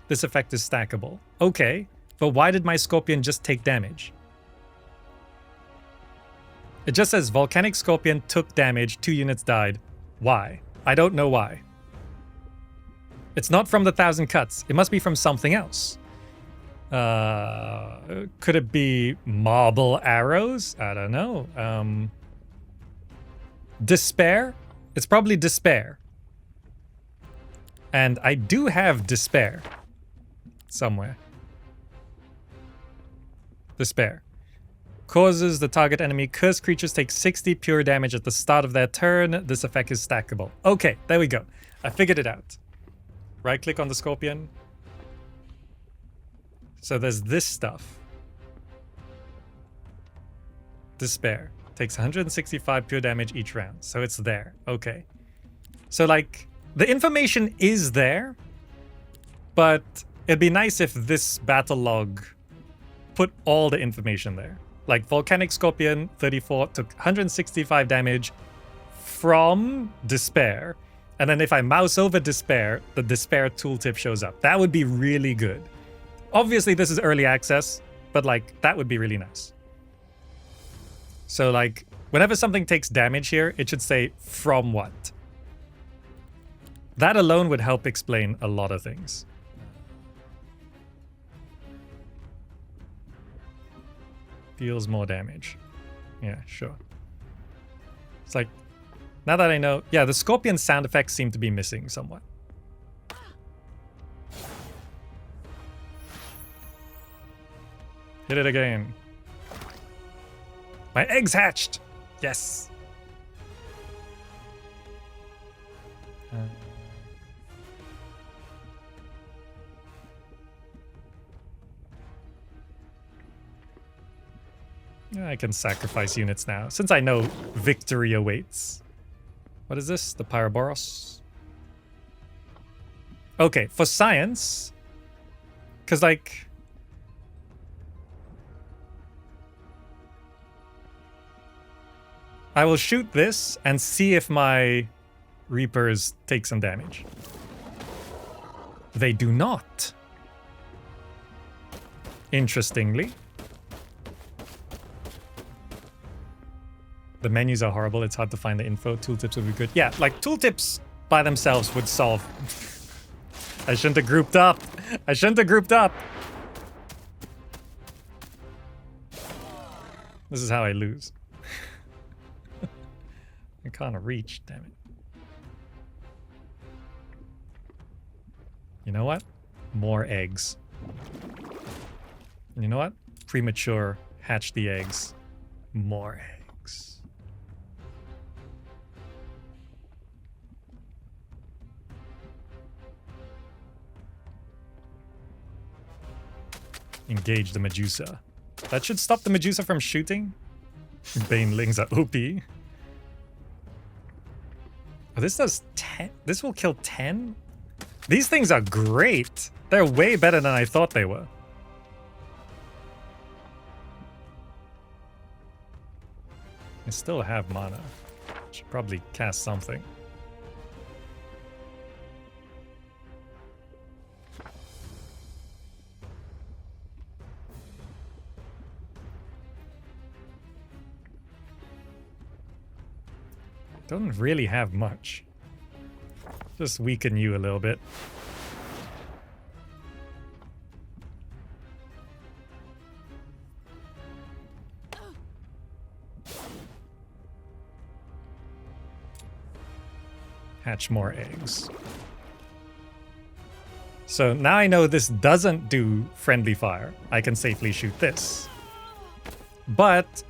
This effect is stackable. Okay, but why did my Scorpion just take damage? It just says Volcanic Scorpion took damage, 2 units died. Why? I don't know why. It's not from the 1,000 cuts. It must be from something else. Could it be marble arrows? I don't know. Despair? It's probably despair. And I do have despair. Somewhere. Despair. Causes the target enemy cursed creatures take 60 pure damage at the start of their turn. This effect is stackable. Okay, there we go. I figured it out. Right click on the Scorpion. So there's this stuff. Despair. Takes 165 pure damage each round. So it's there. Okay. So like, the information is there, but it'd be nice if this battle log put all the information there. Like Volcanic Scorpion 34 took 165 damage from Despair. And then if I mouse over Despair, the Despair tooltip shows up. That would be really good. Obviously this is early access, but like that would be really nice. So like whenever something takes damage here, it should say from what. That alone would help explain a lot of things. Deals more damage. Yeah, sure. It's like, now that I know, yeah, the Scorpion sound effects seem to be missing somewhat. Hit it again. My egg's hatched! Yes! I can sacrifice units now, since I know victory awaits. What is this? The Pyroboros? Okay, for science, because like... I will shoot this and see if my Reapers take some damage. They do not. Interestingly. The menus are horrible. It's hard to find the info. Tooltips would be good. Yeah, like tooltips by themselves would solve. I shouldn't have grouped up. I shouldn't have grouped up. This is how I lose. I can't reach, damn it. You know what? More eggs. And you know what? Premature. Hatch the eggs. More eggs. Engage the Medusa. That should stop the Medusa from shooting. Banelings are OP. Oh, this does 10. This will kill 10? These things are great. They're way better than I thought they were. I still have mana. Should probably cast something. Don't really have much. Just weaken you a little bit. Hatch more eggs. So now I know this doesn't do friendly fire. I can safely shoot this. But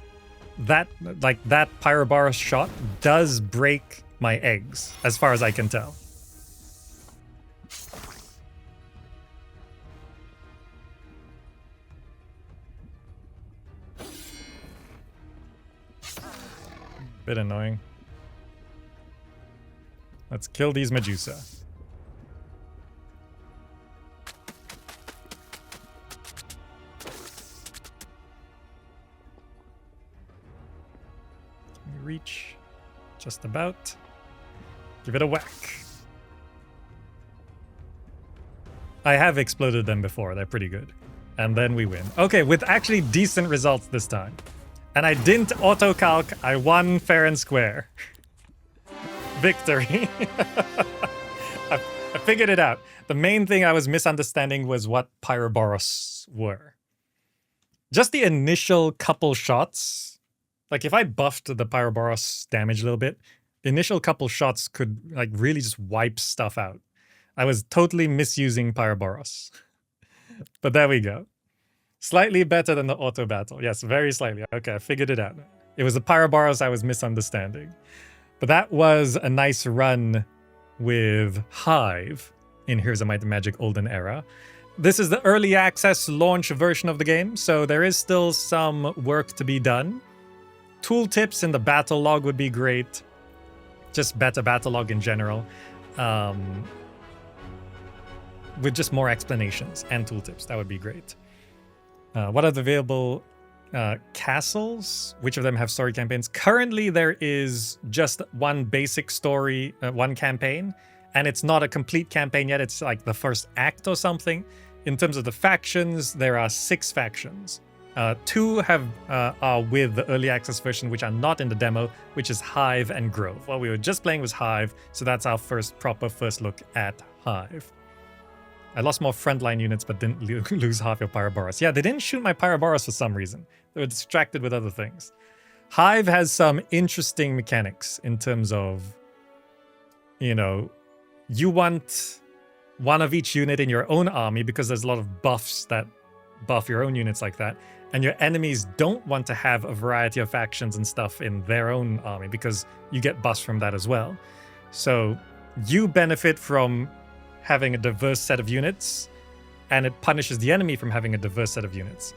that Pyroboros shot does break my eggs, as far as I can tell. Bit annoying. Let's kill these Medusa. Reach just about. Give it a whack. I have exploded them before. They're pretty good. And then we win. Okay, with actually decent results this time. And I didn't auto-calc. I won fair and square. Victory. I figured it out. The main thing I was misunderstanding was what Pyroboros were. Just the initial couple shots. Like, if I buffed the Pyroboros damage a little bit, the initial couple shots could, like, really just wipe stuff out. I was totally misusing Pyroboros. But there we go. Slightly better than the auto battle. Yes, very slightly. Okay, I figured it out. It was the Pyroboros I was misunderstanding. But that was a nice run with Hive in Here's a Might and Magic Olden Era. This is the early access launch version of the game, so there is still some work to be done. Tooltips in the battle log would be great. Just better battle log in general. With just more explanations and tooltips. That would be great. What are the available castles? Which of them have story campaigns? Currently, there is just one basic story, one campaign. And it's not a complete campaign yet. It's like the first act or something. In terms of the factions, there are 6 factions. 2 are with the early access version, which are not in the demo, which is Hive and Grove. What we were just playing was Hive, so that's our proper first look at Hive. I lost more frontline units, but didn't lose half your Pyroboros. Yeah, they didn't shoot my Pyroboros for some reason. They were distracted with other things. Hive has some interesting mechanics in terms of, you know, you want one of each unit in your own army because there's a lot of buffs that buff your own units like that. And your enemies don't want to have a variety of factions and stuff in their own army because you get buffs from that as well. So you benefit from having a diverse set of units, and it punishes the enemy from having a diverse set of units.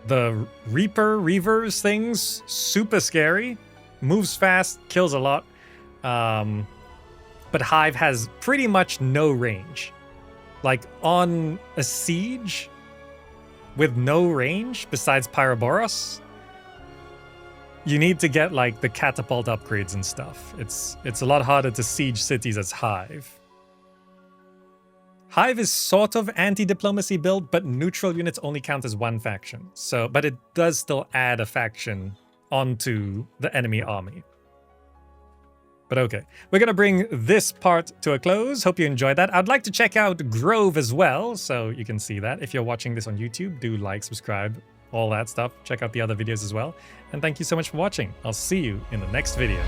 The Reavers things, super scary, moves fast, kills a lot. But Hive has pretty much no range. Like on a siege, with no range besides Pyroboros, you need to get like the catapult upgrades and stuff. It's a lot harder to siege cities as Hive. Hive is sort of anti-diplomacy build, but neutral units only count as one faction. So, but it does still add a faction onto the enemy army. But okay, we're going to bring this part to a close. Hope you enjoyed that. I'd like to check out Grove as well, so you can see that. If you're watching this on YouTube, do like, subscribe, all that stuff. Check out the other videos as well. And thank you so much for watching. I'll see you in the next video.